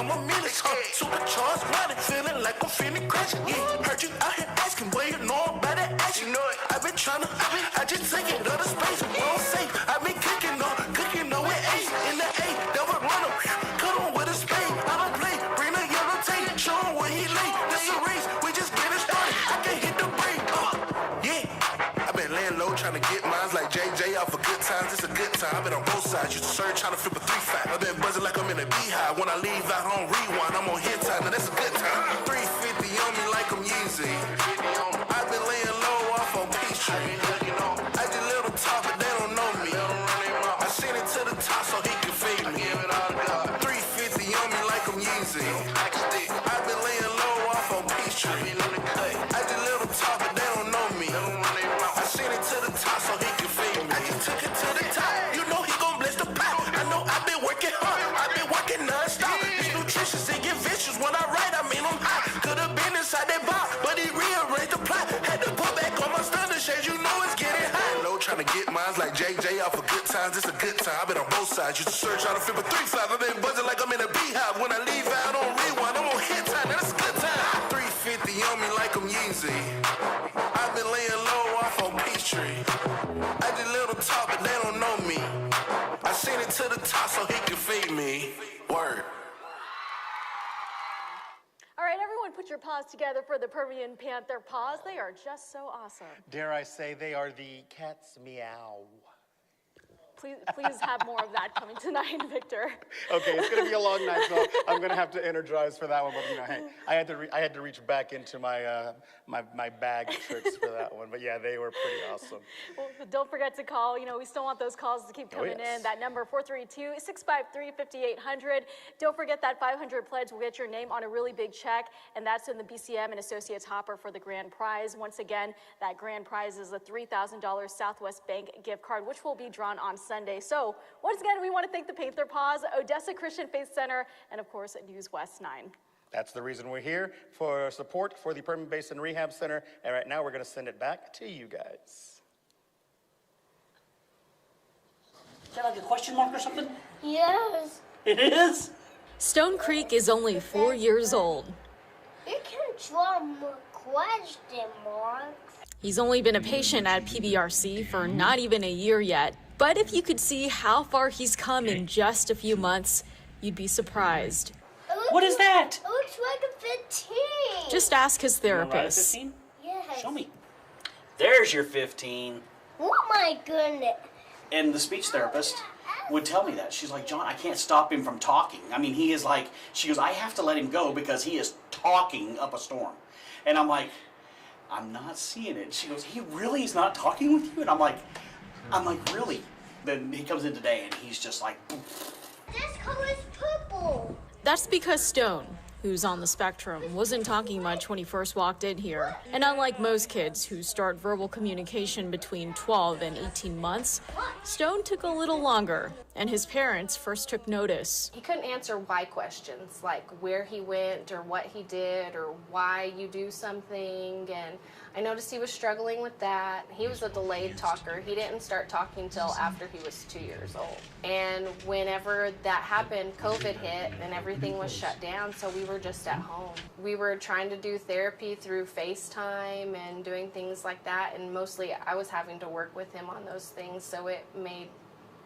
become a menace. Supercharged running, feeling like I'm finna crash. Yeah, heard you out here asking where you know about that action. You know it. I've been tryna, I just take it out of space. Won't safe. I've been cooking on with ace in the A. Double runner, cut on with a spade. I don't play, bring the yellow tape, show him where he lay. This a race, we just getting started. I can hit the brake. Yeah. I've been laying low trying to get mines like JJ off of good times. It's a good time. I've been on both sides. Used to serve trying to flip a 3-5. I've been buzzing like I'm in a beehive. When I leave out on rewind, I'm on hit time. Now that's a good time. 350 on me like I'm Yeezy. I've been laying low off on Peachtree. I just little top, but they don't know me. I sent it to the top so he can fade me. 350 on me like I'm Yeezy. I've been laying low off on Peachtree. I just little top, but they don't know me. I sent it to the top so he can fade me. I just took it to the top. You know he gon' bless the pot. I know I've been working hard. I've been working non-stop. It's nutritious, it get vicious. When I write, I mean I'm hot. Could've been inside that box, but he rearranged the plot. Had to put back on my stunner shades. You know it's getting hot. Low trying to get mines like JJ off of good times. It's a good time. I've been on both sides. Used to search trying to flip a 3-5. I've been buzzing like I'm in a beehive. When I leave out on rewind, I'm on hit time. Now that's a good time. 350 on me like I'm Yeezy. I've been laying low off on Peachtree. I did little talk, but they don't know me. I sent it to the top so he can feed me. Word. All right, everyone put your paws together for the Permian Panther paws. They are just so awesome. Dare I say they are the cat's meow. Please have more of that coming tonight, Victor. Okay, it's gonna be a long night, so I'm gonna have to energize for that one. But you know, hey, I had to reach back into my my bag of tricks for that one. But yeah, they were pretty awesome. Well, don't forget to call. You know, we still want those calls to keep coming in. That number 432-653-5800. Don't forget that 500 pledge will get your name on a really big check, and that's in the BCM and Associates hopper for the grand prize. Once again, that grand prize is a $3,000 Southwest Bank gift card, which will be drawn on Sunday. So once again, we want to thank the Panther Paws, Odessa Christian Faith Center, and of course, NewsWest 9. That's the reason we're here, for support for the Permian Basin Rehab Center. And right now, we're going to send it back to you guys. Is that like a question mark or something? Yes. It is? Stone Creek is only 4 years old. You can draw more question marks. He's only been a patient at PBRC for not even a year yet. But if you could see how far he's come in just a few months, you'd be surprised. What is that? It looks like a 15. Just ask his You wanna write a therapist. 15? Yes. Show me. There's your 15. Oh my goodness. And the speech therapist would tell me that. She's like, John, I can't stop him from talking. I mean, he is like, she goes, I have to let him go because he is talking up a storm. And I'm like, I'm not seeing it. She goes, he really is not talking with you? And I'm like, really? Then he comes in today and he's just like, This color is purple. That's because Stone, who's on the spectrum, wasn't talking much when he first walked in here. And unlike most kids who start verbal communication between 12 and 18 months, Stone took a little longer, and his parents first took notice. He couldn't answer why questions, like where he went or what he did or why you do something, and I noticed he was struggling with that. He was a delayed talker. He didn't start talking till after he was 2 years old. And whenever that happened, COVID hit and everything was shut down, so we were just at home. We were trying to do therapy through FaceTime and doing things like that, and mostly I was having to work with him on those things, so it made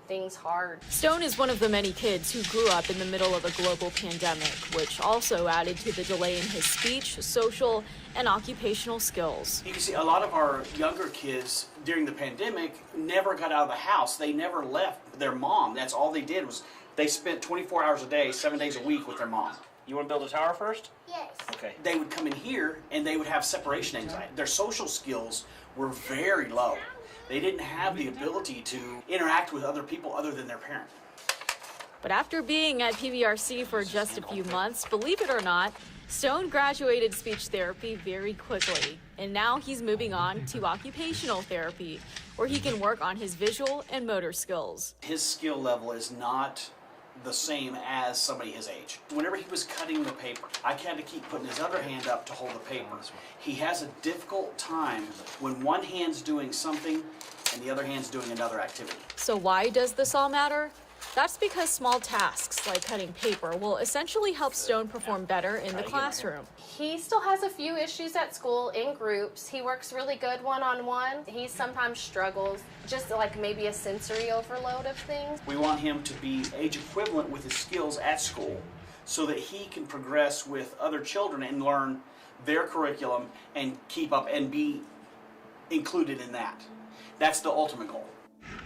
things hard. Stone is one of the many kids who grew up in the middle of a global pandemic, which also added to the delay in his speech, social, and occupational skills. You can see a lot of our younger kids during the pandemic never got out of the house. They never left their mom. That's all they did was they spent 24 hours a day, 7 days a week with their mom. You want to build a tower first? Yes. Okay. They would come in here and they would have separation anxiety. Their social skills were very low. They didn't have the ability to interact with other people other than their parent. But after being at PBRC for just a few months, believe it or not, Stone graduated speech therapy very quickly. And now he's moving on to occupational therapy, where he can work on his visual and motor skills. His skill level is not the same as somebody his age. Whenever he was cutting the paper, I had to keep putting his other hand up to hold the paper. He has a difficult time when one hand's doing something and the other hand's doing another activity. So why does this all matter? That's because small tasks like cutting paper will essentially help Stone perform better in the classroom. He still has a few issues at school in groups. He works really good one-on-one. He sometimes struggles, just like maybe a sensory overload of things. We want him to be age equivalent with his skills at school so that he can progress with other children and learn their curriculum and keep up and be included in that. That's the ultimate goal.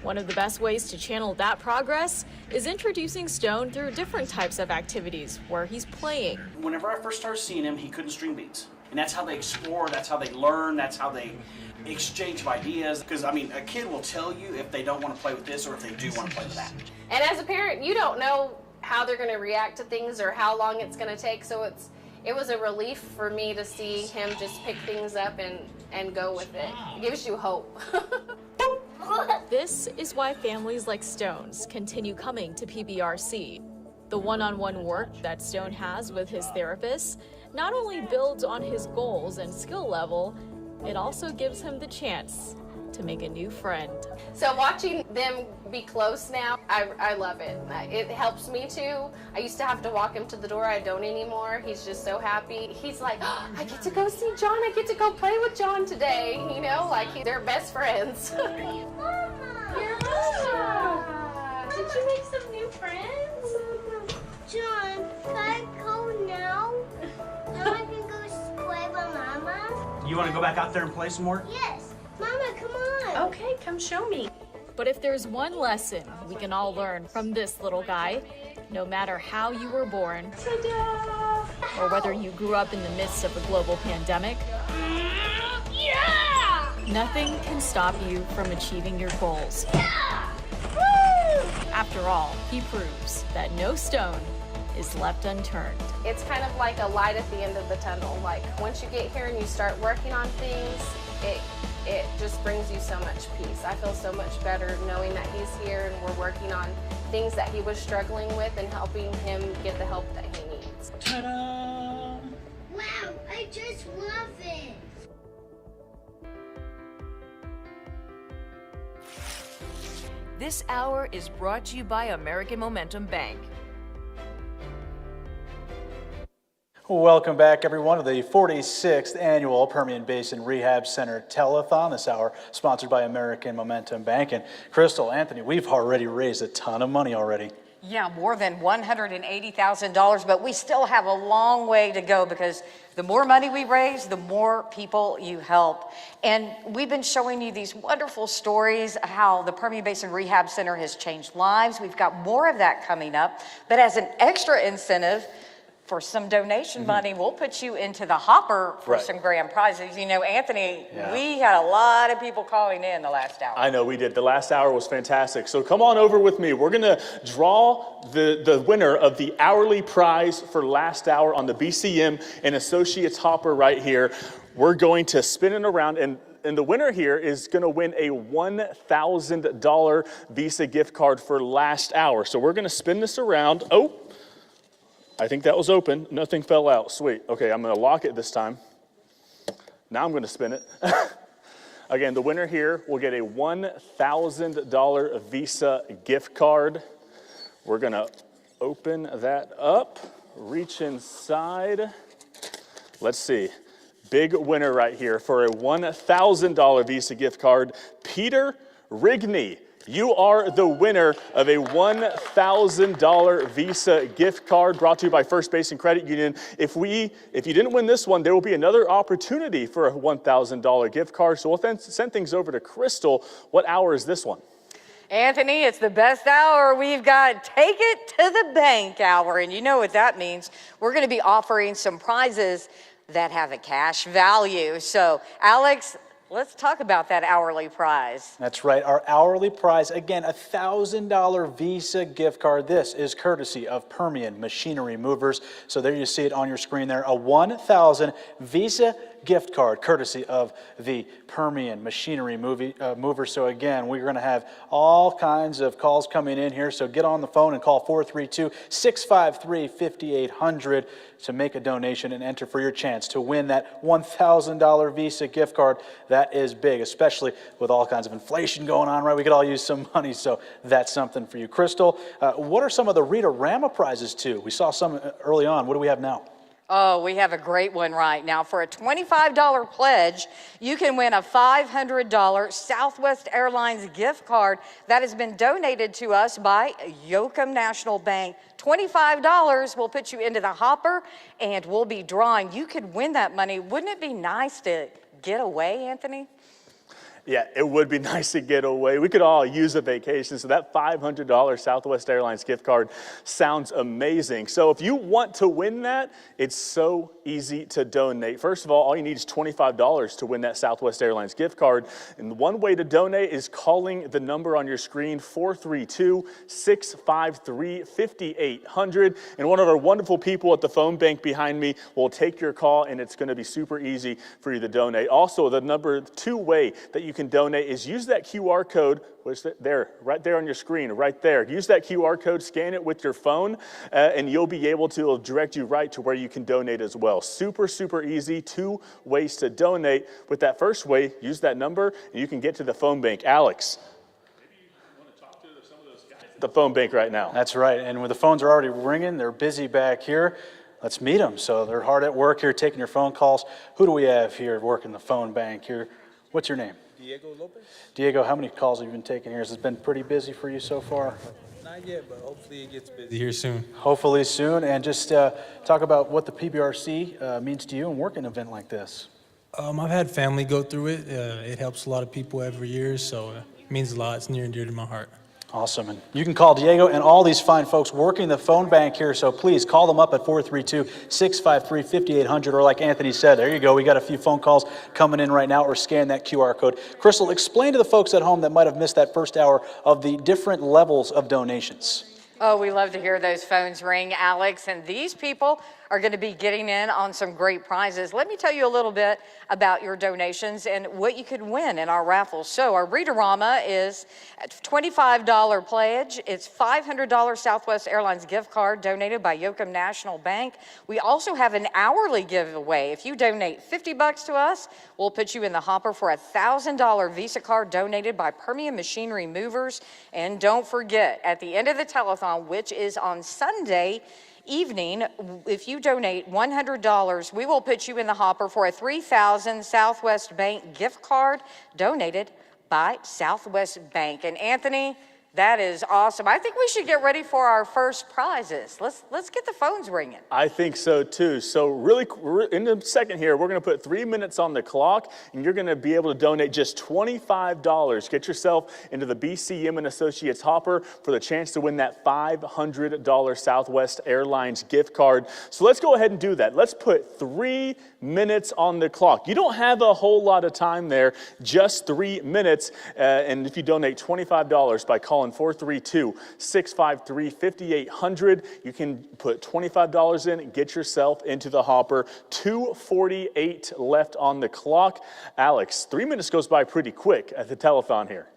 One of the best ways to channel that progress is introducing Stone through different types of activities where he's playing. Whenever I first started seeing him, he couldn't string beads. And that's how they explore, that's how they learn, that's how they exchange of ideas. Because, I mean, a kid will tell you if they don't want to play with this or if they do want to play with that. And as a parent, you don't know how they're going to react to things or how long it's going to take. So it was a relief for me to see him just pick things up and go with it. It gives you hope. This is why families like Stone's continue coming to PBRC. The one-on-one work that Stone has with his therapist not only builds on his goals and skill level, it also gives him the chance to make a new friend. So watching them be close now, I love it. It helps me too. I used to have to walk him to the door. I don't anymore. He's just so happy. He's like, oh, I get to go see John. I get to go play with John today. You know, like they're best friends. Mama! You're welcome. Did you make some new friends? John, can I go now? Now I can go play with Mama? You want to go back out there and play some more? Yes. Mama, come on. Okay, come show me. But if there's one lesson we can all learn from this little guy, no matter how you were born, Ta-da! or whether you grew up in the midst of a global pandemic, Yeah! nothing can stop you from achieving your goals. Yeah! Woo! After all, he proves that no stone is left unturned. It's kind of like a light at the end of the tunnel. Like once you get here and you start working on things, it just brings you so much peace. I feel so much better knowing that he's here and we're working on things that he was struggling with and helping him get the help that he needs. Ta-da! Wow, I just love it. This hour is brought to you by American Momentum Bank. Welcome back, everyone, to the 46th Annual Permian Basin Rehab Center Telethon. This hour sponsored by American Momentum Bank. And Crystal, Anthony, we've already raised a ton of money already. Yeah, more than $180,000, but we still have a long way to go because the more money we raise, the more people you help. And we've been showing you these wonderful stories of how the Permian Basin Rehab Center has changed lives. We've got more of that coming up, but as an extra incentive, for some donation money, we'll put you into the hopper for some grand prizes. You know, Anthony, we had a lot of people calling in the last hour. I know we did. The last hour was fantastic. So come on over with me. We're going to draw the winner of the hourly prize for last hour on the BCM and Associates hopper right here. We're going to spin it around, and the winner here is going to win a $1,000 Visa gift card for last hour. So we're going to spin this around. Oh, I think that was open. Nothing fell out. Sweet. Okay, I'm going to lock it this time. Now I'm going to spin it. Again, the winner here will get a $1,000 Visa gift card. We're going to open that up, reach inside. Let's see. Big winner right here for a $1,000 Visa gift card. Peter Rigney. You are the winner of a $1,000 Visa gift card brought to you by First Basin Credit Union. If you didn't win this one, there will be another opportunity for a $1,000 gift card. So we'll then send things over to Crystal. What hour is this one? Anthony, it's the best hour. We've got Take It to the Bank hour. And you know what that means. We're going to be offering some prizes that have a cash value. So, Alex, let's talk about that hourly prize. That's right. Our hourly prize, again, a $1,000 Visa gift card. This is courtesy of Permian Machinery Movers. So there you see it on your screen there, a $1,000 Visa gift card, courtesy of the Permian Machinery Mover. So again, we're going to have all kinds of calls coming in here. So get on the phone and call 432-653-5800 to make a donation and enter for your chance to win that $1,000 Visa gift card. That is big, especially with all kinds of inflation going on, right? We could all use some money, so that's something for you. Crystal, what are some of the Read-A-Rama prizes too? We saw some early on. What do we have now? Oh, we have a great one right now. For a $25 pledge, you can win a $500 Southwest Airlines gift card that has been donated to us by Yoakum National Bank. $25 will put you into the hopper, and we'll be drawing. You could win that money. Wouldn't it be nice to get away, Anthony? Yeah, it would be nice to get away. We could all use a vacation, so that $500 Southwest Airlines gift card sounds amazing. So if you want to win that, it's so easy to donate. First of all you need is $25 to win that Southwest Airlines gift card. And one way to donate is calling the number on your screen, 432-653-5800. And one of our wonderful people at the phone bank behind me will take your call, and it's going to be super easy for you to donate. Also, the number 2 way that you can donate is use that QR code, which there, right there on your screen, right there. Use that QR code, scan it with your phone, and you'll be able to, it'll direct you right to where you can donate as well. Super, super easy. 2 ways to donate. With that first way, use that number, and you can get to the phone bank. Alex, maybe you want to talk to some of those guys at the phone bank right now. That's right, and when the phones are already ringing, they're busy back here. Let's meet them. So they're hard at work here, taking your phone calls. Who do we have here working the phone bank here? What's your name? Diego Lopez. Diego, how many calls have you been taking here? Has it been pretty busy for you so far? Not yet, but hopefully it gets busy here soon. Hopefully soon. And just talk about what the PBRC means to you and work an event like this. I've had family go through it. It helps a lot of people every year, so it means a lot. It's near and dear to my heart. Awesome. And you can call Diego and all these fine folks working the phone bank here, so please call them up at 432-653-5800, or like Anthony said, there you go, we got a few phone calls coming in right now, or scan that QR code. Crystal, explain to the folks at home that might have missed that first hour of the different levels of donations. Oh, we love to hear those phones ring, Alex, and these people are going to be getting in on some great prizes. Let me tell you a little bit about your donations and what you could win in our raffle. So our Read-A-Rama is a $25 pledge. It's $500 Southwest Airlines gift card donated by Yoakum National Bank. We also have an hourly giveaway. If you donate $50 to us, we'll put you in the hopper for a $1,000 Visa card donated by Permian Machinery Movers. And don't forget, at the end of the telethon, which is on Sunday evening, if you donate $100, we will put you in the hopper for a $3,000 Southwest Bank gift card donated by Southwest Bank. And Anthony, that is awesome. I think we should get ready for our first prizes. Let's get the phones ringing. I think so too. So really, in a second here, we're going to put 3 minutes on the clock, and you're going to be able to donate just $25. Get yourself into the BCM and Associates hopper for the chance to win that $500 Southwest Airlines gift card. So let's go ahead and do that. Let's put 3 minutes on the clock. You don't have a whole lot of time there, just 3 minutes. And if you donate $25 by calling 432-653-5800, you can put $25 in and get yourself into the hopper. 2:48 left on the clock. Alex, 3 minutes goes by pretty quick at the telethon here.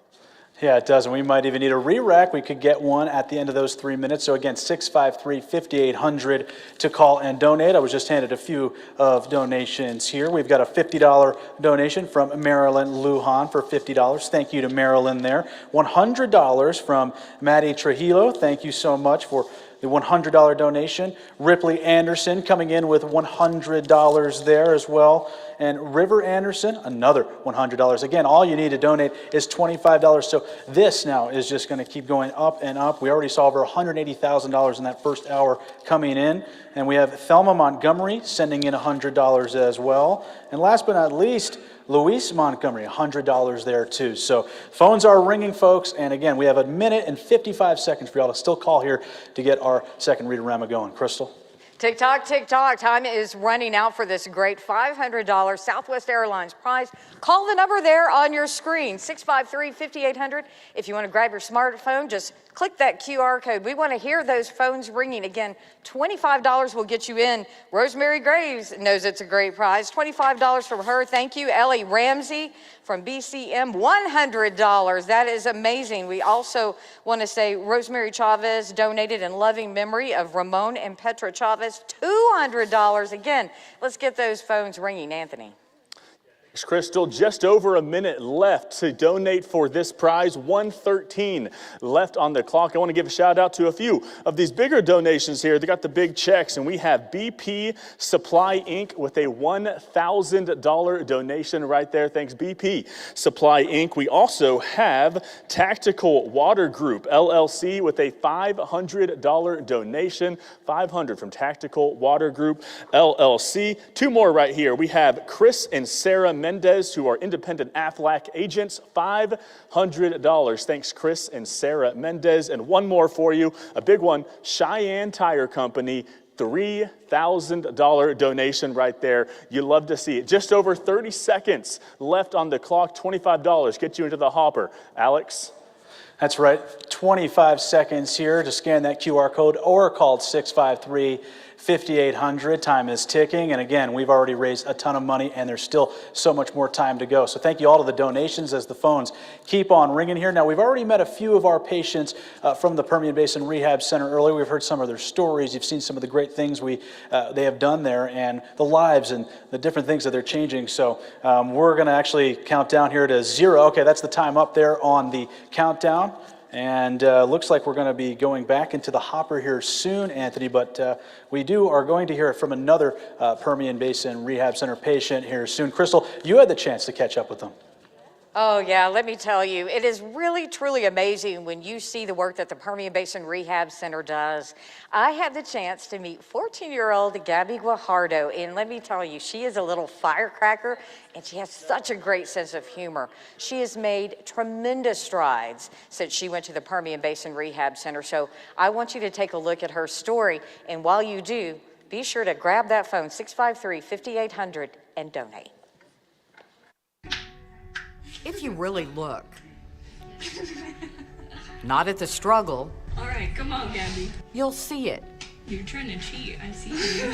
Yeah, it does, and we might even need a re-rack. We could get one at the end of those 3 minutes. So again, 653-5800 to call and donate. I was just handed a few of donations here. We've got a $50 donation from Marilyn Lujan for $50. Thank you to Marilyn there. $100 from Maddie Trujillo. Thank you so much for the $100 donation. Ripley Anderson coming in with $100 there as well. And River Anderson, another $100. Again, all you need to donate is $25. So this now is just going to keep going up and up. We already saw over $180,000 in that first hour coming in. And we have Thelma Montgomery sending in $100 as well. And last but not least, Luis Montgomery, $100 there too. So phones are ringing, folks. And again, we have a minute and 55 seconds for y'all to still call here to get our second Read-A-Rama going. Crystal? Tick-tock, tick-tock. Time is running out for this great $500 Southwest Airlines prize. Call the number there on your screen, 653-5800. If you want to grab your smartphone, just click that QR code. We want to hear those phones ringing. Again, $25 will get you in. Rosemary Graves knows it's a great prize. $25 from her. Thank you. Ellie Ramsey from BCM, $100. That is amazing. We also want to say Rosemary Chavez donated in loving memory of Ramon and Petra Chavez, $200. Again, let's get those phones ringing. Anthony. Thanks, Crystal. Just over a minute left to donate for this prize. 1:13 left on the clock. I want to give a shout out to a few of these bigger donations here. They got the big checks, and we have BP Supply Inc. with a $1,000 donation right there. Thanks, BP Supply Inc. We also have Tactical Water Group LLC with a $500 donation. $500 from Tactical Water Group LLC. Two more right here. We have Chris and Sarah Mendez, who are independent AFLAC agents, $500. Thanks, Chris and Sarah Mendez. And one more for you, a big one, Cheyenne Tire Company, $3,000 donation right there. You love to see it. Just over 30 seconds left on the clock, $25. Get you into the hopper. Alex? That's right, 25 seconds here to scan that QR code or call 653-5800. Time is ticking, and again, we've already raised a ton of money, and there's still so much more time to go. So thank you all to the donations as the phones keep on ringing here. Now, we've already met a few of our patients from the Permian Basin Rehab Center earlier. We've heard some of their stories. You've seen some of the great things they have done there, and the lives and the different things that they're changing. So we're going to actually count down here to 0. Okay, that's the time up there on the countdown. And looks like we're going to be going back into the hopper here soon, Anthony, but we are going to hear from another Permian Basin Rehab Center patient here soon. Crystal, you had the chance to catch up with them. Oh, yeah, let me tell you, it is really, truly amazing when you see the work that the Permian Basin Rehab Center does. I had the chance to meet 14-year-old Gabby Guajardo, and let me tell you, she is a little firecracker, and she has such a great sense of humor. She has made tremendous strides since she went to the Permian Basin Rehab Center, so I want you to take a look at her story, and while you do, be sure to grab that phone, 653-5800, and donate. If you really look, not at the struggle. All right, come on, Gabby. You'll see it. You're trying to cheat. I see you.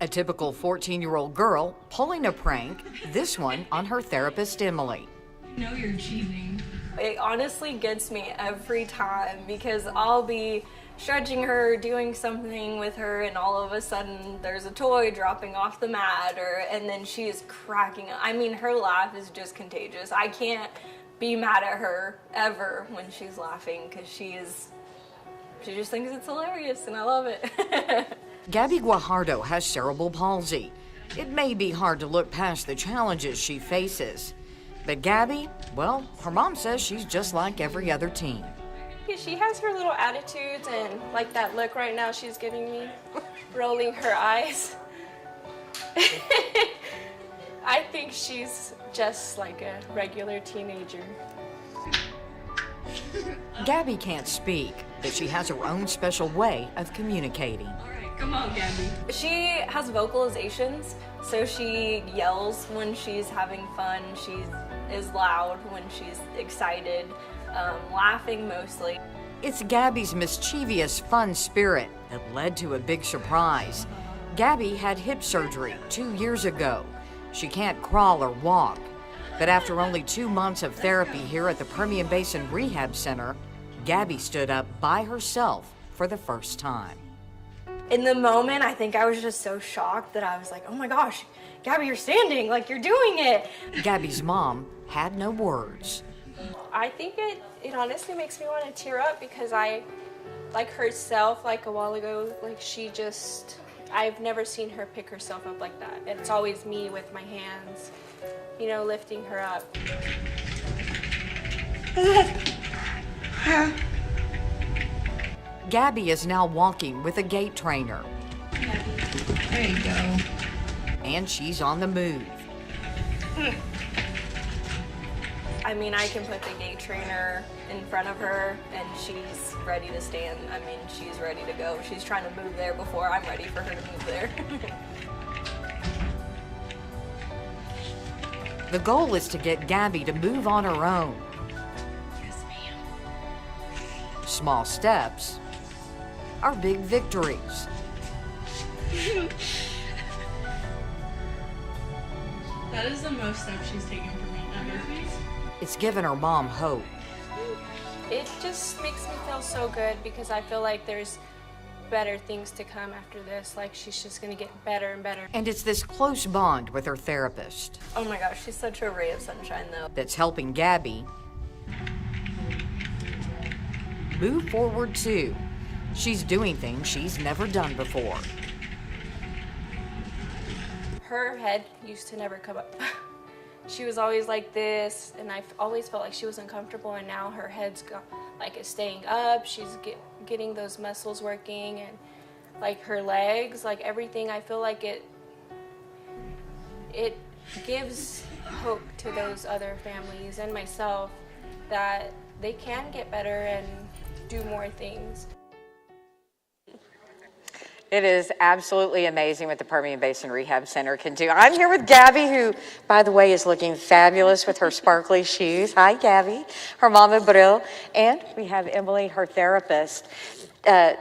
A typical 14-year-old girl pulling a prank, this one on her therapist, Emily. I know you're cheating. It honestly gets me every time because I'll be stretching her, doing something with her, and all of a sudden there's a toy dropping off the mat, and then she is cracking up. I mean, her laugh is just contagious. I can't be mad at her ever when she's laughing because she just thinks it's hilarious, and I love it. Gabby Guajardo has cerebral palsy. It may be hard to look past the challenges she faces, but Gabby, well, her mom says she's just like every other teen. She has her little attitudes and like that look right now she's giving me, rolling her eyes. I think she's just like a regular teenager. Gabby can't speak, but she has her own special way of communicating. All right, come on, Gabby. She has vocalizations, so she yells when she's having fun. She is loud when she's excited. Laughing mostly. It's Gabby's mischievous, fun spirit that led to a big surprise. Gabby had hip surgery 2 years ago. She can't crawl or walk, but after only 2 months of therapy here at the Permian Basin Rehab Center, Gabby stood up by herself for the first time. In the moment, I think I was just so shocked that I was like, oh my gosh, Gabby, you're standing, like you're doing it. Gabby's mom had no words. I think it honestly makes me want to tear up because I, like herself, like a while ago, like I've never seen her pick herself up like that. It's always me with my hands, lifting her up. Gabby is now walking with a gait trainer. There you go. And she's on the move. I mean, I can put the gait trainer in front of her and she's ready to stand. I mean, she's ready to go. She's trying to move there before I'm ready for her to move there. The goal is to get Gabby to move on her own. Yes, ma'am. Small steps are big victories. That is the most steps she's taken for me ever. It's given her mom hope. It just makes me feel so good because I feel like there's better things to come after this. Like, she's just gonna get better and better. And it's this close bond with her therapist Oh my gosh, she's such a ray of sunshine though. that's helping Gabby move forward too. She's doing things she's never done before. Her head used to never come up. She was always like this, and I always felt like she was uncomfortable, and now her head's is staying up. She's getting those muscles working, and like her legs, like everything. I feel like it gives hope to those other families and myself that they can get better and do more things. It is absolutely amazing what the Permian Basin Rehab Center can do. I'm here with Gabby, who, by the way, is looking fabulous with her sparkly shoes. Hi, Gabby. Her mama, Brill. And we have Emily, her therapist. I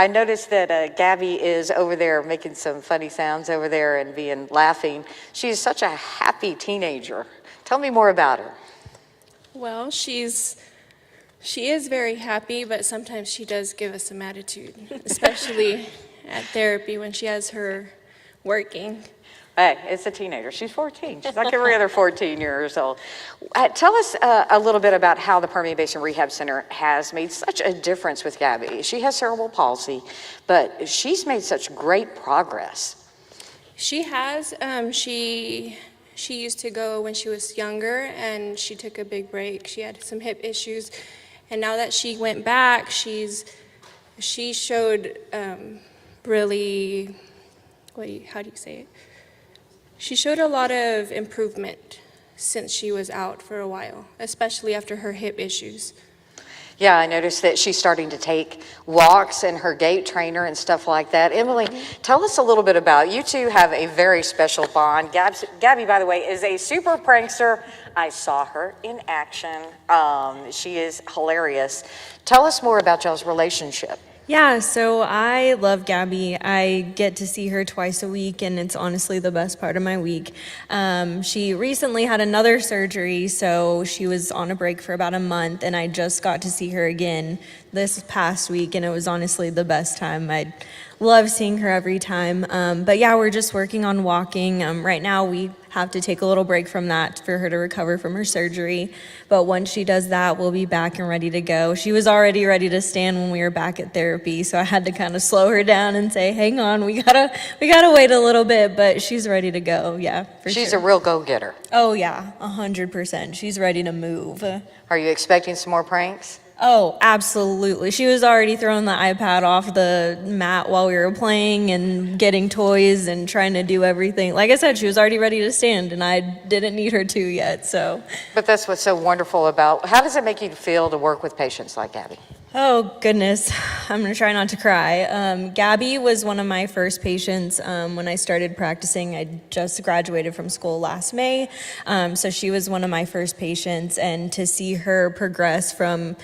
noticed that Gabby is over there making some funny sounds over there and laughing. She's such a happy teenager. Tell me more about her. Well, she is very happy, but sometimes she does give us some attitude, especially at therapy when she has her working. Hey, it's a teenager. She's 14. She's like every other 14 years old. Tell us a little bit about how the Permian Basin Rehab Center has made such a difference with Gabby. She has cerebral palsy, but she's made such great progress. She has. She used to go when she was younger, and she took a big break. She had some hip issues, and now that she went back, she showed really, how do you say it? She showed a lot of improvement since she was out for a while, especially after her hip issues. Yeah, I noticed that she's starting to take walks and her gait trainer and stuff like that. Emily, tell us a little bit about, you two have a very special bond. Gabby, by the way, is a super prankster. I saw her in action. She is hilarious. Tell us more about y'all's relationship. Yeah, so I love Gabby. I get to see her twice a week, and it's honestly the best part of my week. She recently had another surgery, so she was on a break for about a month, and I just got to see her again this past week, and it was honestly the best time. I love seeing her every time. But yeah, we're just working on walking. Right now, we have to take a little break from that for her to recover from her surgery. But once she does that, we'll be back and ready to go. She was already ready to stand when we were back at therapy, so I had to kind of slow her down and say, hang on, we gotta wait a little bit, but she's ready to go, yeah, for sure. She's a real go-getter. Oh yeah, 100%. She's ready to move. Are you expecting some more pranks? Oh, absolutely. She was already throwing the iPad off the mat while we were playing and getting toys and trying to do everything. Like I said, she was already ready to stand, and I didn't need her to yet, so. But that's what's so wonderful about, how does it make you feel to work with patients like Gabby? Oh, goodness. I'm going to try not to cry. Gabby was one of my first patients when I started practicing. I just graduated from school last May, so she was one of my first patients, and to see her progress from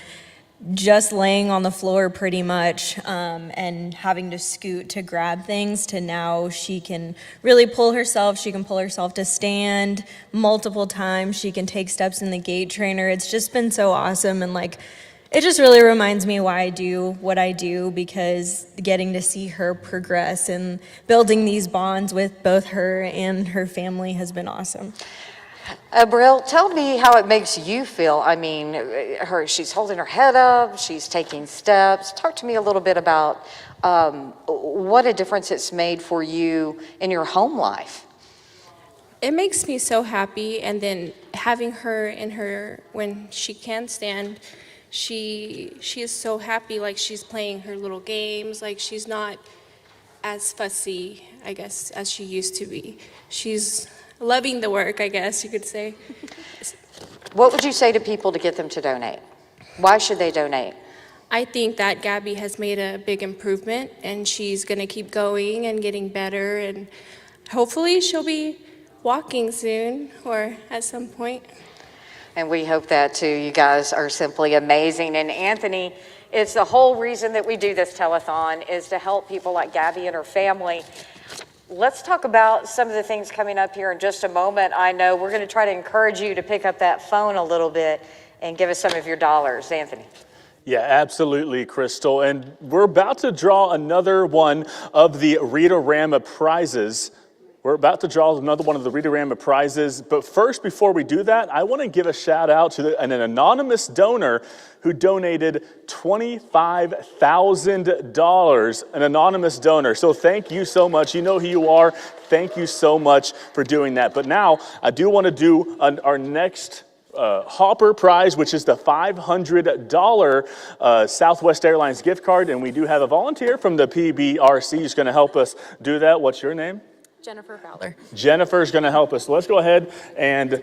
just laying on the floor pretty much and having to scoot to grab things to now she can really pull herself. She can pull herself to stand multiple times. She can take steps in the gait trainer. It's just been so awesome, and like it just really reminds me why I do what I do, because getting to see her progress and building these bonds with both her and her family has been awesome. Brill, tell me how it makes you feel. I mean, she's holding her head up, she's taking steps. Talk to me a little bit about what a difference it's made for you in your home life. It makes me so happy, and then having her in her, when she can stand, she is so happy, like she's playing her little games, like she's not as fussy, I guess, as she used to be. She's loving the work, I guess you could say. What would you say to people to get them to donate? Why should they donate? I think that Gabby has made a big improvement, and she's going to keep going and getting better, and hopefully she'll be walking soon or at some point. And we hope that too. You guys are simply amazing. And Anthony, it's the whole reason that we do this telethon is to help people like Gabby and her family. Let's talk about some of the things coming up here in just a moment. I know we're going to try to encourage you to pick up that phone a little bit and give us some of your dollars. Anthony. Yeah, absolutely, Crystal. And we're about to draw another one of the Rita Rama prizes. We're about to draw another one of the Rita Rama prizes. But first, before we do that, I want to give a shout out to an anonymous donor who donated $25,000, an anonymous donor. So thank you so much. You know who you are. Thank you so much for doing that. But now I do want to do our next Hopper prize, which is the $500 Southwest Airlines gift card. And we do have a volunteer from the PBRC who's going to help us do that. What's your name? Jennifer Fowler. Jennifer's going to help us. So let's go ahead and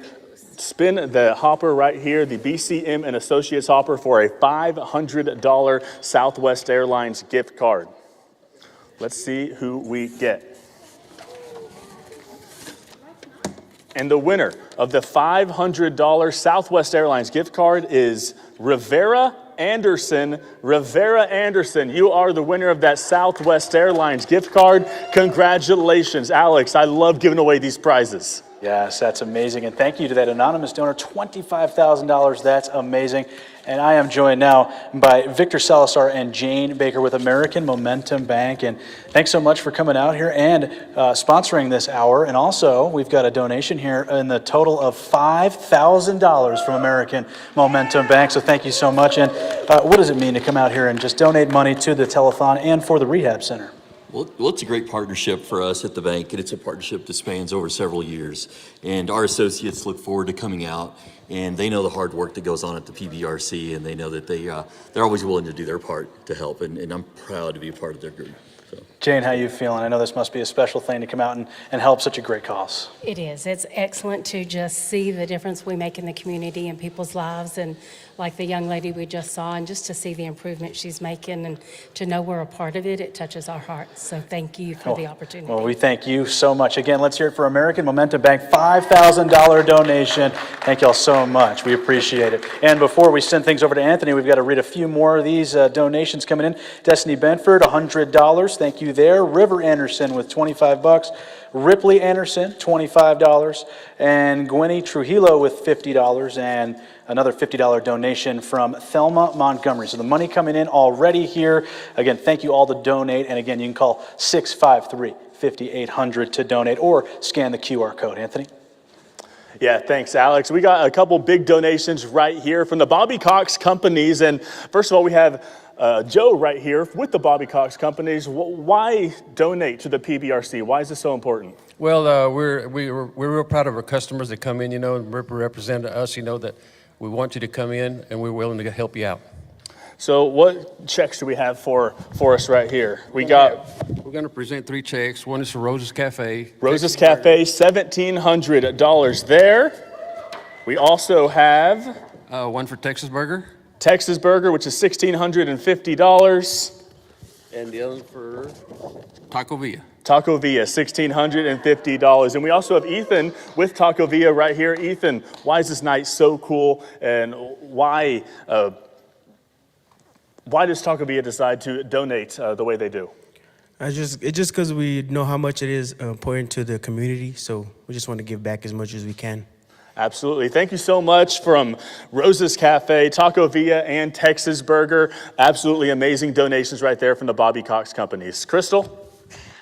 spin the hopper right here, the BCM and Associates hopper for a $500 Southwest Airlines gift card. Let's see who we get. And the winner of the $500 Southwest Airlines gift card is Rivera Anderson. Rivera Anderson, you are the winner of that Southwest Airlines gift card. Congratulations, Alex. I love giving away these prizes. Yes, that's amazing. And thank you to that anonymous donor, $25,000. That's amazing. And I am joined now by Victor Salazar and Jane Baker with American Momentum Bank. And thanks so much for coming out here and sponsoring this hour. And also, we've got a donation here in the total of $5,000 from American Momentum Bank. So thank you so much. And what does it mean to come out here and just donate money to the telethon and for the rehab center? Well, it's a great partnership for us at the bank, and it's a partnership that spans over several years. And our associates look forward to coming out, and they know the hard work that goes on at the PBRC, and they know that they're always willing to do their part to help, and I'm proud to be a part of their group. So. Jane, how you feeling? I know this must be a special thing to come out and help such a great cause. It is. It's excellent to just see the difference we make in the community and people's lives, and like the young lady we just saw, and just to see the improvement she's making and to know we're a part of it, it touches our hearts. So thank you for the opportunity. Well, we thank you so much. Again, let's hear it for American Momentum Bank, $5,000 donation. Thank you all so much. We appreciate it. And before we send things over to Anthony, we've got to read a few more of these donations coming in. Destiny Benford, $100. Thank you there. River Anderson with $25. Ripley Anderson, $25. And Gwenny Trujillo with $50. And another $50 donation from Thelma Montgomery. So the money coming in already here. Again, thank you all to donate. And again, you can call 653-5800 to donate or scan the QR code. Anthony? Yeah, thanks, Alex. We got a couple big donations right here from the Bobby Cox Companies. And first of all, we have Joe right here with the Bobby Cox Companies. Why donate to the PBRC? Why is this so important? Well, we're real proud of our customers that come in, you know, and represent us, you know, that we want you to come in and we're willing to help you out. So what checks do we have for us right here? We're going to present 3 checks. One is for Rose's Cafe. Rose's Cafe, $1,700 there. We also have one for Texas Burger. Texas Burger, which is $1,650. And the other for Taco Villa. Taco Villa, $1,650. And we also have Ethan with Taco Villa right here. Ethan, why is this night so cool, and why does Taco Villa decide to donate the way they do? It's just because we know how much it is important to the community, so we just want to give back as much as we can. Absolutely. Thank you so much from Rose's Cafe, Taco Villa, and Texas Burger. Absolutely amazing donations right there from the Bobby Cox Companies. Crystal?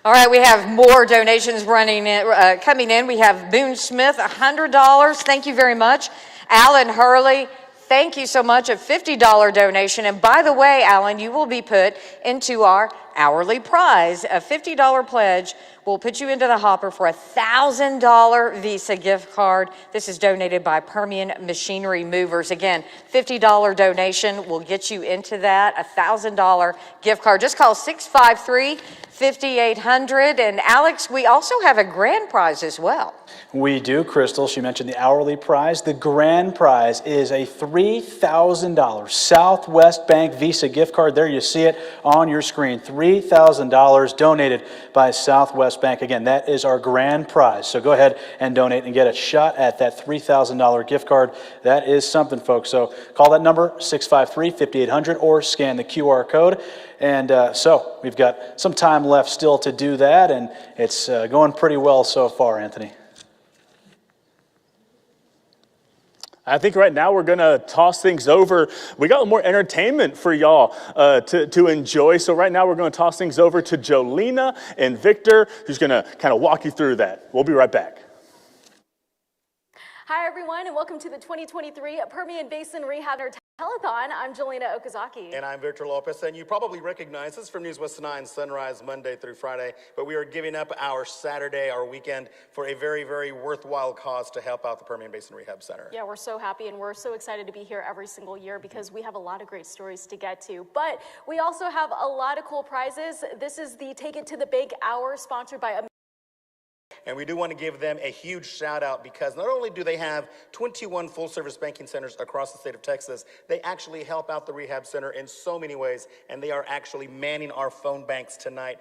All right, we have more donations coming in. We have Boone Smith, $100. Thank you very much. Alan Hurley, thank you so much, a $50 donation. And by the way, Alan, you will be put into our hourly prize, a $50 pledge will put you into the hopper for a $1,000 Visa gift card. This is donated by Permian Machinery Movers. Again, $50 donation will get you into that, a $1,000 gift card. Just call 653-5800. And Alex, we also have a grand prize as well. We do, Crystal. She mentioned the hourly prize. The grand prize is a $3,000 Southwest Bank Visa gift card. There you see it on your screen. $3,000 donated by Southwest Bank. Again, that is our grand prize. So go ahead and donate and get a shot at that $3,000 gift card. That is something, folks. So call that number, 653-5800, or scan the QR code. And so we've got some time left still to do that, and it's going pretty well so far, Anthony. I think right now we're going to toss things over. We got more entertainment for y'all to enjoy. So right now we're going to toss things over to Jolena and Victor, who's going to kind of walk you through that. We'll be right back. Hi, everyone, and welcome to the 2023 Permian Basin Rehab Telethon. I'm Jolena Okazaki. And I'm Victor Lopez, and you probably recognize us from NewsWest 9 Sunrise Monday through Friday, but we are giving up our Saturday, our weekend, for a very, very worthwhile cause to help out the Permian Basin Rehab Center. Yeah, we're so happy, and we're so excited to be here every single year because we have a lot of great stories to get to. But we also have a lot of cool prizes. This is the Take It to the Bank Hour, sponsored by And we do want to give them a huge shout out because not only do they have 21 full service banking centers across the state of Texas, they actually help out the rehab center in so many ways, and they are actually manning our phone banks tonight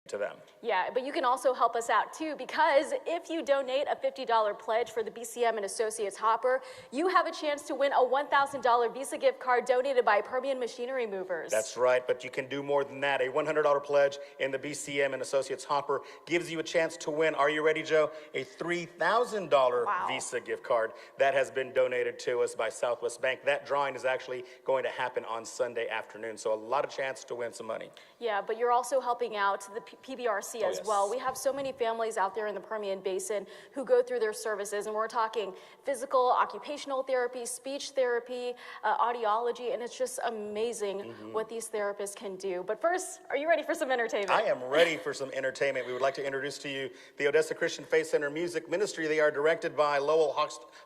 to them. Yeah, but you can also help us out too, because if you donate a $50 pledge for the BCM and Associates Hopper, you have a chance to win a $1,000 Visa gift card donated by Permian Machinery Movers. That's right, but you can do more than that. A $100 pledge in the BCM and Associates Hopper gives you a chance to win, are you ready, Joe? A $3,000 Visa gift card that has been donated to us by Southwest Bank. That drawing is actually going to happen on Sunday afternoon, so a lot of chance to win some money. Yeah, but you're also helping out the PBRC as well. We have so many families out there in the Permian Basin who go through their services, and we're talking physical, occupational therapy, speech therapy, audiology, and it's just amazing what these therapists can do. But first, are you ready for some entertainment? I am ready for some entertainment. We would like to introduce to you the Odessa Christian Faith Center Music Ministry. They are directed by Lowell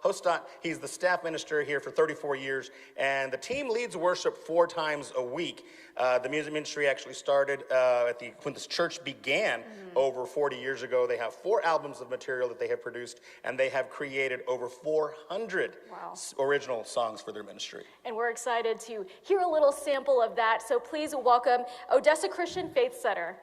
Hostot. He's the staff minister here for 34 years, and the team leads worship 4 times a week. The music ministry actually started when this church began over 40 years ago. They have 4 albums of material that they have produced, and they have created over 400 original songs for their ministry. And we're excited to hear a little sample of that, so please welcome Odessa Christian Faith Center.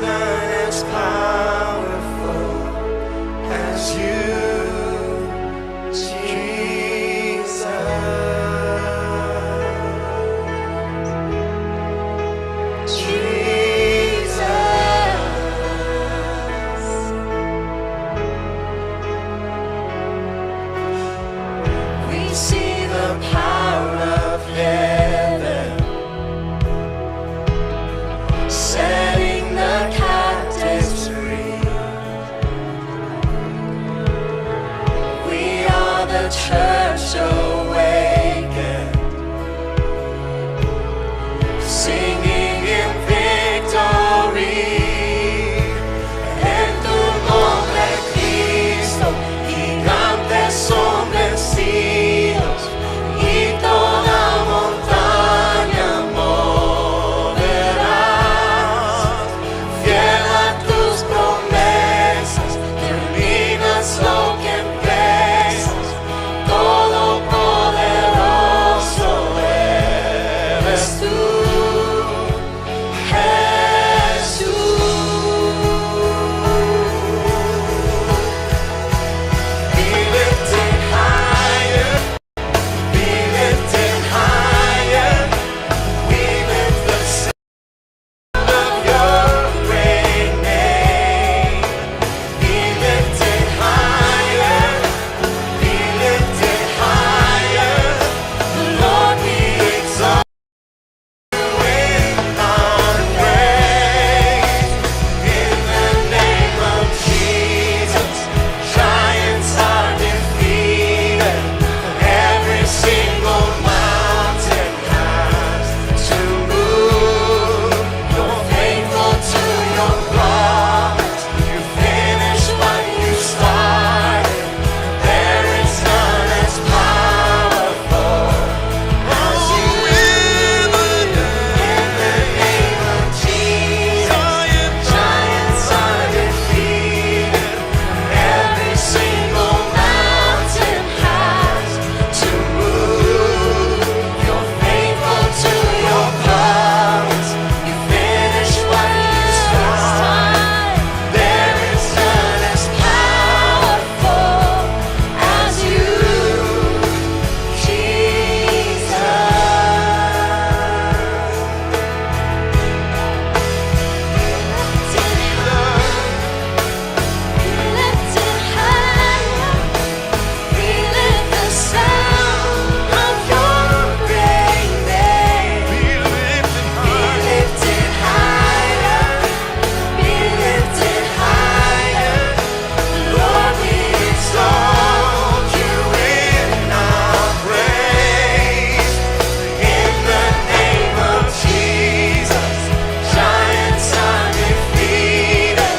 none as powerful as you, Jesus. We see the power of heaven setting the captives free. We are the church awakened, singing in victory. En tu nombre, Cristo, gigantes son vencidos y toda montaña moverás. Fiel a tus promesas, terminas lo que empiezas. Todopoderoso eres tú, Jesús. Be lifted higher, be lifted higher. We lift the sound of your great name. Be lifted higher, be lifted higher. Lord, we exalt you in our praise. In the name of Jesus, giants are defeated. Every single mountain has to move. You're faithful to your promise. You finish what you started. There is none as powerful as you. In the name of Jesus, giants are defeated. Every single mountain has to move. You're faithful to your promise. You finish what you started. There is none as powerful as you, Jesus. Be lifted higher, we lift the sound of your great name. Be lifted higher, be lifted higher. Lord, we exalt you in our praise. In the name of Jesus, giants are defeated.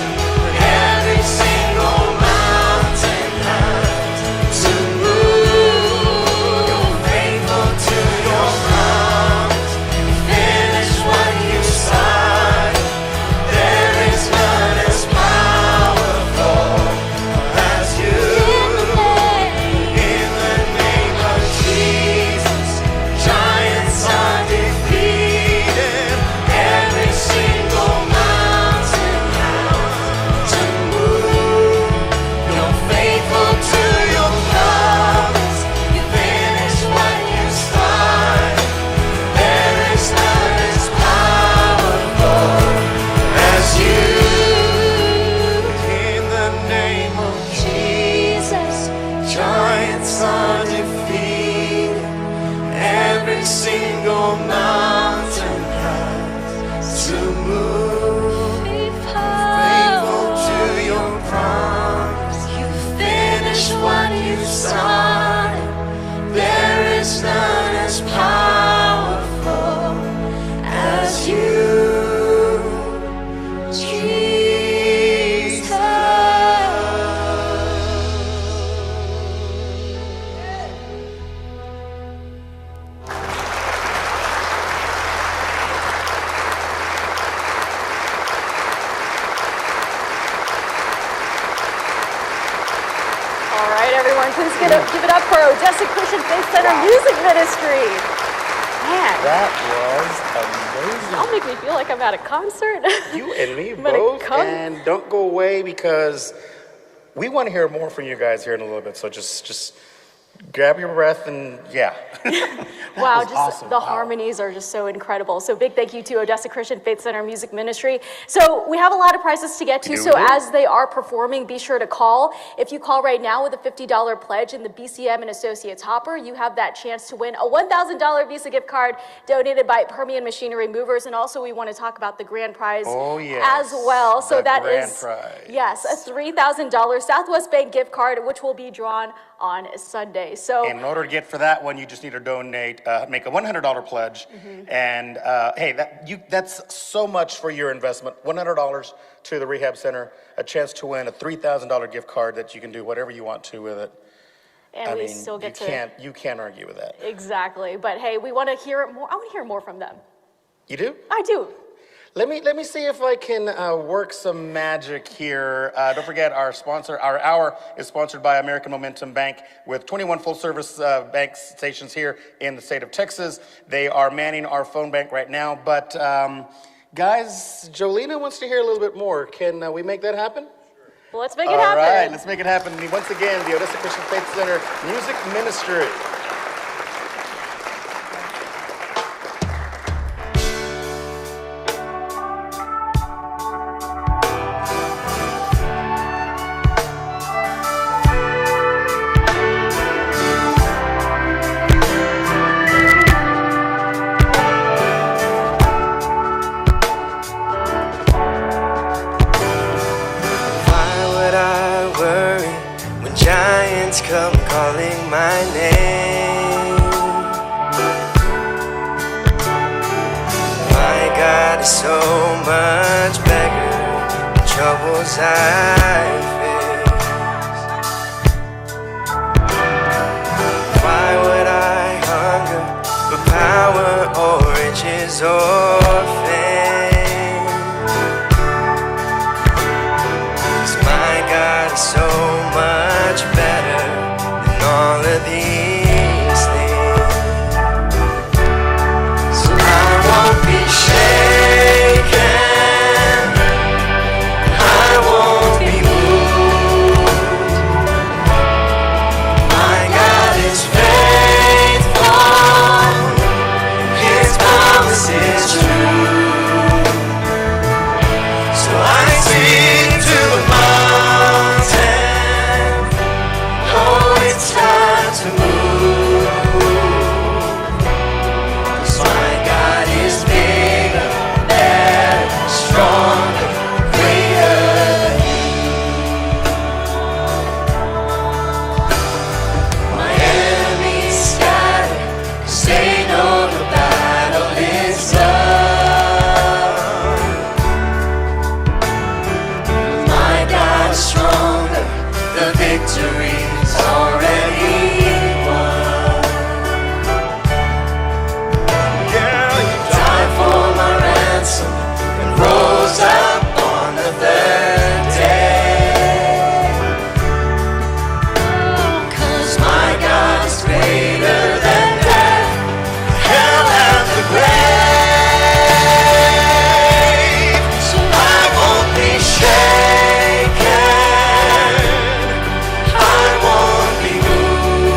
Every single mountain has to move. You're faithful to your promise. You finish what you started. There is none as powerful as you. In the name of Jesus, giants are defeated. Every single mountain has to move. You're faithful to your promise. You finish what you started. There is none as powerful as you. In the name of Jesus, giants are defeated. Every single mountain has to move. Faithful to your promise. You finish what you started. There is none as powerful as you, Jesus. All right, everyone, please give it up for Odessa Christian Faith Center Music Ministry. Man. That was amazing. Y'all make me feel like I'm at a concert. You and me I'm gonna both. come. And don't go away because we want to hear more from you guys here in a little bit. So just grab your breath and yeah. Wow, was just awesome. the Wow. harmonies are just so incredible. So big thank you to Odessa Christian Faith Center Music Ministry. So we have a lot of prizes to get to. So as they are performing, be sure to call. If you call right now with a $50 pledge in the BCM and Associates Hopper, you have that chance to win a $1,000 Visa gift card donated by Permian Machinery Movers. And also we want to talk about the grand prize as well. So that is, yes, a $3,000 Southwest Bank gift card, which will be drawn on Sunday. So in order to get for that one, you just need to donate, make a $100 pledge. And hey, that's so much for your investment. $100 to the rehab center, a chance to win a $3,000 gift card that you can do whatever you want to with it. and we still get You can't argue with that. Exactly. But hey, we want to hear more. I want to hear more from them. You do? I do. Let me see if I can work some magic here. Don't forget our sponsor, our hour is sponsored by American Momentum Bank with 21 full service bank stations here in the state of Texas. They are manning our phone bank right now. But guys, Jolena wants to hear a little bit more. Can we make that happen? Well, let's make it happen. All right, let's make it happen. Once again, the Odessa Christian Faith Center Music Ministry. Come calling my name. My God is so much bigger than troubles I face. Why would I hunger for power or riches or fame? 'Cause my God is so much better all of these things. So I won't be shaken, I won't be moved. My God is faithful, His promise is true. So I speak to the mountain, oh, it's time to move. 'Cause my God is bigger, better, stronger, greater than you. My enemies scatter, 'cause they know the battle is done. My God is stronger, the victory already won. Girl, you died for my ransom and rose up on the third day. 'Cause my God is greater than death, hell and the grave. So I won't be shaken, I won't be moved.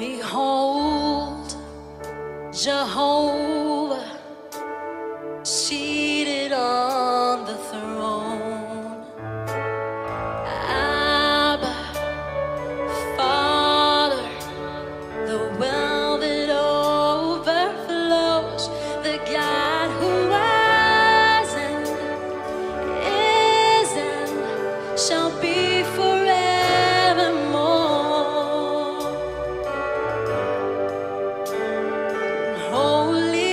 Behold, Jehovah seated on the throne. Abba, Father, the well that overflows, the God who was and is and shall be forevermore. Holy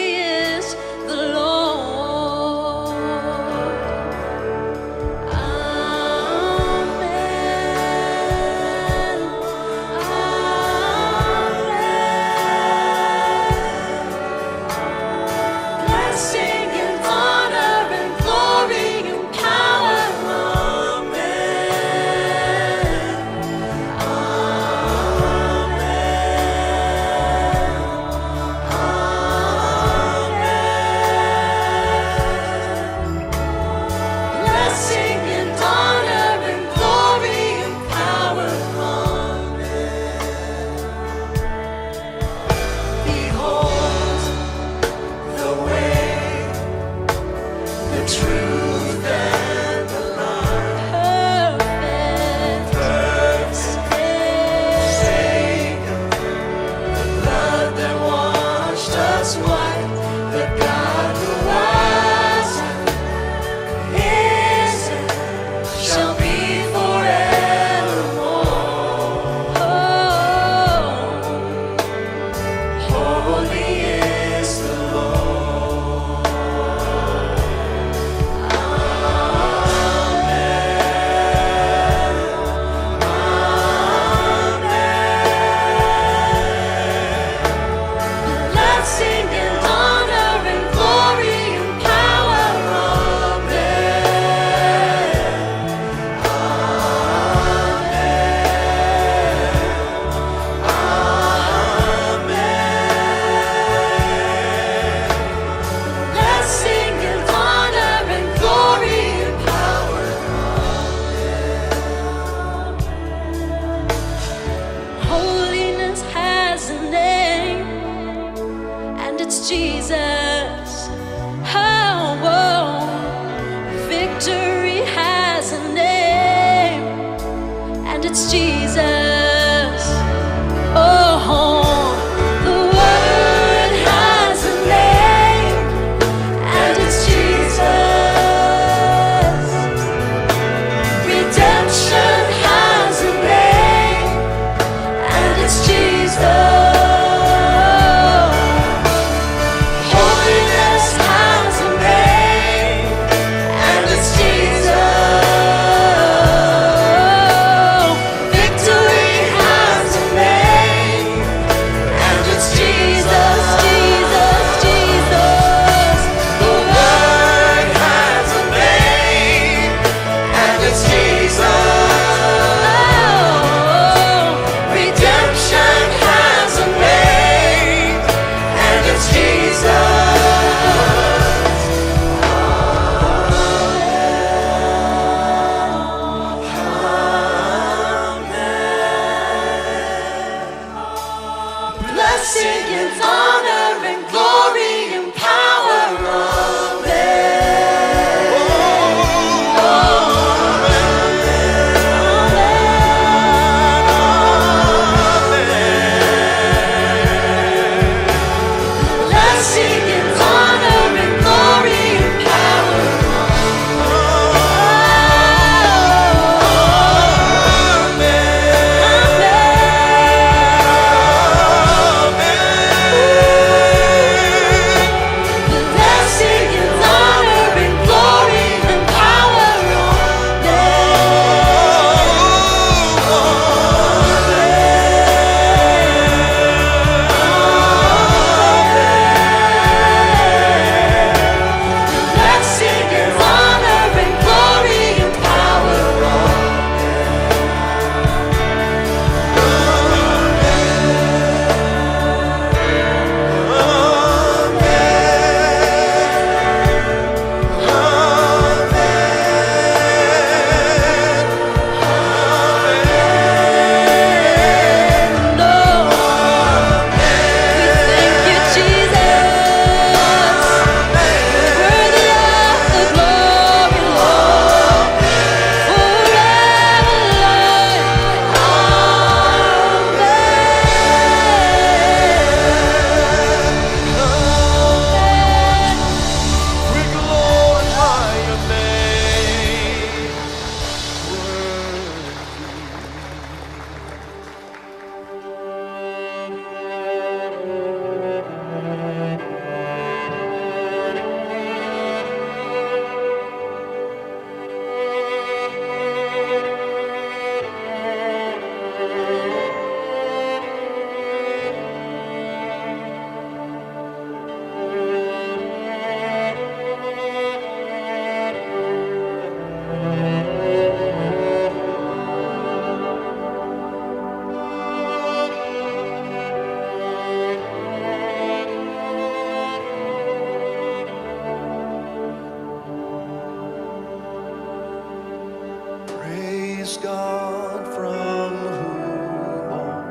Praise God from whom all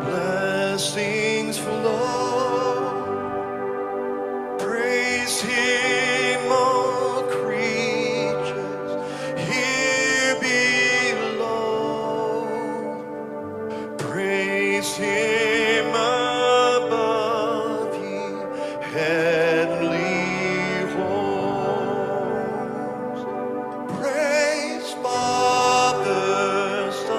blessings flow. Praise Him, all creatures here below. Praise Him above, ye heavenly hosts. Praise Father, Son,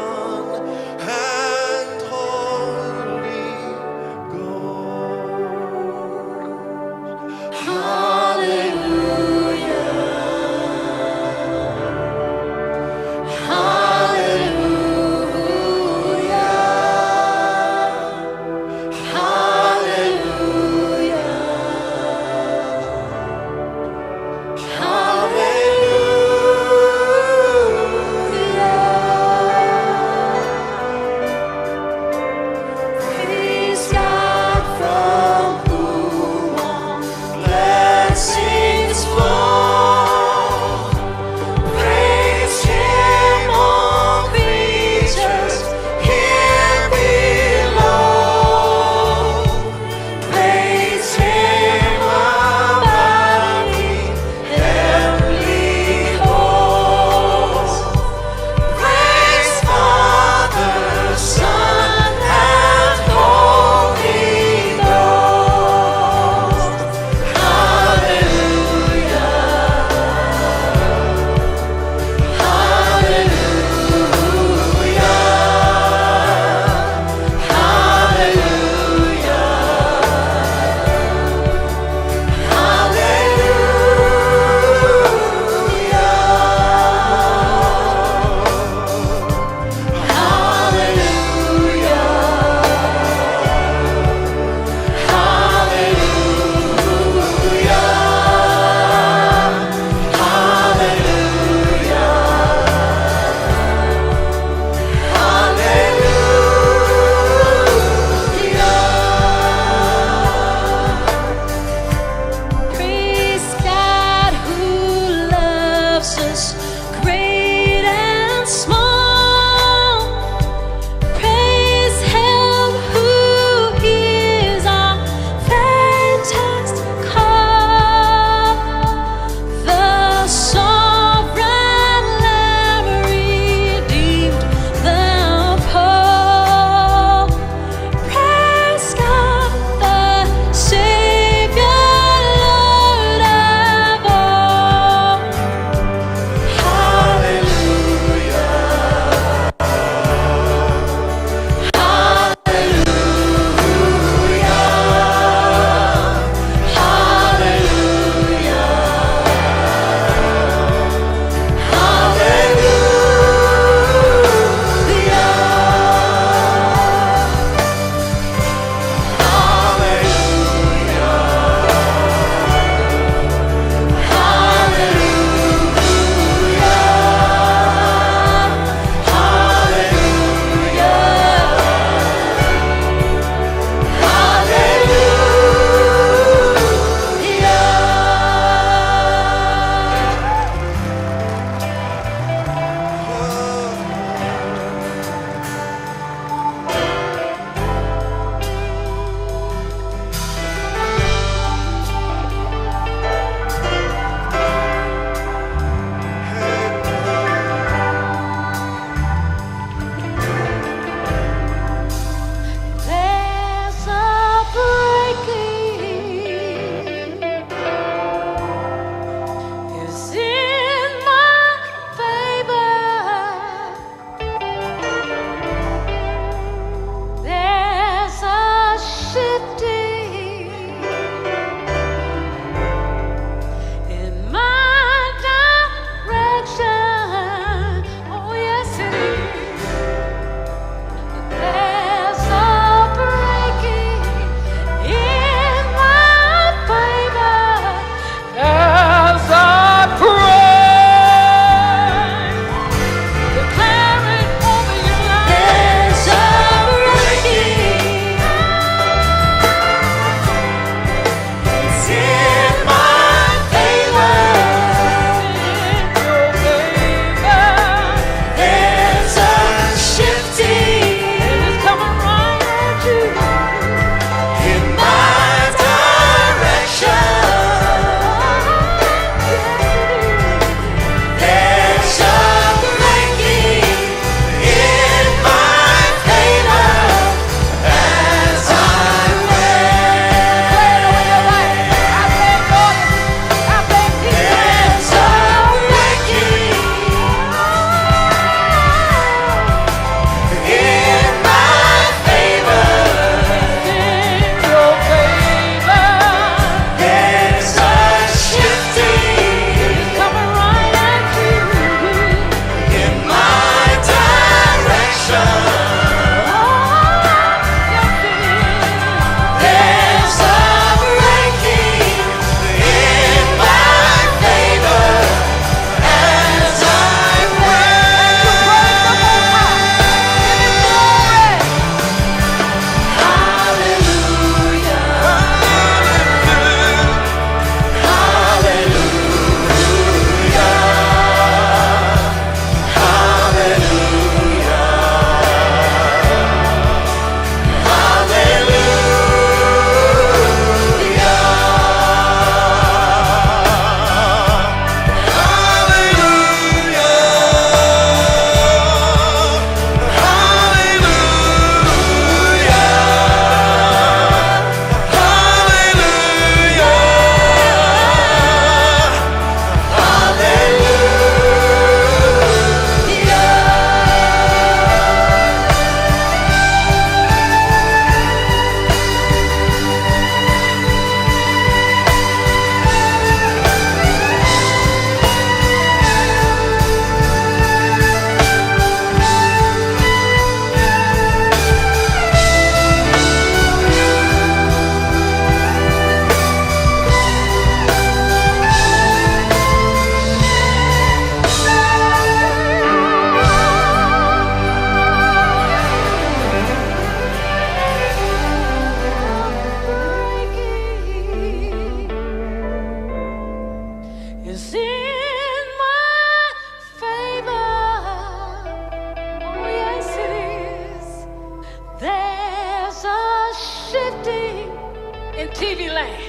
TV land.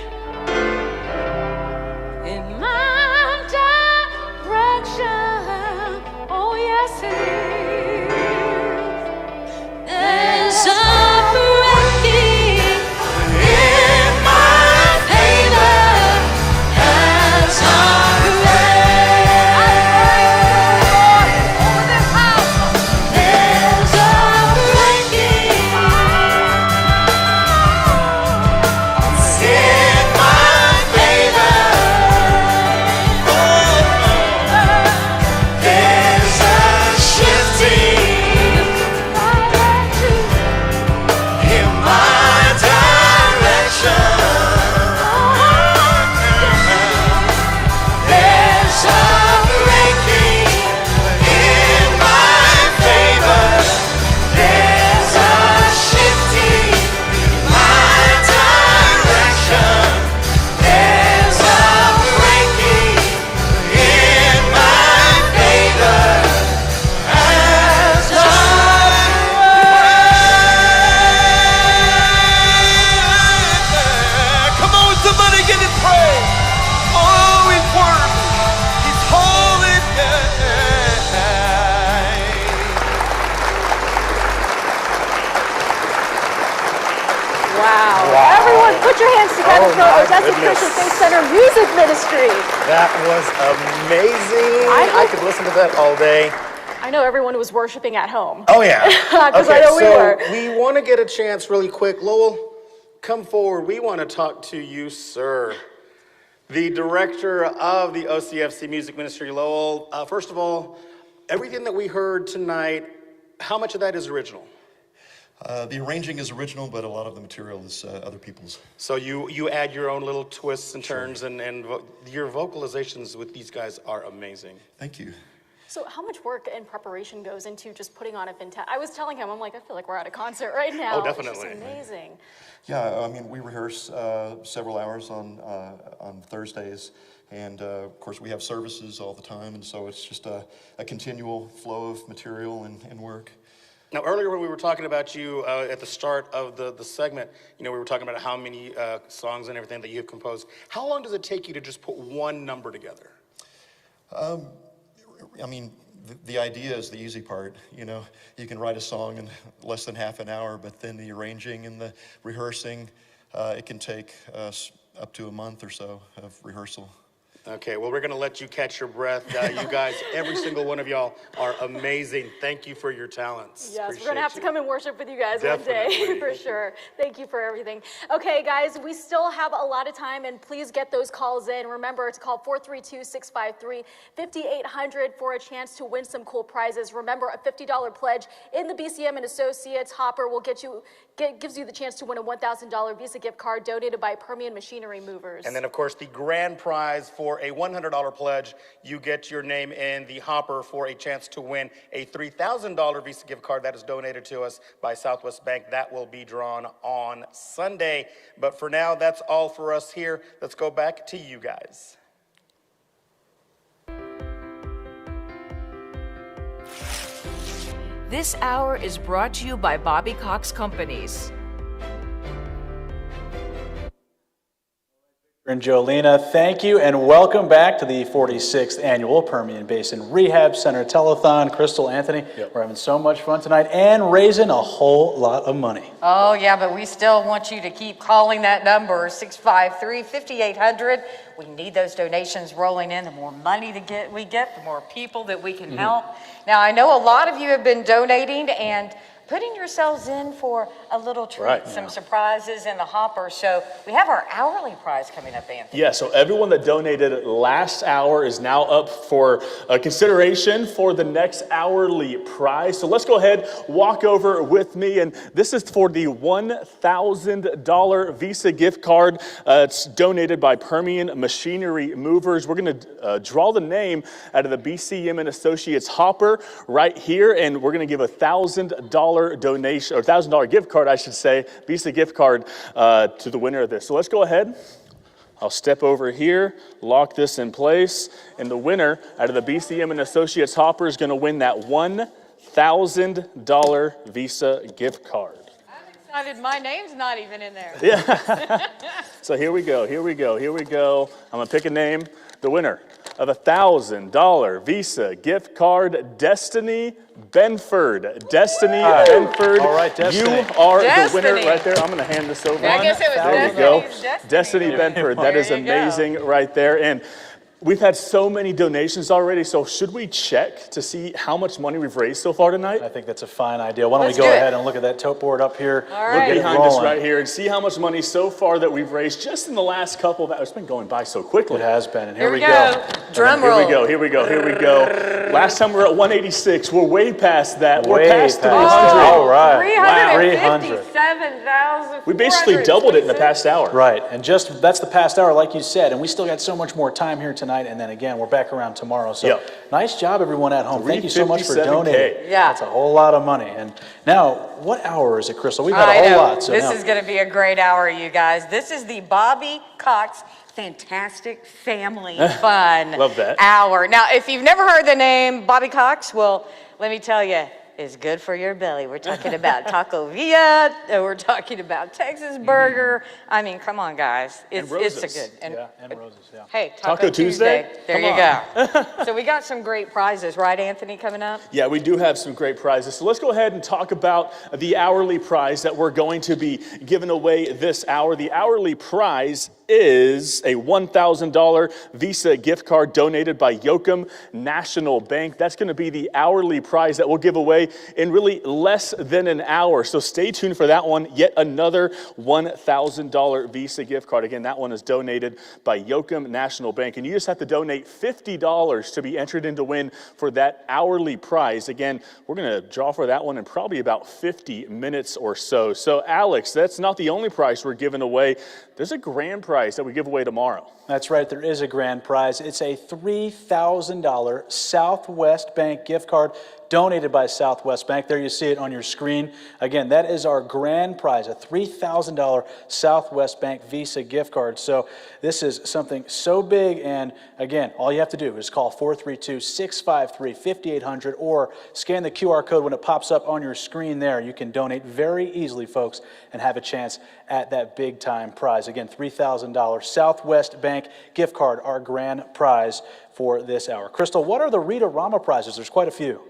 In my direction, oh yes it is. There's a breaking in my favor as I Put your hands together for Odessa Christian Faith Center Music Ministry. That was amazing. I could listen to that all day. I know everyone was worshiping at home. Oh, yeah. Because I know we were. We want to get a chance really quick. Lowell, come forward. We want to talk to you, sir. The director of the OCFC Music Ministry, Lowell. First of all, everything that we heard tonight, how much of that is original? The arranging is original, but a lot of the material is other people's. So you add your own little twists and turns, and your vocalizations with these guys are amazing. Thank you. So how much work and preparation goes into just putting on a fantastic... I was telling him, I'm like, I feel like we're at a concert right now. Oh, definitely. It's just amazing. Yeah, I mean, we rehearse several hours on Thursdays, and of course we have services all the time, and so it's just a continual flow of material and work. Now, earlier when we were talking about you at the start of the segment, you know, we were talking about how many songs and everything that you've composed. How long does it take you to just put one number together? I mean, the idea is the easy part. You know, you can write a song in less than half an hour, but then the arranging and the rehearsing, it can take up to a month or so of rehearsal. Okay, well, we're going to let you catch your breath. You guys, every single one of y'all are amazing. Thank you for your talents. Yes, we're going to have to come and worship with you guys one day, for sure. Thank you for everything. Okay, guys, we still have a lot of time, and please get those calls in. Remember, it's called 432-653-5800 for a chance to win some cool prizes. Remember, a $50 pledge in the BCM and Associates hopper will gives you the chance to win a $1,000 Visa gift card donated by Permian Machinery Movers. And then, of course, the grand prize for a $100 pledge, you get your name in the hopper for a chance to win a $3,000 Visa gift card that is donated to us by Southwest Bank. That will be drawn on Sunday. But for now, that's all for us here. Let's go back to you guys. This hour is brought to you by Bobby Cox Companies. And Jolena, thank you and welcome back to the 46th Annual Permian Basin Rehab Center Telethon. Crystal, Anthony, we're having so much fun tonight and raising a whole lot of money. Oh, yeah, but we still want you to keep calling that number, 653-5800. We need those donations rolling in. The more money we get, the more people that we can help. Now, I know a lot of you have been donating and putting yourselves in for a little treat, some surprises in the hopper. So we have our hourly prize coming up, Anthony. Yeah, so everyone that donated last hour is now up for consideration for the next hourly prize. So let's go ahead, walk over with me. And this is for the $1,000 Visa gift card. It's donated by Permian Machinery Movers. We're going to draw the name out of the BCM and Associates hopper right here. And we're going to give a $1,000 donation, or $1,000 gift card, I should say, Visa gift card to the winner of this. So let's go ahead. I'll step over here, lock this in place, and the winner out of the BCM and Associates hopper is going to win that $1,000 Visa gift card. Decided my name's not even in there. Yeah. So here we go. I'm gonna pick a name. The winner of a $1,000 Visa gift card, Destiny Benford. Destiny Benford. All right, Destiny. You are Destiny. the winner right there. I'm gonna hand this over. I guess it was There you go. Destiny. Destiny Benford. That is There you go. amazing right there. And we've had so many donations already, so should we check to see how much money we've raised so far tonight? I think that's a fine idea. Why don't Let's we go do it. ahead and look at that tote board up here? All We'll right. get it Behind us rolling. right here and see how much money so far that we've raised just in the last couple of hours. It's been going by so quickly. It has been, and Here here we we go. Drum roll. Here we go. Last time we were at 186. We're way past that. We're Way past past. 300. All right. 357,000. We basically doubled it in the past hour. Right, and just that's the past hour, like you said, and we still got so much more time here tonight, and then again, we're back around tomorrow. So Yep. nice job, everyone at home. Thank you so much for 357K. donating. Yeah. That's a whole lot of money. And now, what hour is it, Crystal? We've had I a whole know. lot. So this now, is going to be a great hour, you guys. This is the Bobby Cox Fantastic Family Fun Love that. Hour. Now, if you've never heard the name Bobby Cox, well, let me tell you, it's good for your belly. We're talking about Taco Villa. We're talking about Texas Burger. I mean, come on, guys. It's a Roses. good. and roses, yeah. Hey, Taco Tuesday? There Come you on. go. So we got some great prizes, right, Anthony, coming up? Yeah, we do have some great prizes. So let's go ahead and talk about the hourly prize that we're going to be giving away this hour. The hourly prize is a $1,000 Visa gift card donated by Yoakum National Bank. That's going to be the hourly prize that we'll give away in really less than an hour. So stay tuned for that one. Yet another $1,000 Visa gift card. Again, that one is donated by Yoakum National Bank. And you just have to donate $50 to be entered in to win for that hourly prize. Again, we're going to draw for that one in probably about 50 minutes or so. So Alex, that's not the only prize we're giving away. There's a grand prize that we give away tomorrow. That's right, there is a grand prize. It's a $3,000 Southwest Bank gift card donated by Southwest Bank. There you see it on your screen. Again, that is our grand prize, a $3,000 Southwest Bank Visa gift card. So this is something so big, and again, all you have to do is call 432-653-5800 or scan the QR code when it pops up on your screen there. You can donate very easily, folks, and have a chance at that big time prize. Again, $3,000 Southwest Bank gift card, our grand prize for this hour. Crystal, what are the Rita Rama prizes? There's quite a few.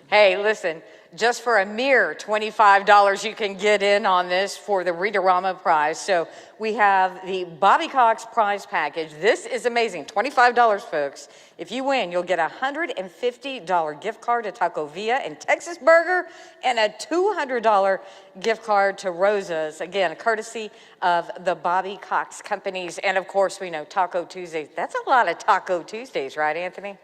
Hey, listen, just for a mere $25, you can get in on this for the Rita Rama prize. So we have the Bobby Cox prize package. This is amazing, $25, folks. If you win, you'll get a $150 gift card to Taco Villa and Texas Burger and a $200 gift card to Rosa's, again, courtesy of the Bobby Cox companies. And of course, we know Taco Tuesdays. That's a lot of Taco Tuesdays, right, Anthony?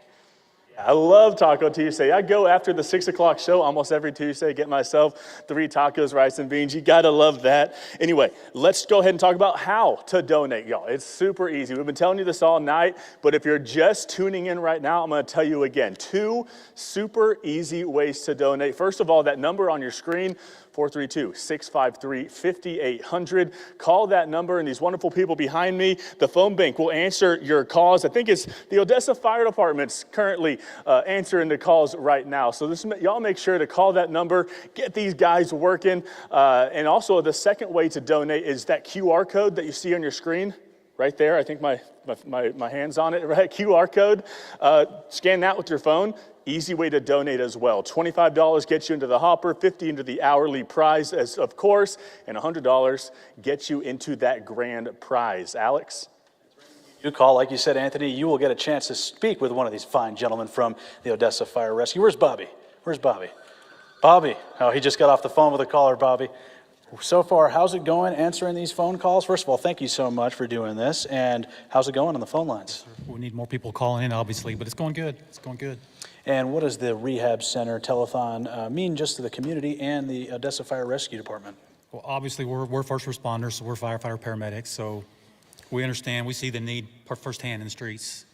I love Taco Tuesday. I go after the 6 o'clock show almost every Tuesday, get myself 3 tacos, rice and beans. You gotta love that. Anyway, let's go ahead and talk about how to donate, y'all. It's super easy. We've been telling you this all night, but if you're just tuning in right now, I'm gonna tell you again, 2 super easy ways to donate. First of all, that number on your screen, 432-653-5800. Call that number, and these wonderful people behind me, the phone bank, will answer your calls. I think it's the Odessa Fire Department's currently answering the calls right now. So y'all make sure to call that number, get these guys working. And also, the second way to donate is that QR code that you see on your screen. Right there, I think my hand's on it, right? QR code. Scan that with your phone. Easy way to donate as well. $25 gets you into the hopper, $50 into the hourly prize, as of course, and $100 gets you into that grand prize. Alex? You call, like you said, Anthony, you will get a chance to speak with one of these fine gentlemen from the Odessa Fire Rescue. Where's Bobby? Where's Bobby? Bobby. Oh, he just got off the phone with a caller, Bobby. So far, how's it going answering these phone calls? First of all, thank you so much for doing this. And how's it going on the phone lines? We need more people calling in, obviously, but it's going good. It's going good. And what does the Rehab Center Telethon mean just to the community and the Odessa Fire Rescue Department? Well, obviously, we're first responders, so we're firefighter paramedics, so we understand, we see the need firsthand in the streets.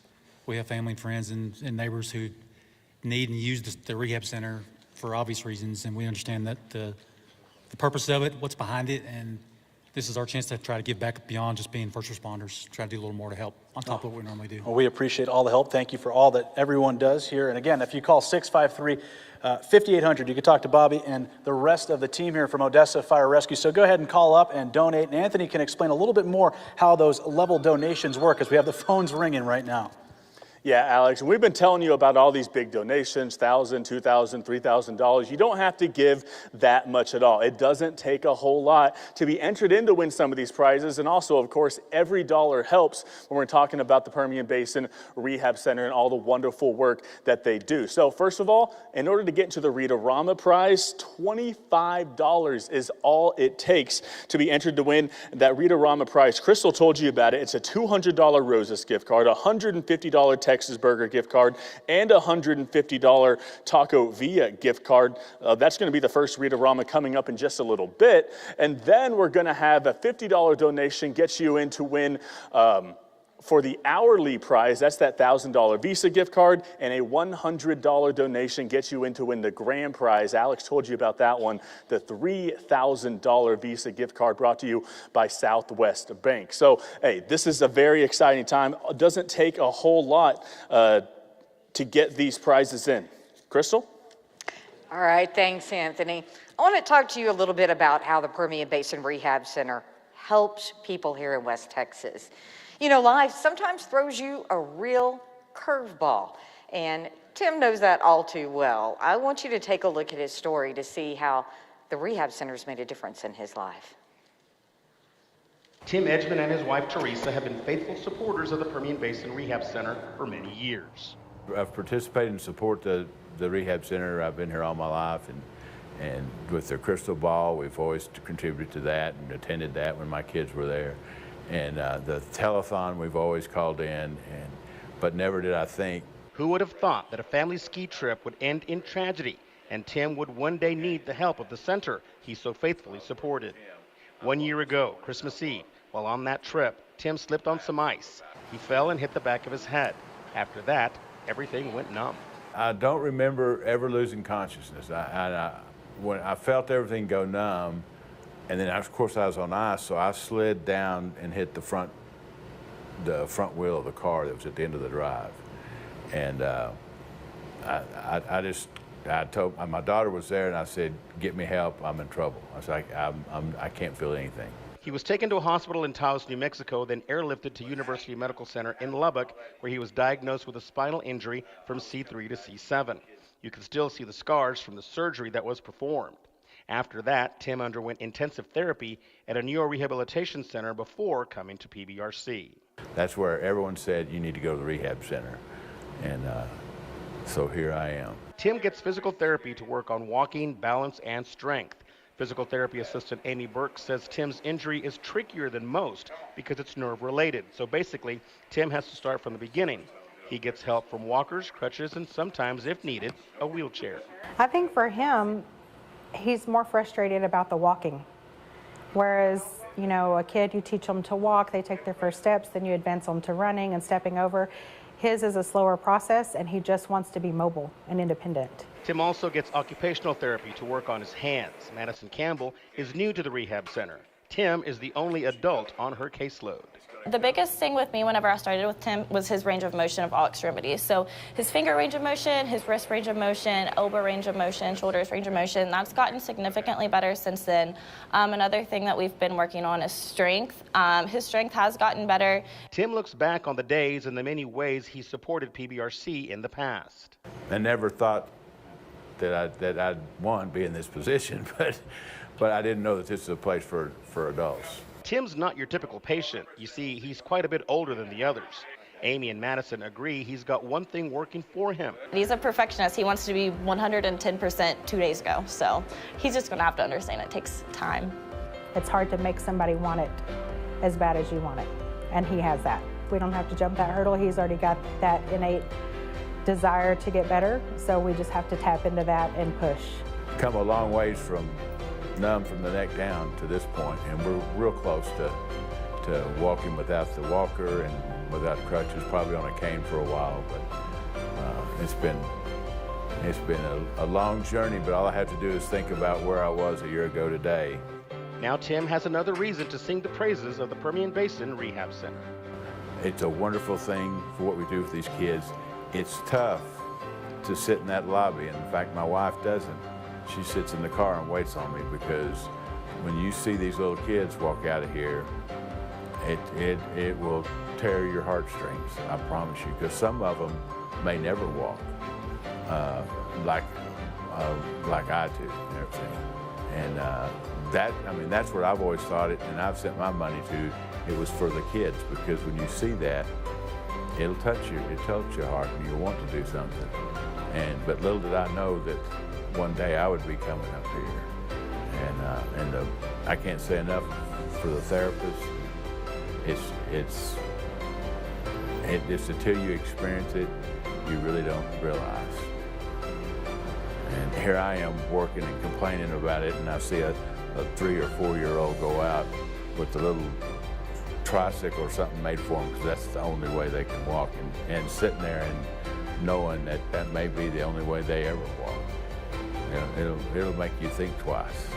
We have family and friends and neighbors who need and use the rehab center for obvious reasons, and we understand that the purpose of it, what's behind it, and this is our chance to try to give back beyond just being first responders, try to do a little more to help on top of what we normally do. Well, we appreciate all the help. Thank you for all that everyone does here. And again, if you call 653-5800, you can talk to Bobby and the rest of the team here from Odessa Fire Rescue. So go ahead and call up and donate. And Anthony can explain a little bit more how those level donations work, as we have the phones ringing right now. Yeah, Alex, we've been telling you about all these big donations, $1,000, $2,000, $3,000. You don't have to give that much at all. It doesn't take a whole lot to be entered in to win some of these prizes. And also, of course, every dollar helps when we're talking about the Permian Basin Rehab Center and all the wonderful work that they do. So first of all, in order to get into the Rita Rama prize, $25 is all it takes to be entered to win that Rita Rama prize. Crystal told you about it. It's a $200 Roses gift card, a $150 Texas Burger gift card, and a $150 Taco Villa gift card. That's going to be the first Rita Rama coming up in just a little bit. And then we're going to have a $50 donation get you in to win for the hourly prize. That's that $1,000 Visa gift card, and a $100 donation gets you in to win the grand prize. Alex told you about that one, the $3,000 Visa gift card brought to you by Southwest Bank. So, hey, this is a very exciting time. It doesn't take a whole lot to get these prizes in. Crystal? All right, thanks, Anthony. I want to talk to you a little bit about how the Permian Basin Rehab Center helps people here in West Texas. You know, life sometimes throws you a real curveball, and Tim knows that all too well. I want you to take a look at his story to see how the rehab center's made a difference in his life. Tim Edgman and his wife Teresa have been faithful supporters of the Permian Basin Rehab Center for many years. I've participated and support the rehab center. I've been here all my life, and with their crystal ball, we've always contributed to that and attended that when my kids were there. And the telethon, we've always called in, but never did I think. Who would have thought that a family ski trip would end in tragedy, and Tim would one day need the help of the center he so faithfully supported? 1 year ago, Christmas Eve, while on that trip, Tim slipped on some ice. He fell and hit the back of his head. After that, everything went numb. I don't remember ever losing consciousness. When I felt everything go numb, and then of course I was on ice, so I slid down and hit the front wheel of the car that was at the end of the drive. And I told, my daughter was there, and I said, "Get me help, I'm in trouble." I was like, I can't feel anything. He was taken to a hospital in Taos, New Mexico, then airlifted to University Medical Center in Lubbock, where he was diagnosed with a spinal injury from C3 to C7. You can still see the scars from the surgery that was performed. After that, Tim underwent intensive therapy at a neurorehabilitation center before coming to PBRC. That's where everyone said, you need to go to the rehab center. And so here I am. Tim gets physical therapy to work on walking, balance, and strength. Physical therapy assistant Amy Burke says Tim's injury is trickier than most because it's nerve-related. So basically, Tim has to start from the beginning. He gets help from walkers, crutches, and sometimes, if needed, a wheelchair. I think for him, he's more frustrated about the walking. Whereas, you know, a kid, you teach them to walk, they take their first steps, then you advance them to running and stepping over. His is a slower process, and he just wants to be mobile and independent. Tim also gets occupational therapy to work on his hands. Madison Campbell is new to the rehab center. Tim is the only adult on her caseload. The biggest thing with me whenever I started with Tim was his range of motion of all extremities. So his finger range of motion, his wrist range of motion, elbow range of motion, shoulders range of motion, that's gotten significantly better since then. Another thing that we've been working on is strength. His strength has gotten better. Tim looks back on the days and the many ways he supported PBRC in the past. I never thought that I'd want to be in this position, but I didn't know that this is a place for adults. Tim's not your typical patient. You see, he's quite a bit older than the others. Amy and Madison agree he's got one thing working for him. He's a perfectionist. He wants to be 110% 2 days ago. So he's just going to have to understand it takes time. It's hard to make somebody want it as bad as you want it, and he has that. We don't have to jump that hurdle. He's already got that innate desire to get better, so we just have to tap into that and push. Come a long ways from numb from the neck down to this point, and we're real close to walking without the walker and without crutches, probably on a cane for a while, but it's been a long journey, but all I have to do is think about where I was a year ago today. Now Tim has another reason to sing the praises of the Permian Basin Rehab Center. It's a wonderful thing for what we do with these kids. It's tough to sit in that lobby, and in fact, my wife doesn't. She sits in the car and waits on me, because when you see these little kids walk out of here, it will tear your heartstrings, I promise you, because some of them may never walk like I do and everything. And that's what I've always thought it, and I've sent my money to. It was for the kids, because when you see that, it'll touch you. It touches your heart, and you want to do something. But little did I know that one day I would be coming up here. And I can't say enough for the therapists. It's until you experience it, you really don't realize. And here I am working and complaining about it, and I see a 3 or 4 year old go out with a little tricycle or something made for them, because that's the only way they can walk, and sitting there and knowing that that may be the only way they ever walk. You know, it'll make you think twice.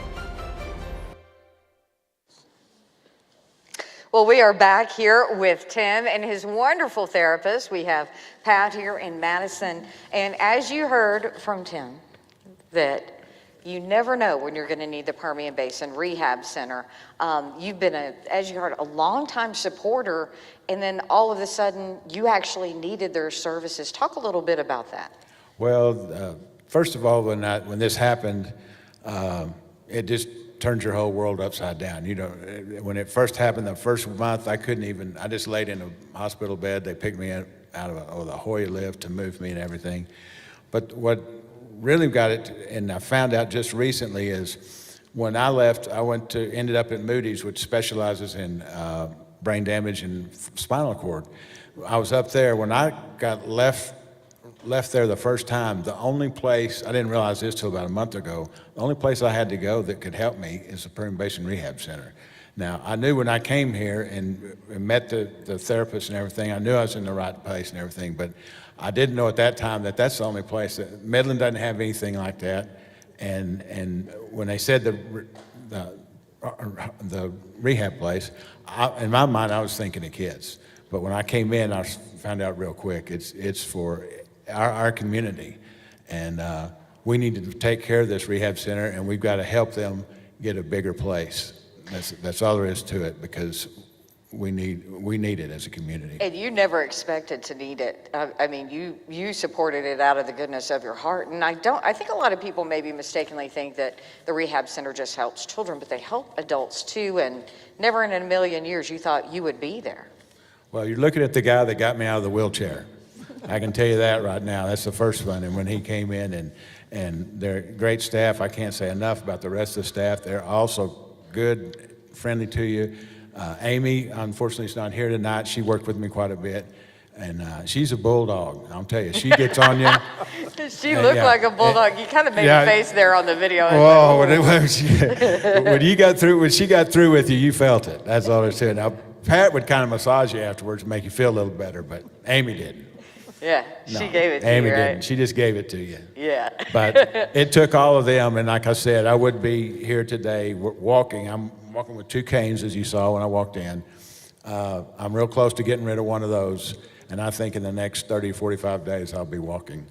Well, we are back here with Tim and his wonderful therapist. We have Pat here in Madison. And as you heard from Tim, that you never know when you're going to need the Permian Basin Rehab Center. You've been, as you heard, a longtime supporter, and then all of a sudden you actually needed their services. Talk a little bit about that. Well, first of all, when this happened, it just turns your whole world upside down. You know, when it first happened, the first month, I just laid in a hospital bed. They picked me out of the Hoya lift to move me and everything. But what really got it, and I found out just recently, is when I left, ended up at Moody's, which specializes in brain damage and spinal cord. I was up there. When I got left there the first time, the only place, I didn't realize this till about a month ago, the only place I had to go that could help me is the Permian Basin Rehab Center. Now, I knew when I came here and met the therapist and everything, I knew I was in the right place and everything, but I didn't know at that time that that's the only place. Midland doesn't have anything like that. And when they said the rehab place, in my mind, I was thinking of kids. But when I came in, I found out real quick, it's for our community. And we need to take care of this rehab center, and we've got to help them get a bigger place. That's all there is to it, because we need it as a community. And you never expected to need it. I mean, you supported it out of the goodness of your heart. And I think a lot of people maybe mistakenly think that the rehab center just helps children, but they help adults too. And never in a million years you thought you would be there. Well, you're looking at the guy that got me out of the wheelchair. I can tell you that right now. That's the first one. And when he came in, and they're great staff, I can't say enough about the rest of the staff. They're also good, friendly to you. Amy, unfortunately, is not here tonight. She worked with me quite a bit, and she's a bulldog. I'll tell you, she gets on you. She looked like a bulldog. You kind of made a face there on the video. Oh, when she got through with you, you felt it. That's all there's to it. Now, Pat would kind of massage you afterwards to make you feel a little better, but Amy didn't. Yeah, she gave it to Amy you, right? didn't. She just gave it to you. Yeah. But it took all of them, and like I said, I would be here today walking. I'm walking with 2 canes, as you saw when I walked in. I'm real close to getting rid of one of those, and I think in the next 30, 45 days, I'll be walking.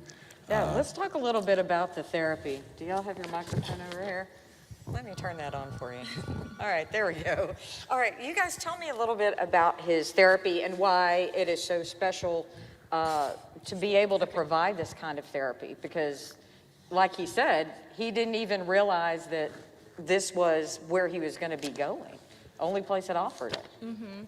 Yeah, let's talk a little bit about the therapy. Do y'all have your microphone over here? Let me turn that on for you. All right, there we go. All right, you guys tell me a little bit about his therapy and why it is so special to be able to provide this kind of therapy, because like he said, he didn't even realize that this was where he was going to be going. Only place that offered it. Mm-hmm.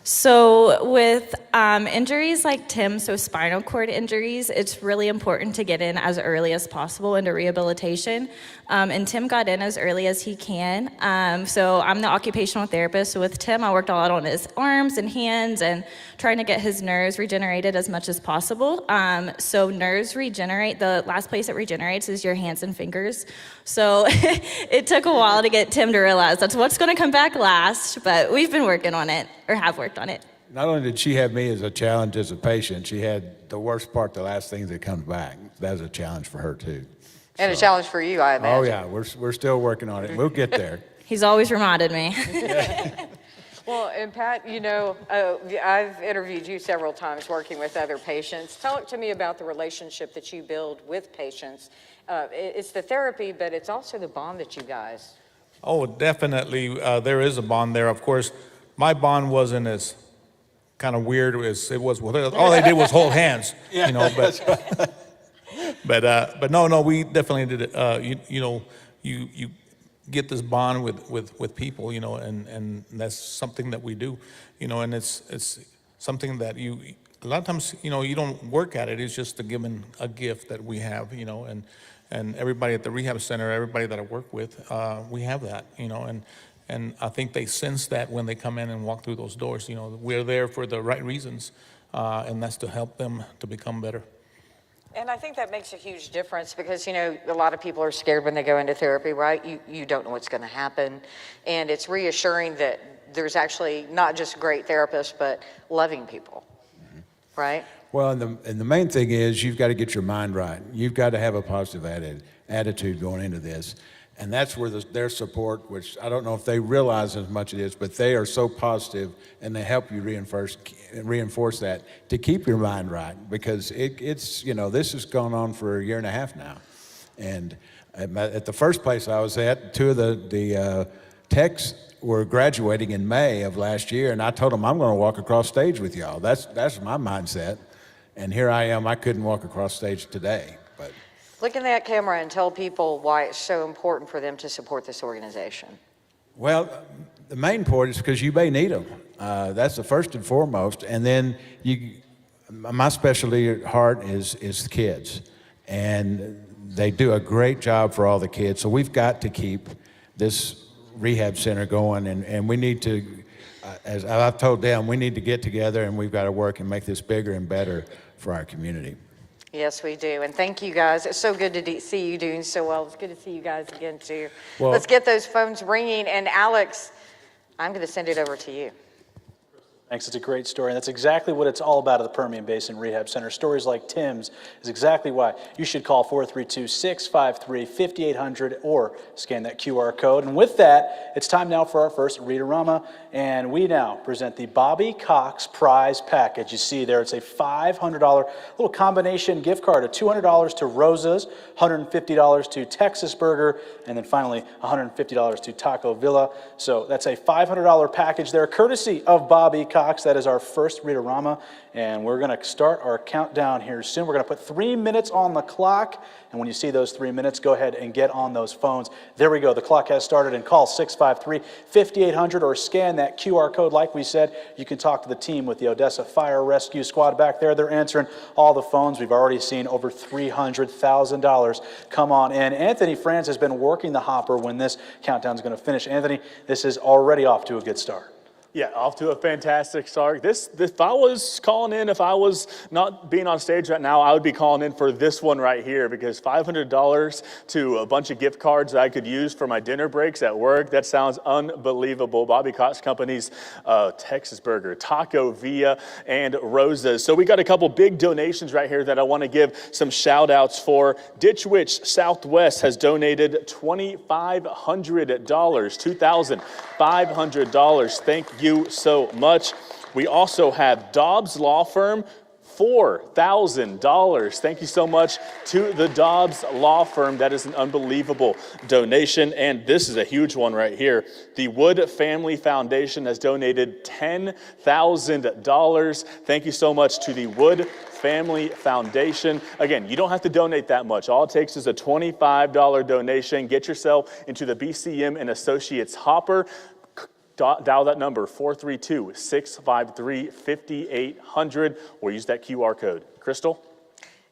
So with injuries like Tim, so spinal cord injuries, it's really important to get in as early as possible into rehabilitation. And Tim got in as early as he can. So I'm the occupational therapist. So with Tim, I worked a lot on his arms and hands and trying to get his nerves regenerated as much as possible. So nerves regenerate, the last place it regenerates is your hands and fingers. So it took a while to get Tim to realize that's what's going to come back last, but we've been working on it, or have worked on it. Not only did she have me as a challenge as a patient, she had the worst part, the last thing that comes back. That was a challenge for her too. And a challenge for you, I imagine. Oh yeah, we're still working on it. We'll get there. He's always reminded me. Well, and Pat, you know, I've interviewed you several times working with other patients. Talk to me about the relationship that you build with patients. It's the therapy, but it's also the bond that you guys. Oh, definitely, there is a bond there. Of course, my bond wasn't as kind of weird as it was with all they did was hold hands, you know. But no, we definitely did it. You get this bond with people, you know, and that's something that we do, you know, and it's something that a lot of times, you know, you don't work at it. It's just a gift that we have, you know, and everybody at the rehab center, everybody that I work with, we have that, you know, and I think they sense that when they come in and walk through those doors. You know, we're there for the right reasons, and that's to help them to become better. And I think that makes a huge difference because, you know, a lot of people are scared when they go into therapy, right? You don't know what's going to happen. And it's reassuring that there's actually not just great therapists, but loving people, right? Well, and the main thing is you've got to get your mind right. You've got to have a positive attitude going into this. And that's where their support, which I don't know if they realize as much it is, but they are so positive and they help you reinforce that to keep your mind right, because it's, you know, this has gone on for 1.5 years now. And at the first place I was at, 2 of the techs were graduating in May of last year, and I told them, I'm going to walk across stage with y'all. That's my mindset. And here I am, I couldn't walk across stage today. But Look in that camera and tell people why it's so important for them to support this organization. Well, the main point is because you may need them. That's the first and foremost. And then my specialty at heart is the kids. And they do a great job for all the kids. So we've got to keep this rehab center going. And we need to, as I've told them, we need to get together and we've got to work and make this bigger and better for our community. Yes, we do. And thank you guys. It's so good to see you doing so well. It's good to see you guys again, too. Well, let's get those phones ringing. And Alex, I'm going to send it over to you. Thanks. It's a great story. And that's exactly what it's all about at the Permian Basin Rehab Center. Stories like Tim's is exactly why you should call 432-653-5800 or scan that QR code. And with that, it's time now for our first Read-A-Rama. And we now present the Bobby Cox Prize Package. You see there, it's a $500 little combination gift card, a $200 to Rosa's, $150 to Texas Burger, and then finally $150 to Taco Villa. So that's a $500 package there, courtesy of Bobby Cox. That is our first Read-A-Rama, and we're going to start our countdown here soon. We're going to put 3 minutes on the clock, and when you see those 3 minutes, go ahead and get on those phones. There we go. The clock has started, and call 653-5800 or scan that QR code. Like we said, you can talk to the team with the Odessa Fire Rescue Squad back there. They're answering all the phones. We've already seen over $300,000 come on in. Anthony Franz has been working the hopper when this countdown is going to finish. Anthony, this is already off to a good start. Yeah, off to a fantastic start. If I was calling in, if I was not being on stage right now, I would be calling in for this one right here, because $500 to a bunch of gift cards that I could use for my dinner breaks at work, that sounds unbelievable. Bobby Cox Company's Texas Burger, Taco Villa, and Rosa's. So we got a couple big donations right here that I want to give some shout outs for. Ditch Witch Southwest has donated $2,500, $2,500. Thank you so much. We also have Dobbs Law Firm, $4,000. Thank you so much to the Dobbs Law Firm. That is an unbelievable donation. And this is a huge one right here. The Wood Family Foundation has donated $10,000. Thank you so much to the Wood Family Foundation. Again, you don't have to donate that much. All it takes is a $25 donation. Get yourself into the BCM and Associates Hopper. Dial that number, 432-653-5800, or use that QR code. Crystal?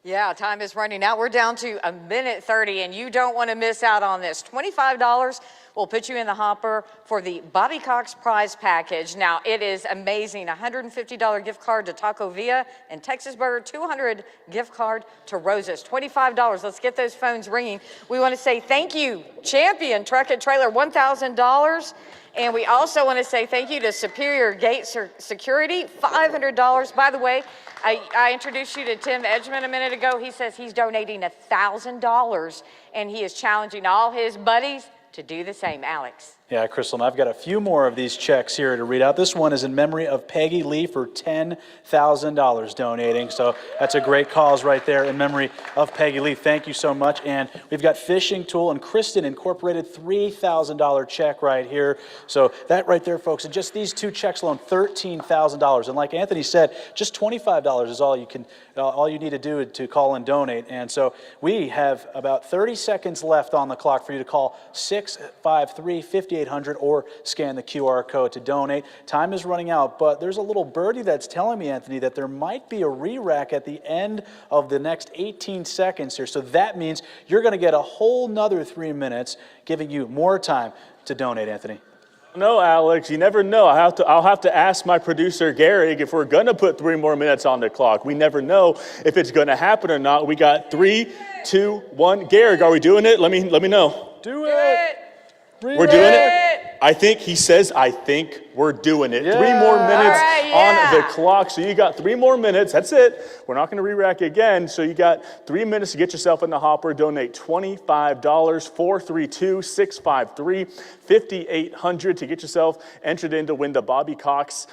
Yeah, time is running out. We're down to 1:30, and you don't want to miss out on this. $25 will put you in the hopper for the Bobby Cox Prize Package. Now, it is amazing. $150 gift card to Taco Villa and Texas Burger, $200 gift card to Rosa's, $25. Let's get those phones ringing. We want to say thank you, Champion Truck and Trailer, $1,000. And we also want to say thank you to Superior Gate Security, $500. By the way, I introduced you to Tim Edgman a minute ago. He says he's donating $1,000, and he is challenging all his buddies to do the same. Alex. Yeah, Crystal, and I've got a few more of these checks here to read out. This one is in memory of Peggy Lee for $10,000 donating. So that's a great cause right there in memory of Peggy Lee. Thank you so much. And we've got Fishing Tool and Kristen Incorporated, $3,000 check right here. So that right there, folks, and just these two checks alone, $13,000. And like Anthony said, just $25 is all you need to do to call and donate. And so we have about 30 seconds left on the clock for you to call 653-5800 or scan the QR code to donate. Time is running out, but there's a little birdie that's telling me, Anthony, that there might be a re-rack at the end of the next 18 seconds here. So that means you're going to get a whole nother 3 minutes, giving you more time to donate, Anthony. No, Alex, you never know. I'll have to ask my producer, Garrick, if we're going to put 3 more minutes on the clock. We never know if it's going to happen or not. We got 3, 2, 1. Garrick, are we doing it? Let me know. Do it. We're doing it? I think he says, I think we're doing it. 3 more minutes on the clock. So you got 3 more minutes. That's it. We're not going to re-rack again. So you got 3 minutes to get yourself in the hopper. Donate $25, 432-653-5800 to get yourself entered in to win the Bobby Cox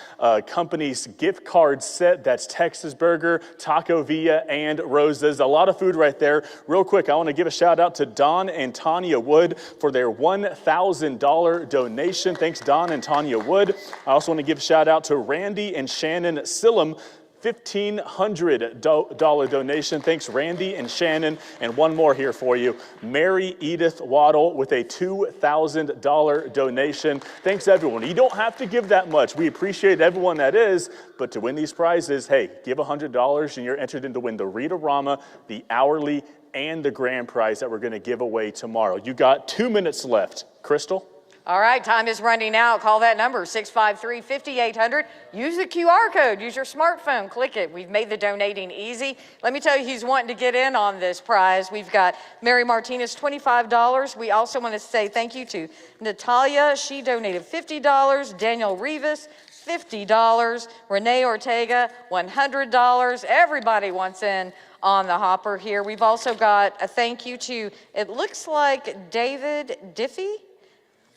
Company's gift card set. That's Texas Burger, Taco Villa, and Rosa's. A lot of food right there. Real quick, I want to give a shout out to Don and Tanya Wood for their $1,000 donation. Thanks, Don and Tanya Wood. I also want to give a shout out to Randy and Shannon Sillam, $1,500 donation. Thanks, Randy and Shannon. And one more here for you. Mary Edith Waddle with a $2,000 donation. Thanks, everyone. You don't have to give that much. We appreciate everyone that is. But to win these prizes, hey, give $100 and you're entered in to win the Read-A-Rama, the hourly, and the grand prize that we're going to give away tomorrow. You got 2 minutes left. Crystal? All right, time is running out. Call that number, 653-5800. Use the QR code. Use your smartphone. Click it. We've made the donating easy. Let me tell you who's wanting to get in on this prize. We've got Mary Martinez, $25. We also want to say thank you to Natalia. She donated $50. Daniel Rivas, $50. Renee Ortega, $100. Everybody wants in on the hopper here. We've also got a thank you to, it looks like David Diffie.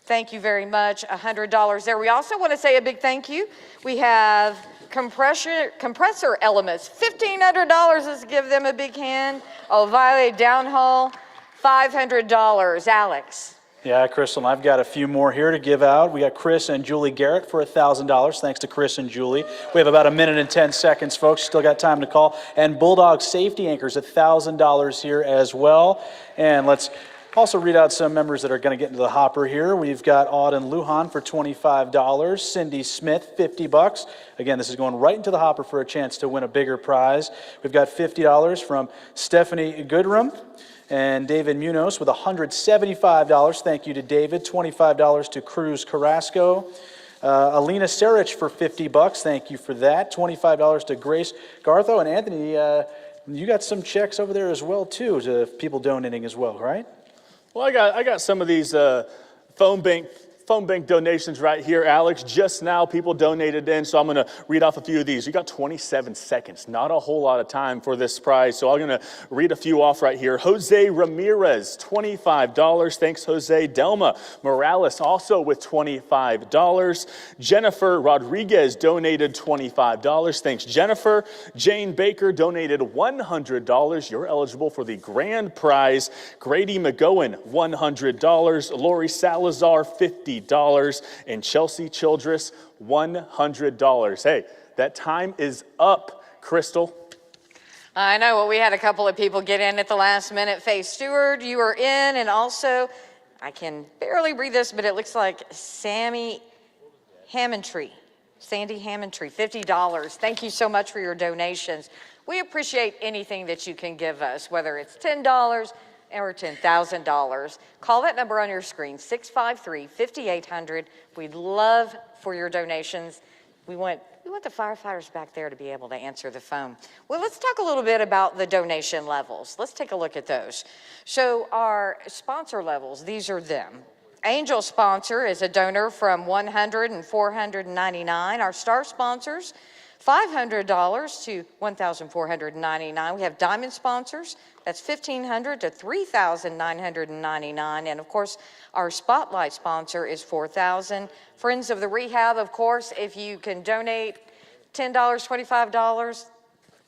Thank you very much, $100 there. We also want to say a big thank you. We have compressor elements, $1,500. Let's give them a big hand. O'Reilly Downhole, $500. Alex. Yeah, Crystal, and I've got a few more here to give out. We got Chris and Julie Garrett for $1,000. Thanks to Chris and Julie. We have about 1 minute and 10 seconds, folks. Still got time to call. And Bulldog Safety Anchors, $1,000 here as well. And let's also read out some members that are going to get into the hopper here. We've got Auden Lujan for $25. Cindy Smith, $50. Again, this is going right into the hopper for a chance to win a bigger prize. We've got $50 from Stephanie Goodrum. And David Munoz with $175. Thank you to David. $25 to Cruz Carrasco. Alina Sarich for $50. Thank you for that. $25 to Grace Gartho. And Anthony, you got some checks over there as well, too, to people donating as well, right? Well, I got some of these phone bank donations right here, Alex. Just now, people donated in, so I'm going to read off a few of these. You got 27 seconds, not a whole lot of time for this prize, so I'm going to read a few off right here. Jose Ramirez, $25. Thanks, Jose. Delma Morales, also with $25. Jennifer Rodriguez donated $25. Thanks, Jennifer. Jane Baker donated $100. You're eligible for the grand prize. Grady McGowan, $100. Lori Salazar, $50. And Chelsea Childress, $100. Hey, that time is up, Crystal. I know. Well, we had a couple of people get in at the last minute. Faye Stewart, you are in. And also, I can barely read this, but it looks like Sandy Hammondtree, $50. Thank you so much for your donations. We appreciate anything that you can give us, whether it's $10 or $10,000. Call that number on your screen, 653-5800. We'd love for your donations. We want the firefighters back there to be able to answer the phone. Well, let's talk a little bit about the donation levels. Let's take a look at those. So our sponsor levels, these are them. Angel sponsor is a donor from $100 and $499. Our star sponsors, $500 to $1,499. We have diamond sponsors. That's $1,500 to $3,999. And of course, our spotlight sponsor is $4,000. Friends of the Rehab, of course, if you can donate $10, $25,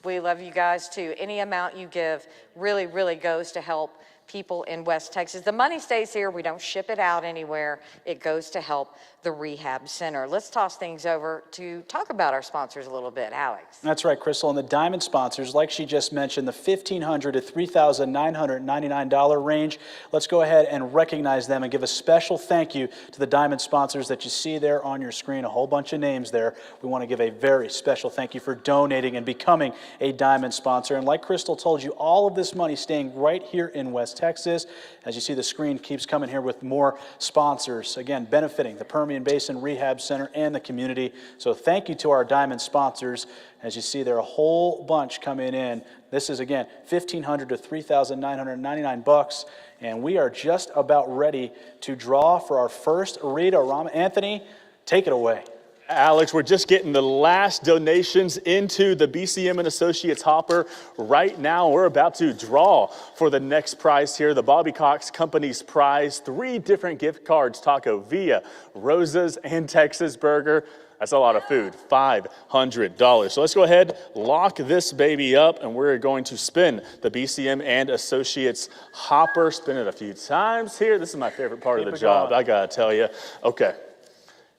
we love you guys too. Any amount you give really, really goes to help people in West Texas. The money stays here. We don't ship it out anywhere. It goes to help the rehab center. Let's toss things over to talk about our sponsors a little bit. Alex. That's right, Crystal. And the diamond sponsors, like she just mentioned, the $1,500 to $3,999 range. Let's go ahead and recognize them and give a special thank you to the diamond sponsors that you see there on your screen. A whole bunch of names there. We want to give a very special thank you for donating and becoming a diamond sponsor. And like Crystal told you, all of this money staying right here in West Texas. As you see, the screen keeps coming here with more sponsors, again, benefiting the Permian Basin Rehab Center and the community. So thank you to our diamond sponsors. As you see, there are a whole bunch coming in. This is, again, $1,500 to $3,999, and we are just about ready to draw for our first Rita Rama. Anthony, take it away. Alex, we're just getting the last donations into the BCM and Associates hopper right now. We're about to draw for the next prize here, the Bobby Cox Company's prize. 3 different gift cards, Taco Villa, Rosa's, and Texas Burger. That's a lot of food, $500. So let's go ahead, lock this baby up, and we're going to spin the BCM and Associates hopper. Spin it a few times here. This is my favorite part of the job, I gotta tell you. Okay,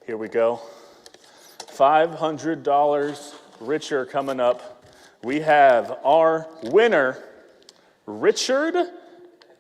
here we go. $500 richer coming up. We have our winner, Richard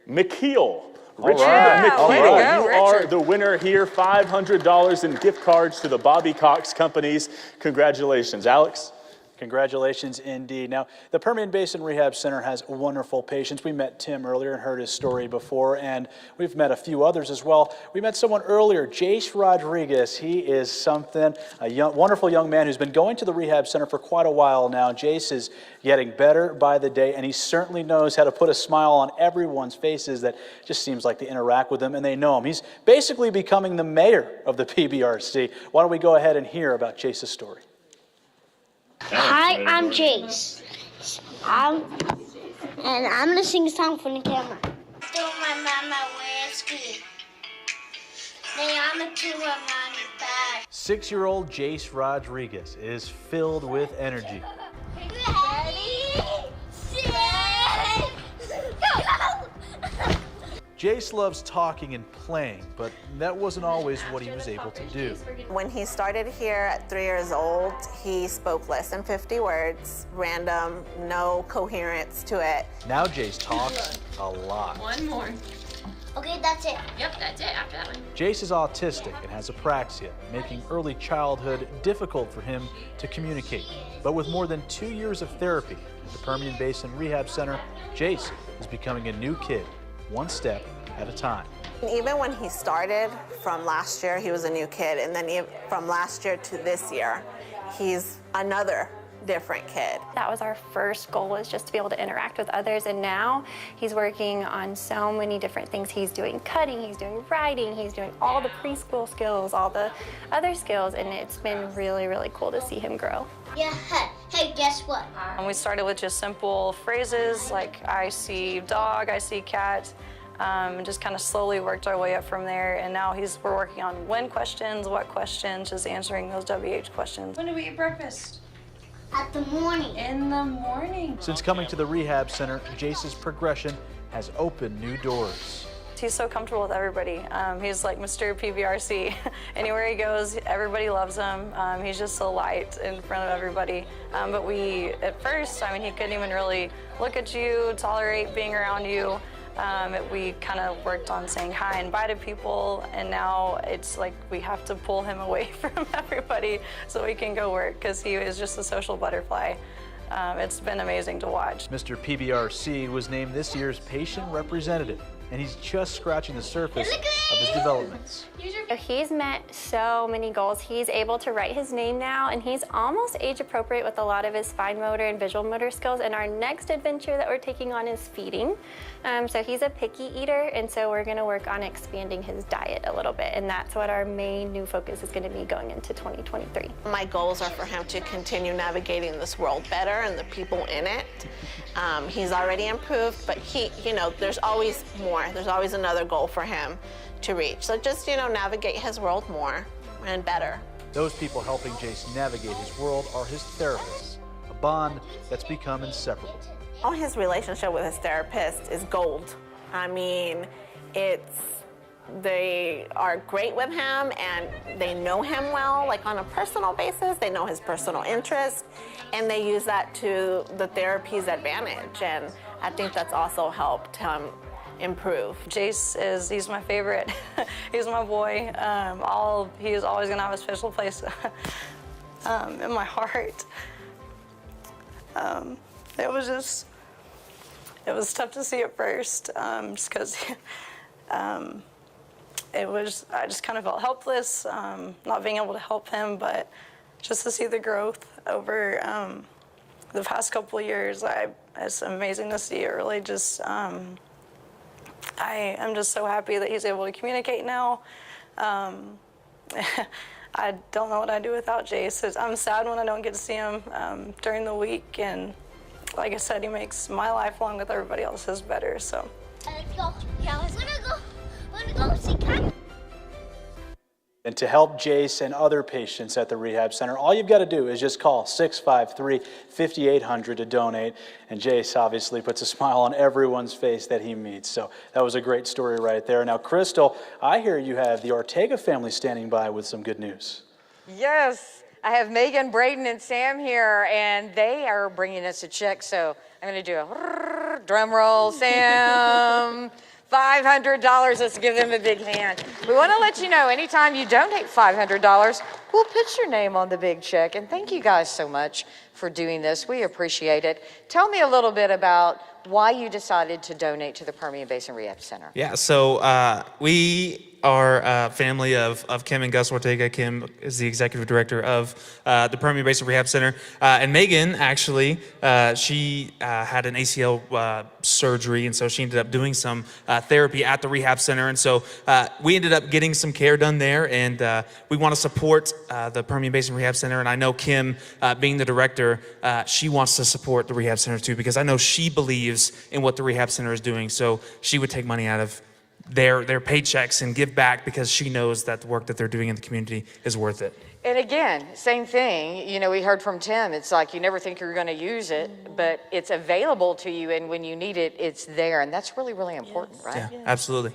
McKeel. Richard McKeel, you are the winner here. $500 in gift cards to the Bobby Cox Companies. Congratulations, Alex. Congratulations indeed. Now, the Permian Basin Rehab Center has wonderful patients. We met Tim earlier and heard his story before, and we've met a few others as well. We met someone earlier, Jace Rodriguez. He is something, a wonderful young man who's been going to the rehab center for quite a while now. Jace is getting better by the day, and he certainly knows how to put a smile on everyone's faces that just seems like they interact with him and they know him. He's basically becoming the mayor of the PBRC. Why don't we go ahead and hear about Jace's story? Hi, I'm Jace. And I'm gonna sing a song for the camera. Do my mama whiskey. I'm a 6-year-old Jace Rodriguez is filled with energy. Ready, set, go! Jace loves talking and playing, but that wasn't always what he was able to do. When he started here at 3 years old, he spoke less than 50 words, random, no coherence to it. Now Jace talks a lot. One more. Okay, that's it. Yep, that's it after that one. Jace is autistic and has apraxia, making early childhood difficult for him to communicate. But with more than 2 years of therapy at the Permian Basin Rehab Center, Jace is becoming a new kid, one step at a time. Even when he started from last year, he was a new kid. And then from last year to this year, he's another different kid. That was our first goal, was just to be able to interact with others. And now he's working on so many different things. He's doing cutting, he's doing writing, he's doing all the preschool skills, all the other skills. And it's been really, really cool to see him grow. Yeah, hey, guess what? We started with just simple phrases like I see dog, I see cat, and just kind of slowly worked our way up from there. And now we're working on when questions, what questions, just answering those WH questions. When do we eat breakfast? At the morning. In the morning. Since coming to the rehab center, Jace's progression has opened new doors. He's so comfortable with everybody. He's like Mr. PBRC. Anywhere he goes, everybody loves him. He's just so light in front of everybody. But at first, he couldn't even really look at you, tolerate being around you. We kind of worked on saying hi and bye to people, and now it's like we have to pull him away from everybody so he can go work, because he is just a social butterfly. It's been amazing to watch. Mr. PBRC was named this year's patient representative. and he's just scratching the surface of his developments. He's met so many goals. He's able to write his name now, and he's almost age appropriate with a lot of his fine motor and visual motor skills. And our next adventure that we're taking on is feeding. So he's a picky eater, and so we're gonna work on expanding his diet a little bit, and that's what our main new focus is gonna be going into 2023. My goals are for him to continue navigating this world better and the people in it. He's already improved, but there's always more. There's always another goal for him to reach. So just, navigate his world more and better. Those people helping Jace navigate his world are his therapists, a bond that's become inseparable. Oh, his relationship with his therapist is gold. I mean, they are great with him and they know him well, like on a personal basis. They know his personal interests and they use that to the therapy's advantage. And I think that's also helped him improve. Jace he's my favorite. He's my boy. He's always gonna have a special place in my heart. It was tough to see at first, just because I just kind of felt helpless, not being able to help him, but just to see the growth over the past couple of years, it's amazing to see. It really just, I am just so happy that he's able to communicate now. I don't know what I'd do without Jace. I'm sad when I don't get to see him during the week, and like I said, he makes my life along with everybody else's better. So. Let's go. Yeah, let's go see Kat. And to help Jace and other patients at the rehab center, all you've got to do is just call 653-5800 to donate. And Jace obviously puts a smile on everyone's face that he meets. So that was a great story right there. Now, Crystal, I hear you have the Ortega family standing by with some good news. Yes, I have Megan, Braden, and Sam here, and they are bringing us a check. So I'm going to do a drum roll, Sam. $500. Let's give them a big hand. We want to let you know, anytime you donate $500, we'll put your name on the big check. And thank you guys so much for doing this. We appreciate it. Tell me a little bit about why you decided to donate to the Permian Basin Rehab Center. Yeah, so we are a family of Kim and Gus Ortega. Kim is the executive director of the Permian Basin Rehab Center. And Megan, actually, she had an ACL surgery, and so she ended up doing some therapy at the rehab center. And so we ended up getting some care done there, and we want to support the Permian Basin Rehab Center. And I know Kim, being the director, she wants to support the rehab center too, because I know she believes in what the rehab center is doing. So she would take money out of their paychecks and give back, because she knows that the work that they're doing in the community is worth it. And again, same thing, we heard from Tim, it's like you never think you're going to use it, but it's available to you, and when you need it, it's there, and that's really, really important, right? Yeah, absolutely.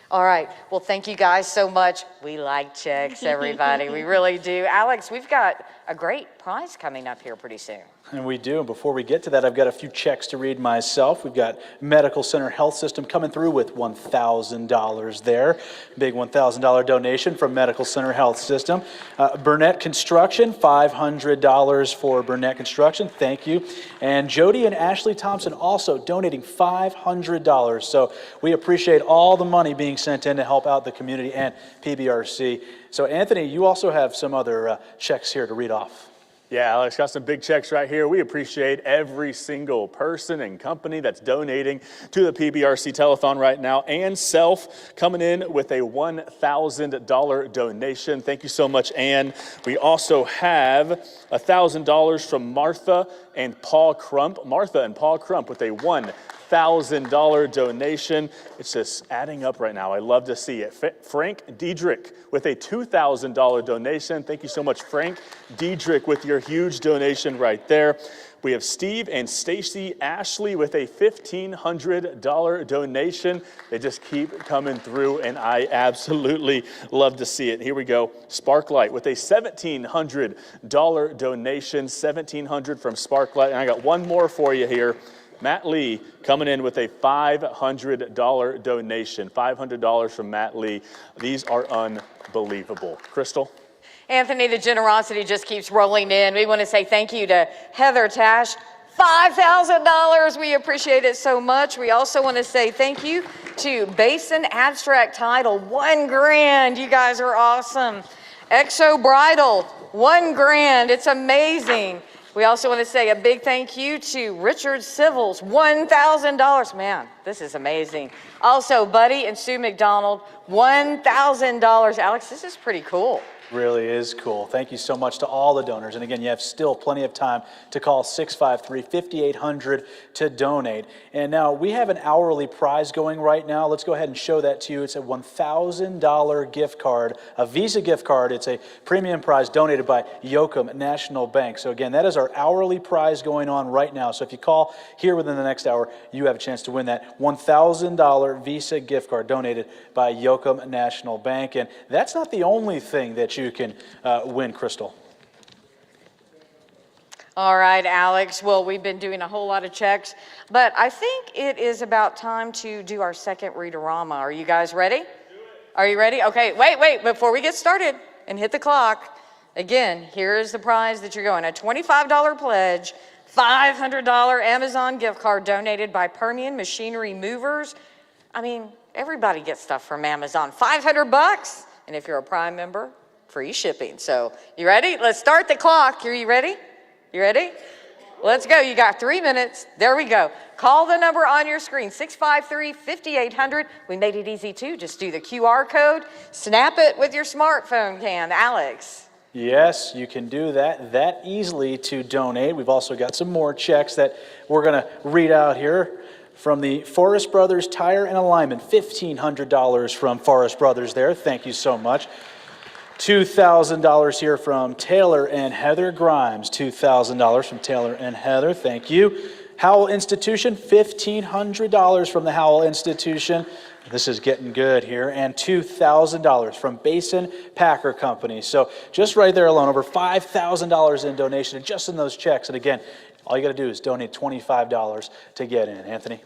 All right, well, thank you guys so much. We like checks, everybody, we really do. Alex, we've got a great prize coming up here pretty soon. And we do. And before we get to that, I've got a few checks to read myself. We've got Medical Center Health System coming through with $1,000 there. Big $1,000 donation from Medical Center Health System. Burnett Construction, $500 for Burnett Construction. Thank you. And Jody and Ashley Thompson also donating $500. So we appreciate all the money being sent in to help out the community and PBRC. So Anthony, you also have some other checks here to read off. Yeah, Alex, got some big checks right here. We appreciate every single person and company that's donating to the PBRC Telethon right now. Ann Self coming in with a $1,000 donation. Thank you so much, Ann. We also have $1,000 from Martha and Paul Crump. Martha and Paul Crump with a $1,000 donation. It's just adding up right now. I love to see it. Frank Diedrich with a $2,000 donation. Thank you so much, Frank Diedrich, with your huge donation right there. We have Steve and Stacy Ashley with a $1,500 donation. They just keep coming through, and I absolutely love to see it. Here we go. Sparklight with a $1,700 donation. $1,700 from Sparklight. And I got one more for you here. Matt Lee coming in with a $500 donation. $500 from Matt Lee. These are unbelievable. Crystal? Anthony, the generosity just keeps rolling in. We want to say thank you to Heather Tash, $5,000. We appreciate it so much. We also want to say thank you to Basin Abstract Title, $1,000. You guys are awesome. Exo Bridal, $1,000. It's amazing. We also want to say a big thank you to Richard Civils, $1,000. Man, this is amazing. Also, Buddy and Sue McDonald, $1,000. Alex, this is pretty cool. Really is cool. Thank you so much to all the donors. And again, you have still plenty of time to call 653-5800 to donate. And now we have an hourly prize going right now. Let's go ahead and show that to you. It's a $1,000 gift card, a Visa gift card. It's a premium prize donated by Yoakum National Bank. So again, that is our hourly prize going on right now. So if you call here within the next hour, you have a chance to win that $1,000 Visa gift card donated by Yoakum National Bank. And that's not the only thing that you can win, Crystal. All right, Alex. Well, we've been doing a whole lot of checks, but I think it is about time to do our second read-a-rama. Are you guys ready? Are you ready? Okay, wait. Before we get started and hit the clock, again, here's the prize that you're going. A $25 pledge, $500 Amazon gift card donated by Permian Machinery Movers. I mean, everybody gets stuff from Amazon. $500, and if you're a Prime member, free shipping. So, you ready? Let's start the clock. Are you ready? You ready? Let's go. You got 3 minutes. There we go. Call the number on your screen, 653-5800. We made it easy too. Just do the QR code. Snap it with your smartphone, Alex. Yes, you can do that easily to donate. We've also got some more checks that we're going to read out here. From the Forest Brothers Tire and Alignment, $1,500 from Forest Brothers there. Thank you so much. $2,000 here from Taylor and Heather Grimes. $2,000 from Taylor and Heather. Thank you. Howell Institution, $1,500 from the Howell Institution. This is getting good here. And $2,000 from Basin Packer Company. So just right there alone, over $5,000 in donation just in those checks. And again, all you got to do is donate $25 to get in. Anthony?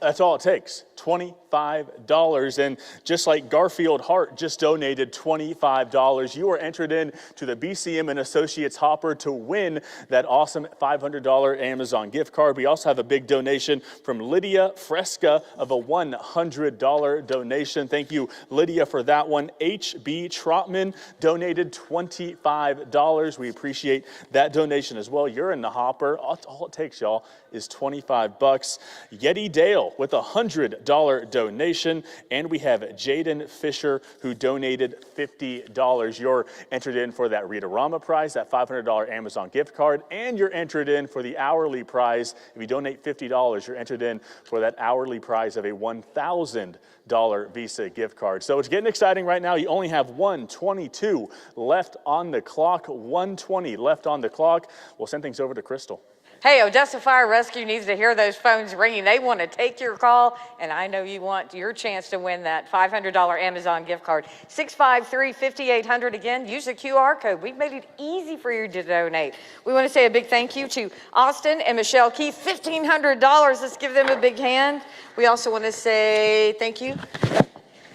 That's all it takes, $25. And just like Garfield Hart just donated $25, you are entered in to the BCM and Associates Hopper to win that awesome $500 Amazon gift card. We also have a big donation from Lydia Fresca of a $100 donation. Thank you, Lydia, for that one. H.B. Trotman donated $25. We appreciate that donation as well. You're in the hopper. All it takes, y'all, is $25. Yeti Dale with a $100 donation, and we have Jaden Fisher who donated $50. You're entered in for that Read-A-Rama prize, that $500 Amazon gift card, and you're entered in for the hourly prize. If you donate $50, you're entered in for that hourly prize of a $1,000 Visa gift card. So it's getting exciting right now. You only have 1:22 left on the clock. 1:20 left on the clock. We'll send things over to Crystal. Hey, Odessa Fire Rescue needs to hear those phones ringing. They want to take your call, and I know you want your chance to win that $500 Amazon gift card. 653-5800. Again, use the QR code. We've made it easy for you to donate. We want to say a big thank you to Austin and Michelle Keith, $1,500. Let's give them a big hand. We also want to say thank you.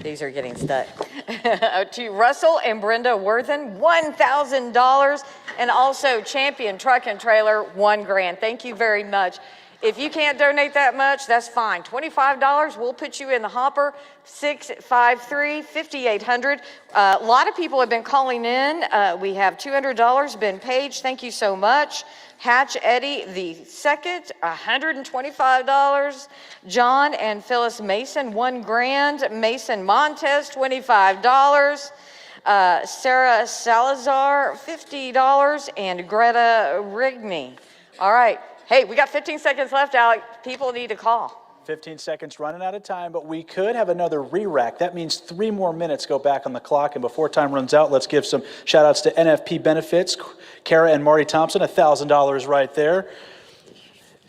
These are getting stuck. To Russell and Brenda Worthen, $1,000. And also Champion Truck and Trailer, $1,000. Thank you very much. If you can't donate that much, that's fine. $25, we'll put you in the hopper. 653-5800. A lot of people have been calling in. We have $200. Ben Page, thank you so much. Hatch Eddie the second, $125. John and Phyllis Mason, $1,000. Mason Montez, $25. Sarah Salazar, $50. And Greta Rigney. All right. Hey, we got 15 seconds left, Alec. People need to call. 15 seconds running out of time, but we could have another re-rack. That means 3 more minutes go back on the clock. And before time runs out, let's give some shout outs to NFP Benefits. Kara and Marty Thompson, $1,000 right there.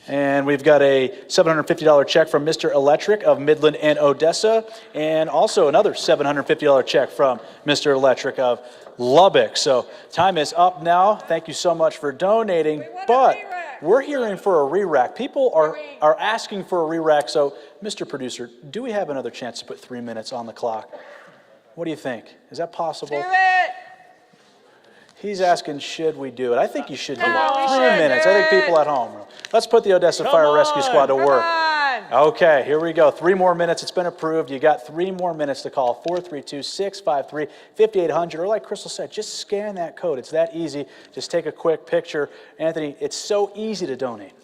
And we've got a $750 check from Mr. Electric of Midland and Odessa. And also another $750 check from Mr. Electric of Lubbock. So time is up now. Thank you so much for donating. But we're hearing for a re-rack. People are asking for a re-rack. So, Mr. Producer, do we have another chance to put 3 minutes on the clock? What do you think? Is that possible? Do it! He's asking, should we do it? I think you should do it. 3 minutes. I think people at home. Let's put the Odessa Fire Rescue Squad to work. Okay, here we go. 3 more minutes. It's been approved. You got 3 more minutes to call 432-653-5800. Or like Crystal said, just scan that code. It's that easy. Just take a quick picture. Anthony, it's so easy to donate.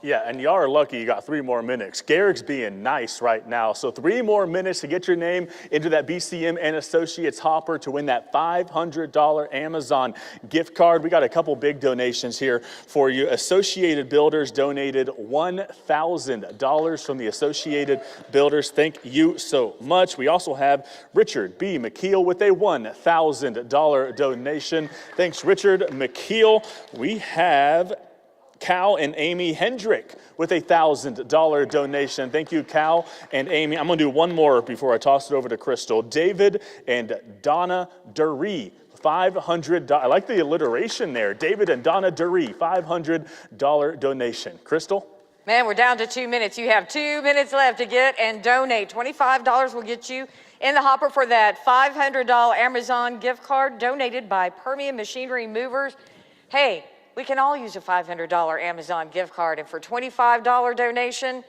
Yeah, and y'all are lucky you got 3 more minutes. Garrick's being nice right now. So 3 more minutes to get your name into that BCM and Associates hopper to win that $500 Amazon gift card. We got a couple big donations here for you. Associated Builders donated $1,000 from the Associated Builders. Thank you so much. We also have Richard B. McKeel with a $1,000 donation. Thanks, Richard McKeel. We have Cal and Amy Hendrick with a $1,000 donation. Thank you, Cal and Amy. I'm going to do one more before I toss it over to Crystal. David and Donna Dury, $500. I like the alliteration there. David and Donna Dury, $500 donation. Crystal? Man, we're down to 2 minutes. You have 2 minutes left to get and donate. $25 will get you in the hopper for that $500 Amazon gift card donated by Permian Machinery Movers. Hey, we can all use a $500 Amazon gift card, and for $25 donation,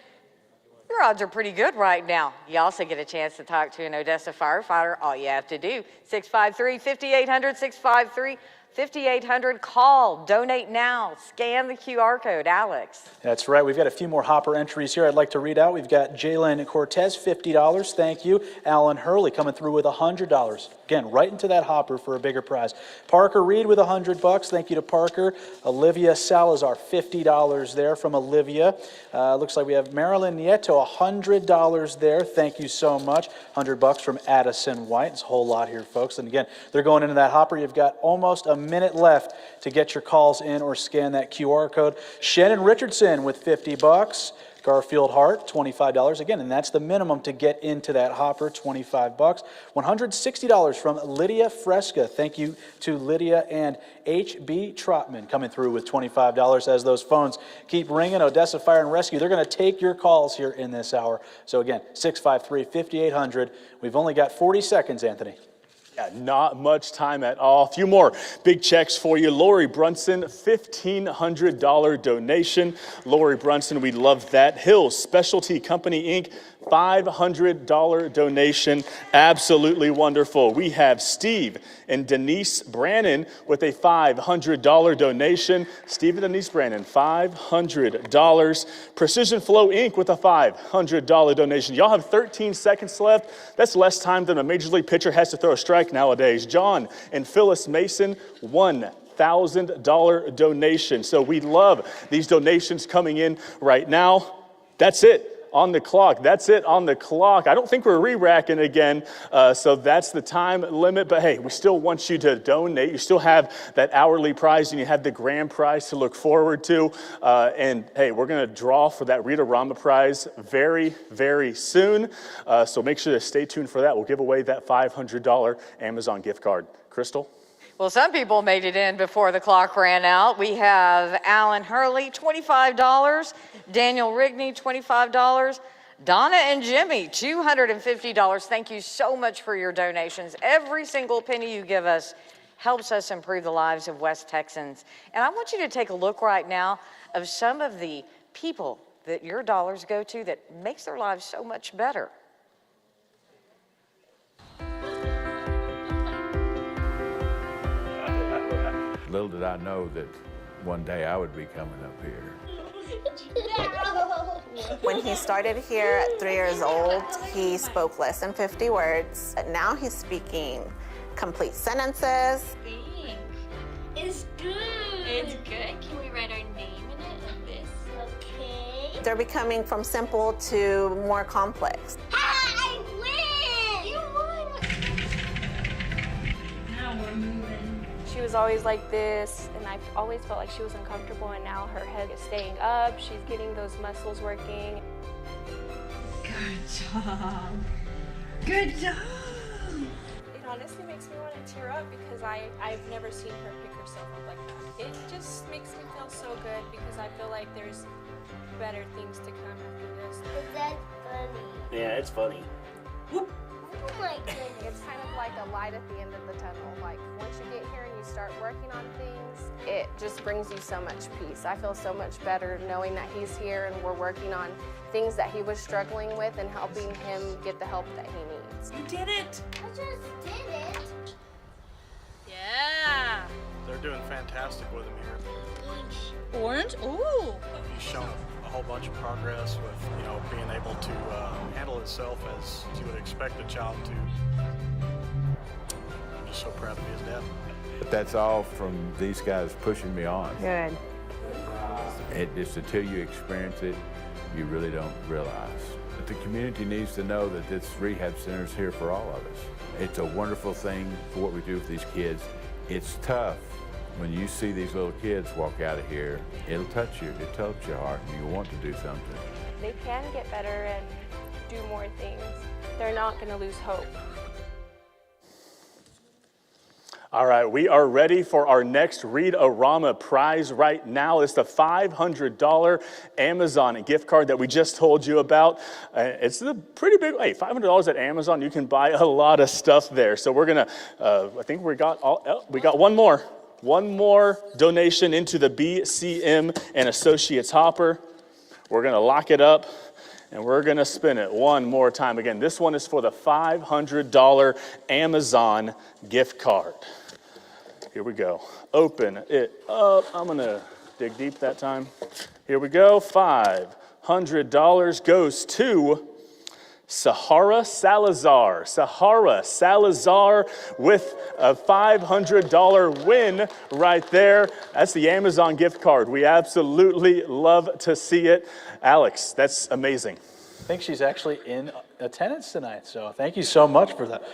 your odds are pretty good right now. You also get a chance to talk to an Odessa firefighter. All you have to do, 653-5800, 653-5800. Call, donate now, scan the QR code. Alex. That's right. We've got a few more hopper entries here I'd like to read out. We've got Jalen Cortez, $50. Thank you. Alan Hurley coming through with $100. Again, right into that hopper for a bigger prize. Parker Reed with $100. Thank you to Parker. Olivia Salazar, $50 there from Olivia. Looks like we have Marilyn Nieto, $100 there. Thank you so much. $100 from Addison White. It's a whole lot here, folks. And again, they're going into that hopper. You've got almost a minute left to get your calls in or scan that QR code. Shannon Richardson with $50. Garfield Hart, $25 again, and that's the minimum to get into that hopper, $25. $160 from Lydia Fresca. Thank you to Lydia and H.B. Trotman coming through with $25 as those phones keep ringing. Odessa Fire and Rescue, they're going to take your calls here in this hour. So again, 653-5800. We've only got 40 seconds, Anthony. Yeah, not much time at all. A few more big checks for you. Lori Brunson, $1,500 donation. Lori Brunson, we love that. Hills Specialty Company, Inc., $500 donation. Absolutely wonderful. We have Steve and Denise Brannon with a $500 donation. Steve and Denise Brannon, $500. Precision Flow Inc. with a $500 donation. Y'all have 13 seconds left. That's less time than a major league pitcher has to throw a strike nowadays. John and Phyllis Mason, $1,000 donation. So we love these donations coming in right now. That's it. On the clock. That's it on the clock. I don't think we're re-racking again, so that's the time limit. But hey, we still want you to donate. You still have that hourly prize, and you have the grand prize to look forward to. And hey, we're going to draw for that Rita Rama prize very, very soon. So make sure to stay tuned for that. We'll give away that $500 Amazon gift card. Crystal? Well, some people made it in before the clock ran out. We have Alan Hurley, $25. Daniel Rigney, $25. Donna and Jimmy, $250. Thank you so much for your donations. Every single penny you give us helps us improve the lives of West Texans. And I want you to take a look right now of some of the people that your dollars go to that makes their lives so much better. Little did I know that one day I would be coming up here. When he started here at 3 years old, he spoke less than 50 words. Now he's speaking complete sentences. It's good. It's good. Can we write our name in it like this? Okay. They're becoming from simple to more complex. I win! You won! Now we're moving. She was always like this, and I always felt like she was uncomfortable, and now her head is staying up. She's getting those muscles working. Good job. Good job. It honestly makes me want to tear up because I've never seen her pick herself up like that. It just makes me feel so good because I feel like there's better things to come after this. Is that funny? Yeah, it's funny. Whoop, Oh my goodness. It's kind of like a light at the end of the tunnel. Like once you get here and you start working on things, it just brings you so much peace. I feel so much better knowing that he's here and we're working on things that he was struggling with and helping him get the help that he needs. You did it! I just did it. Yeah. They're doing fantastic with him here. Orange? Ooh. He's shown a whole bunch of progress with, you know, being able to handle itself as you would expect a child to. I'm just so proud to be his dad. But that's all from these guys pushing me on. Good. It's until you experience it, you really don't realize. But the community needs to know that this rehab center is here for all of us. It's a wonderful thing for what we do with these kids. It's tough. When you see these little kids walk out of here, it'll touch you, it touches your heart, and you want to do something. They can get better and do more things. They're not going to lose hope. All right, we are ready for our next Read-A-Rama prize right now. It's the $500 Amazon gift card that we just told you about. It's a pretty big, hey, $500 at Amazon, you can buy a lot of stuff there. So we're gonna, I think we got one more donation into the BCM and Associates hopper. We're gonna lock it up and we're gonna spin it one more time. Again, this one is for the $500 Amazon gift card. Here we go. Open it up. I'm gonna dig deep that time. Here we go. $500 goes to Sahara Salazar. Sahara Salazar with a $500 win right there. That's the Amazon gift card. We absolutely love to see it. Alex, that's amazing. I think she's actually in attendance tonight, so thank you so much for that.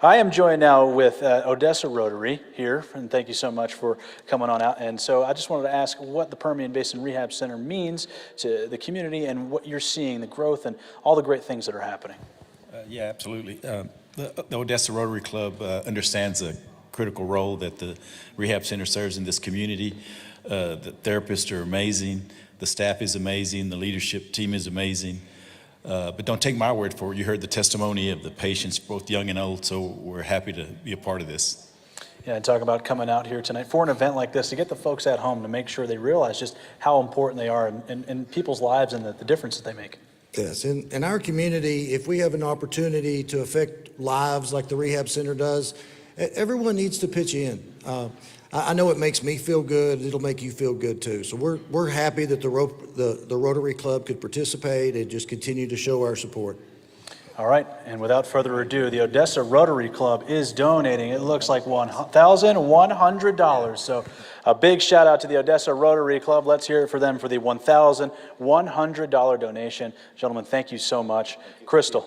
I am joined now with Odessa Rotary here, and thank you so much for coming on out. And so I just wanted to ask what the Permian Basin Rehab Center means to the community and what you're seeing, the growth and all the great things that are happening. Yeah, absolutely. The Odessa Rotary Club understands the critical role that the rehab center serves in this community. The therapists are amazing, the staff is amazing, the leadership team is amazing. But don't take my word for it. You heard the testimony of the patients, both young and old, so we're happy to be a part of this. Yeah, and talk about coming out here tonight for an event like this to get the folks at home to make sure they realize just how important they are in people's lives and the difference that they make. Yes, in our community, if we have an opportunity to affect lives like the rehab center does, everyone needs to pitch in. I know it makes me feel good. It'll make you feel good too. So we're happy that the Rotary Club could participate and just continue to show our support. All right, and without further ado, the Odessa Rotary Club is donating, it looks like $1,100. So a big shout out to the Odessa Rotary Club. Let's hear it for them for the $1,100 donation. Gentlemen, thank you so much. Crystal.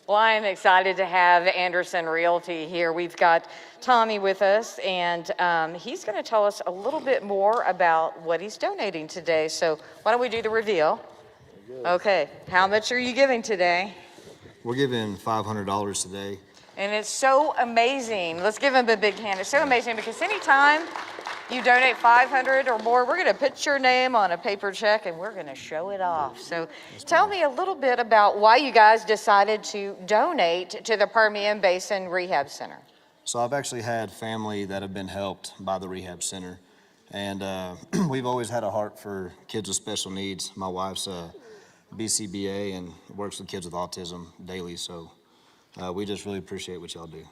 Well, I am excited to have Anderson Realty here. We've got Tommy with us, and he's going to tell us a little bit more about what he's donating today. So why don't we do the reveal? Okay, how much are you giving today? We're giving $500 today. And it's so amazing. Let's give him a big hand. It's so amazing because anytime you donate $500 or more, we're going to put your name on a paper check and we're going to show it off. So tell me a little bit about why you guys decided to donate to the Permian Basin Rehab Center. So I've actually had family that have been helped by the rehab center. And we've always had a heart for kids with special needs. My wife's a BCBA and works with kids with autism daily. So we just really appreciate what y'all do.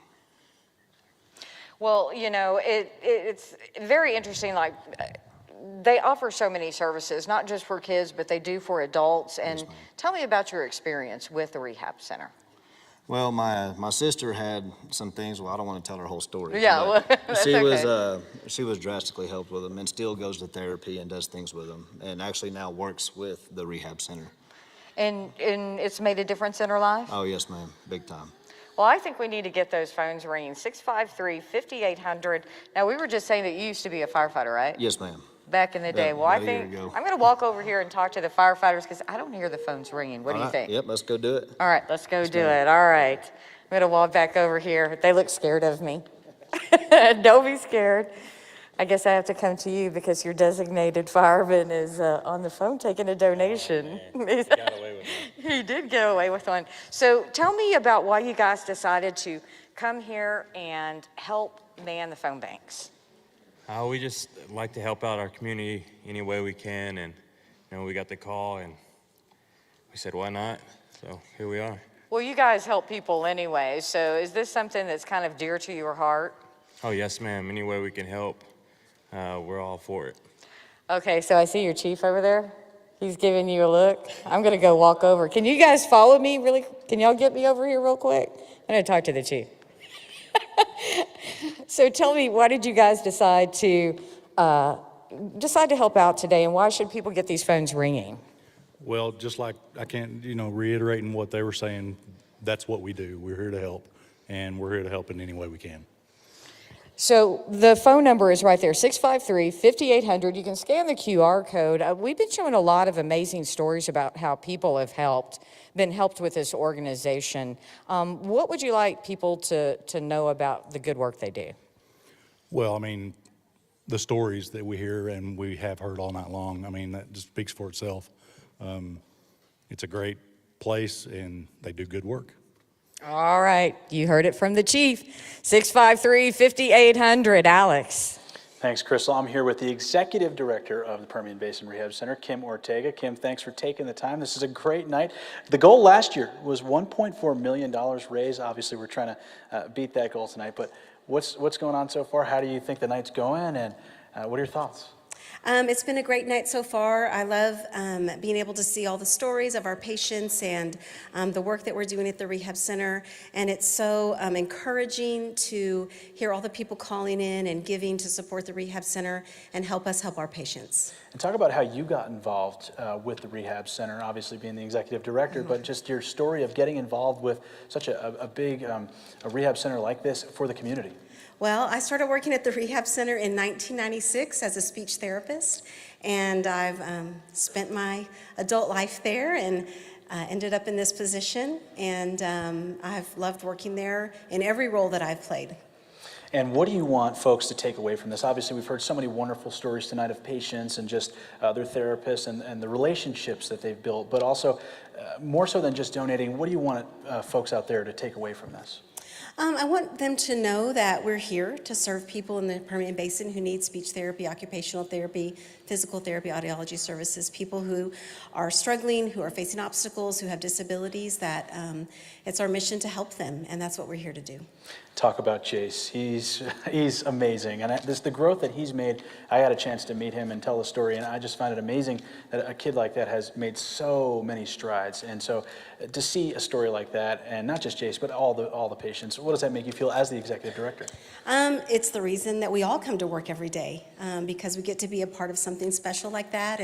Well, you know, it's very interesting, like, they offer so many services, not just for kids, but they do for adults. And tell me about your experience with the rehab center. Well, my sister had some things, well, I don't want to tell her whole story. Yeah, well, that's she was drastically helped with them and still goes to therapy and does things with them and actually now works with the rehab center. And it's made a difference in her life? Oh, yes, ma'am, big time. Well, I think we need to get those phones ringing, 653-5800. Now, we were just saying that you used to be a firefighter, right? Yes, ma'am. Back in the day. Well, I think I'm going to walk over here and talk to the firefighters because I don't hear the phones ringing. What do you think? Yep, let's go do it. All right, let's go do it. All right. I'm going to walk back over here. They look scared of me. Don't be scared. I guess I have to come to you because your designated fireman is on the phone taking a donation. He did get away with one. So tell me about why you guys decided to come here and help man the phone banks. We just like to help out our community any way we can, and we got the call, and we said, why not? So here we are. Well, you guys help people anyway, so is this something that's kind of dear to your heart? Oh, yes, ma'am. Any way we can help, we're all for it. Okay, so I see your chief over there. He's giving you a look. I'm gonna go walk over. Can you guys follow me really? Can y'all get me over here real quick? I'm gonna talk to the chief. So tell me, why did you guys decide to help out today, and why should people get these phones ringing? Well, just like I can't, reiterating what they were saying, that's what we do. We're here to help, and we're here to help in any way we can. So the phone number is right there, 653-5800. You can scan the QR code. We've been showing a lot of amazing stories about how people have been helped with this organization. What would you like people to know about the good work they do? Well, the stories that we hear and we have heard all night long, that just speaks for itself. It's a great place, and they do good work. All right, you heard it from the chief. 653-5800, Alex. Thanks, Crystal. I'm here with the Executive Director of the Permian Basin Rehab Center, Kim Ortega. Kim, thanks for taking the time. This is a great night. The goal last year was $1.4 million raised. Obviously, we're trying to beat that goal tonight, but what's going on so far? How do you think the night's going, and what are your thoughts? It's been a great night so far. I love being able to see all the stories of our patients and the work that we're doing at the rehab center. And it's so encouraging to hear all the people calling in and giving to support the rehab center and help us help our patients. And talk about how you got involved with the rehab center, obviously being the executive director, but just your story of getting involved with such a big a rehab center like this for the community. Well, I started working at the rehab center in 1996 as a speech therapist, and I've spent my adult life there and ended up in this position, and I've loved working there in every role that I've played. And what do you want folks to take away from this? Obviously, we've heard so many wonderful stories tonight of patients and just their therapists and the relationships that they've built, but also more so than just donating, what do you want folks out there to take away from this? I want them to know that we're here to serve people in the Permian Basin who need speech therapy, occupational therapy, physical therapy, audiology services, people who are struggling, who are facing obstacles, who have disabilities, that it's our mission to help them, and that's what we're here to do. Talk about Chase. He's amazing, and the growth that he's made, I had a chance to meet him and tell the story, and I just find it amazing that a kid like that has made so many strides. And so to see a story like that, and not just Chase, but all the patients, what does that make you feel as the executive director? It's the reason that we all come to work every day, because we get to be a part of something special like that,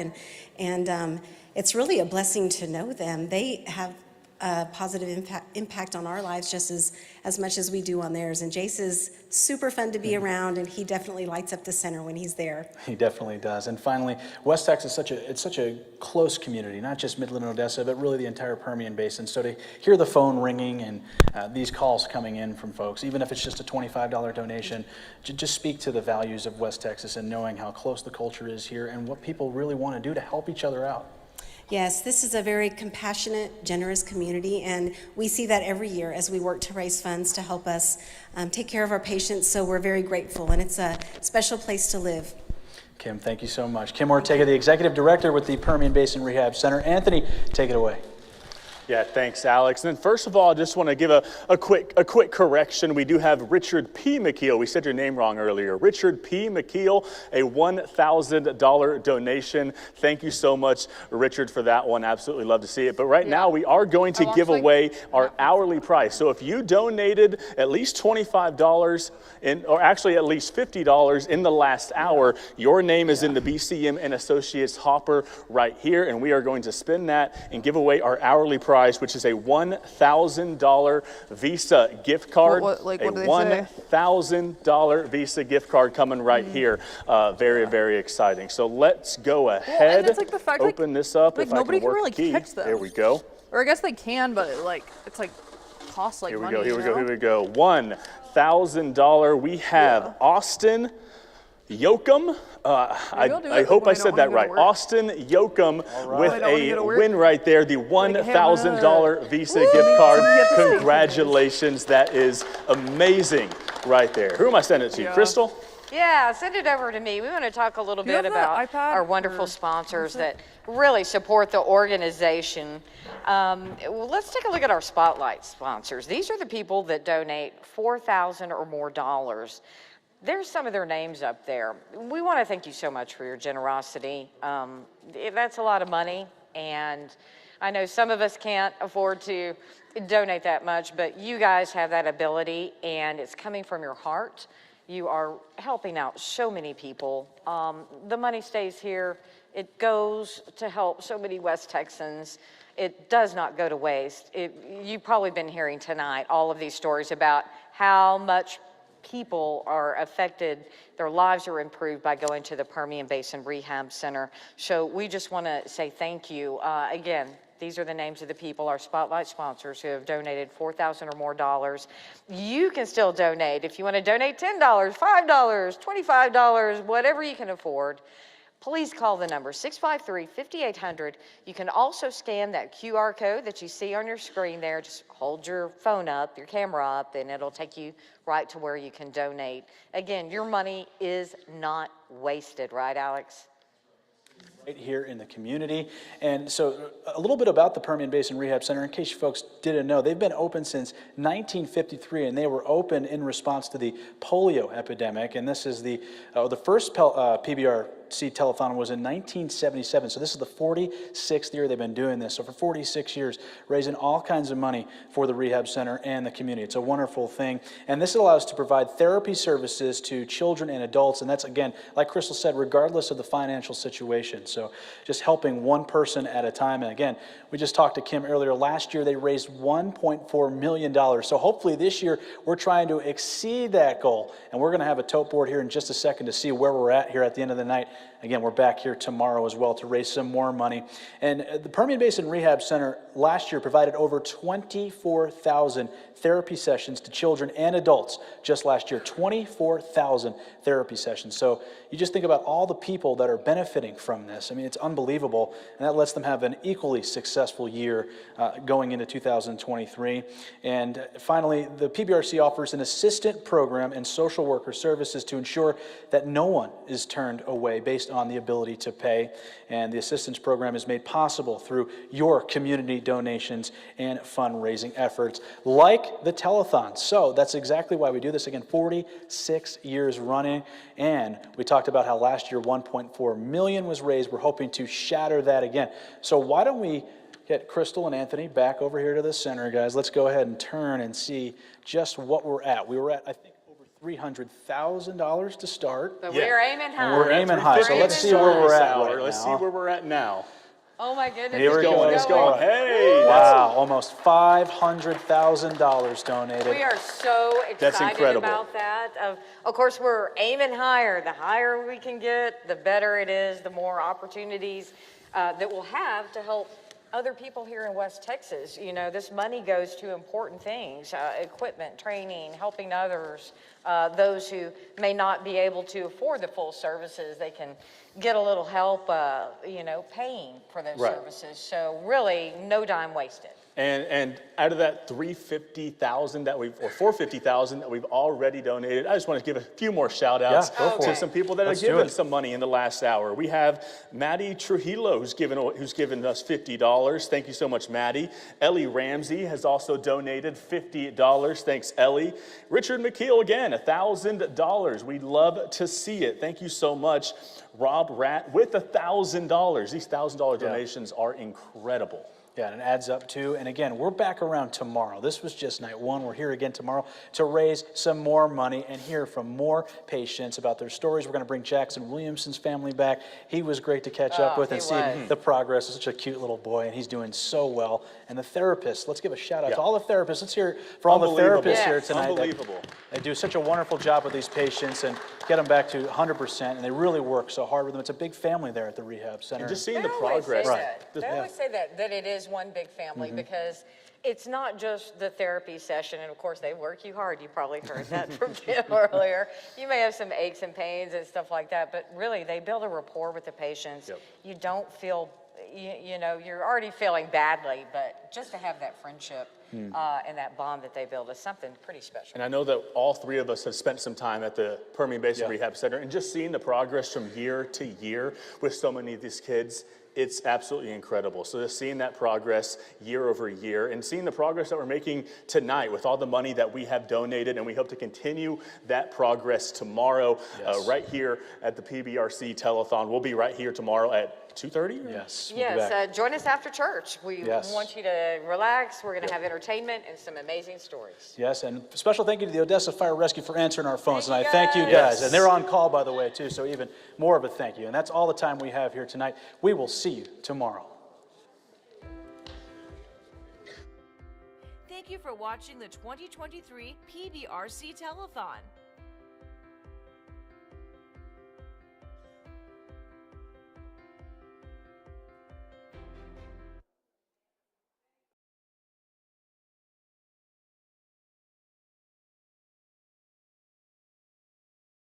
and it's really a blessing to know them. They have a positive impact on our lives just as much as we do on theirs. And Jace is super fun to be around, and he definitely lights up the center when he's there. He definitely does. And finally, West Texas is such a close community, not just Midland, Odessa, but really the entire Permian Basin. So to hear the phone ringing and these calls coming in from folks, even if it's just a $25 donation, just speak to the values of West Texas and knowing how close the culture is here and what people really want to do to help each other out. Yes, this is a very compassionate, generous community, and we see that every year as we work to raise funds to help us take care of our patients, so we're very grateful, and it's a special place to live. Kim, thank you so much. Kim Ortega, the Executive Director with the Permian Basin Rehab Center. Anthony, take it away. Yeah, thanks, Alex. And then first of all, I just want to give a quick correction. We do have Richard P. McKeel. We said your name wrong earlier. Richard P. McKeel, a $1,000 donation. Thank you so much, Richard, for that one. Absolutely love to see it. But right now, we are going to give away our hourly price. So if you donated at least $25 or actually at least $50 in the last hour, your name is in the BCM and Associates hopper right here, and we are going to spin that and give away our hourly price, which is a $1,000 Visa gift card. What do they say? $1,000 Visa gift card coming right here. Very, very exciting. So let's go ahead, it's like the fact, open this up. Like if I nobody can work really the key. catch those. There we go. Or I guess they can, but it's like costs like money. Here we go. $1,000. We have Austin Yoakum. I hope I said that right. Austin Yoakum with a win right there, the $1,000 Visa gift card. Congratulations, that is amazing right there. Who am I sending it to? Crystal? Yeah, send it over to me. We want to talk a little bit about our wonderful sponsors that really support the organization. Let's take a look at our spotlight sponsors. These are the people that donate $4,000 or more dollars. There's some of their names up there. We want to thank you so much for your generosity. That's a lot of money, and I know some of us can't afford to donate that much, but you guys have that ability, and it's coming from your heart. You are helping out so many people. The money stays here. It goes to help so many West Texans. It does not go to waste. You've probably been hearing tonight all of these stories about how much people are affected, their lives are improved by going to the Permian Basin Rehab Center. So we just want to say thank you. Again, these are the names of the people, our spotlight sponsors, who have donated $4,000 or more dollars. You can still donate. If you want to donate $10, $5, $25, whatever you can afford, please call the number 653-5800. You can also scan that QR code that you see on your screen there. Just hold your phone up, your camera up, and it'll take you right to where you can donate. Again, your money is not wasted, right, Alex? Right here in the community. And so a little bit about the Permian Basin Rehab Center, in case you folks didn't know, they've been open since 1953, and they were open in response to the polio epidemic. And this is the first PBRC Telethon was in 1977. So this is the 46th year they've been doing this. So for 46 years, raising all kinds of money for the rehab center and the community. It's a wonderful thing. And this allows us to provide therapy services to children and adults. And that's, again, like Crystal said, regardless of the financial situation. So just helping one person at a time. And again, we just talked to Kim earlier. Last year, they raised $1.4 million. So hopefully this year, we're trying to exceed that goal. And we're going to have a tote board here in just a second to see where we're at here at the end of the night. Again, we're back here tomorrow as well to raise some more money. And the Permian Basin Rehab Center last year provided over 24,000 therapy sessions to children and adults just last year. 24,000 therapy sessions. So you just think about all the people that are benefiting from this. I mean, it's unbelievable. And that lets them have an equally successful year going into 2023. And finally, the PBRC offers an assistant program and social worker services to ensure that no one is turned away based on the ability to pay. And the assistance program is made possible through your community donations and fundraising efforts like the telethon. So that's exactly why we do this. Again, 46 years running. And we talked about how last year $1.4 million was raised. We're hoping to shatter that again. So why don't we get Crystal and Anthony back over here to the center, guys. Let's go ahead and turn and see just what we're at. We were at, I think, $300,000 to start. So we're aiming high. We're aiming high. So let's see where we're at right Let's see where we're at now. Oh my goodness. Here we go. It's going. Hey. Wow, almost $500,000 donated. We are so excited about that. Of course, we're aiming higher. The higher we can get, the better it is, the more opportunities that we'll have to help other people here in West Texas. You know, this money goes to important things, equipment, training, helping others, those who may not be able to afford the full services. They can get a little help, paying for those services. So really, no dime wasted. And out of that $450,000 that we've already donated, I just want to give a few more shout outs to some people that have given some money in the last hour. We have Maddie Trujillo who's given us $50. Thank you so much, Maddie. Ellie Ramsey has also donated $50. Thanks, Ellie. Richard McKeel again, $1,000. We'd love to see it. Thank you so much. Rob Ratt with $1,000. These $1,000 donations are incredible. Yeah, and it adds up too. And again, we're back around tomorrow. This was just night one. We're here again tomorrow to raise some more money and hear from more patients about their stories. We're going to bring Jackson Williamson's family back. He was great to catch up with and see the progress. He's such a cute little boy, and he's doing so well. And the therapists, let's give a shout out to all the therapists. Let's hear for all the therapists here tonight. Unbelievable. They do such a wonderful job with these patients and get them back to 100%. And they really work so hard with them. It's a big family there at the rehab center. And just seeing the progress. They always say that it is one big family because it's not just the therapy session, and of course they work you hard. You probably heard that from Jim earlier. You may have some aches and pains and stuff like that, but really they build a rapport with the patients. Yep. You don't feel, you know, you're already feeling badly, but just to have that friendship and that bond that they build is something pretty special. And I know that all three of us have spent some time at the Permian Basin Rehab Center, and just seeing the progress from year to year with so many of these kids, it's absolutely incredible. So just seeing that progress year over year and seeing the progress that we're making tonight with all the money that we have donated, and we hope to continue that progress tomorrow right here at the PBRC Telethon. We'll be right here tomorrow at 2:30? Yes. Yes, join us after church. We want you to relax. We're going to have entertainment and some amazing stories. Yes, and special thank you to the Odessa Fire Rescue for answering our phones tonight. Thank you guys. And they're on call, by the way, too, so even more of a thank you. And that's all the time we have here tonight. We will see you tomorrow. Thank you for watching the 2023 PBRC Telethon.